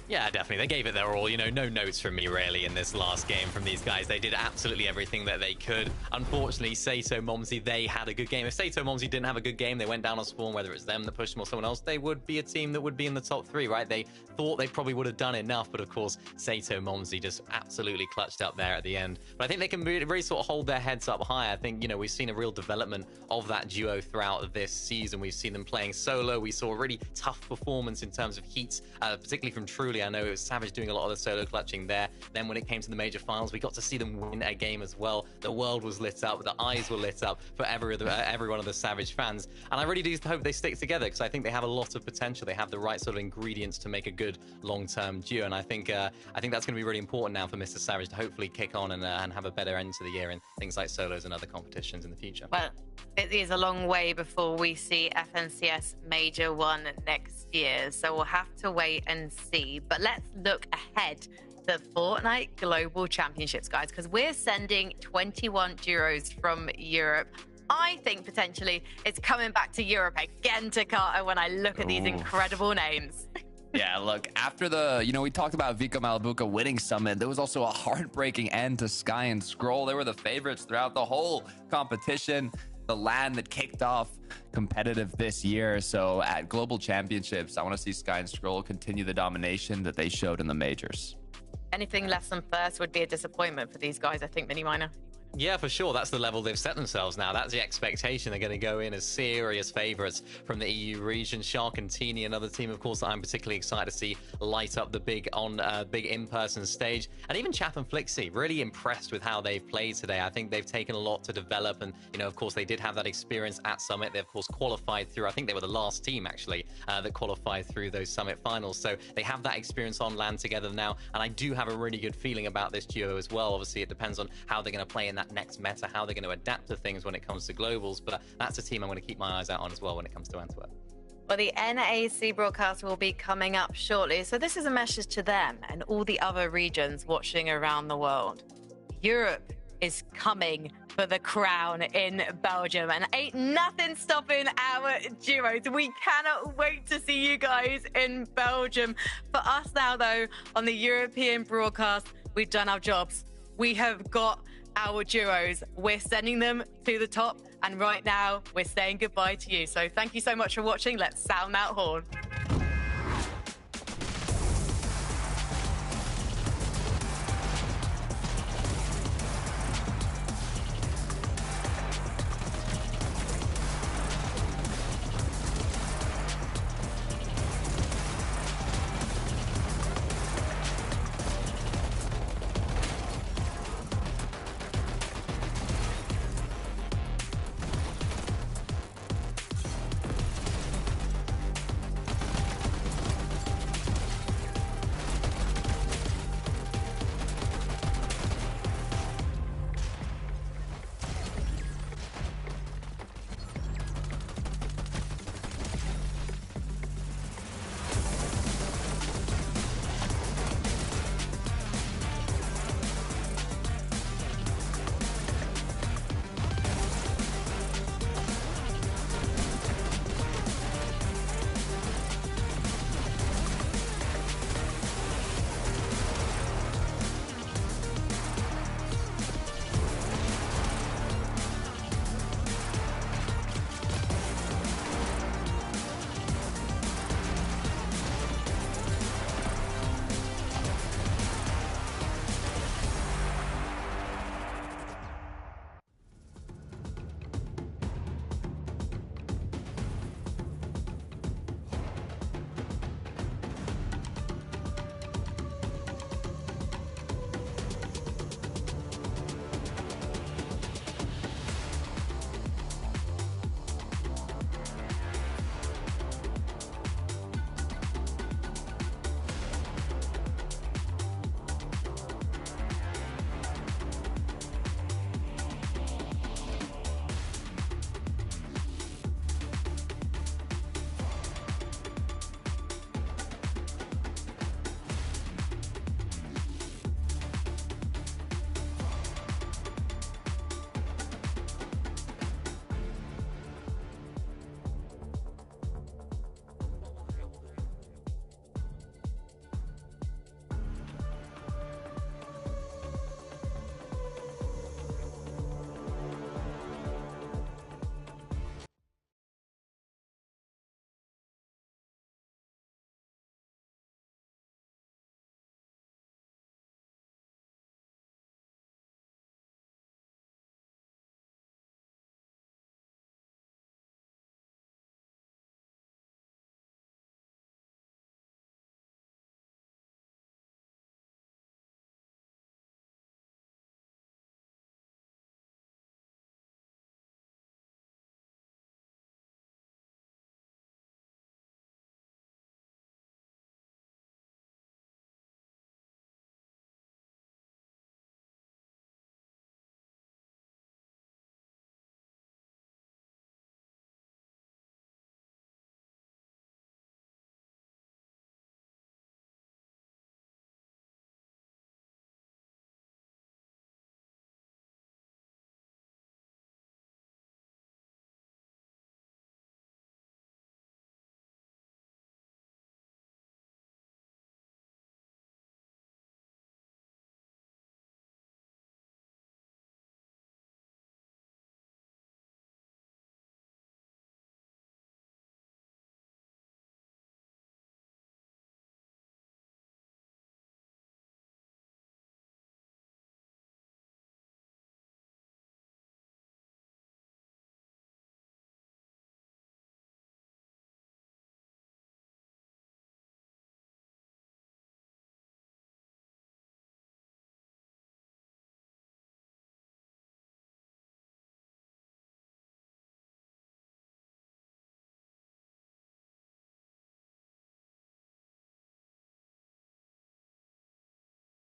E: Yeah, definitely. They gave it their all. You know, no notes from me, really, in this last game from these guys. They did absolutely everything that they could. Unfortunately, Sato, Momsy, they had a good game. If Sato, Momsy didn't have a good game, they went down on spawn, whether it's them that pushed them or someone else, they would be a team that would be in the top 3, right? They thought they probably would have done enough, but of course, Sato, Momsy just absolutely clutched up there at the end. But I think they can really sort of hold their heads up high. I think, you know, we've seen a real development of that duo throughout this season. We've seen them playing solo. We saw a really tough performance in terms of heats, particularly from Truly. I know it was Savage doing a lot of the solo clutching there. Then when it came to the major finals, we got to see them win a game as well. The world was lit up, the eyes were lit up for every one of the Savage fans. And I really do hope they stick together, because I think they have a lot of potential. They have the right sort of ingredients to make a good long-term duo. And I think that's going to be really important now for Mr. Savage to hopefully kick on and have a better end to the year in things like solos and other competitions in the future.
C: Well, it is a long way before we see FNCS Major 1 next year, so we'll have to wait and see. But let's look ahead to Fortnite Global Championships, guys, because we're sending 21 duos from Europe. I think potentially it's coming back to Europe again, Takata, when I look at these incredible names.
D: Yeah, look, after we talked about Vico Malibuka winning Summit, there was also a heartbreaking end to Sky and Scroll. They were the favorites throughout the whole competition. The LAN that kicked off competitive this year. So at Global Championships, I want to see Sky and Scroll continue the domination that they showed in the majors.
C: Anything less than first would be a disappointment for these guys, I think, Mini Miner.
E: Yeah, for sure. That's the level they've set themselves now. That's the expectation. They're going to go in as serious favorites from the EU region. Shark and Teeny, another team, of course, that I'm particularly excited to see light up the big in-person stage. And even Chap and Flixie, really impressed with how they've played today. I think they've taken a lot to develop. And, you know, of course, they did have that experience at Summit. They, of course, qualified through. I think they were the last team, actually, that qualified through those Summit finals. So they have that experience on LAN together now. And I do have a really good feeling about this duo as well. Obviously, it depends on how they're going to play in that next meta, how they're going to adapt to things when it comes to globals, but that's a team I'm going to keep my eyes out on as well when it comes to Antwerp.
C: Well, the NAC broadcast will be coming up shortly, so this is a message to them and all the other regions watching around the world. Europe is coming for the crown in Belgium. And ain't nothing stopping our duos. We cannot wait to see you guys in Belgium. For us now, though, on the European broadcast, we've done our jobs. We have got our duos. We're sending them to the top. And right now, we're saying goodbye to you. So thank you so much for watching. Let's sound that horn.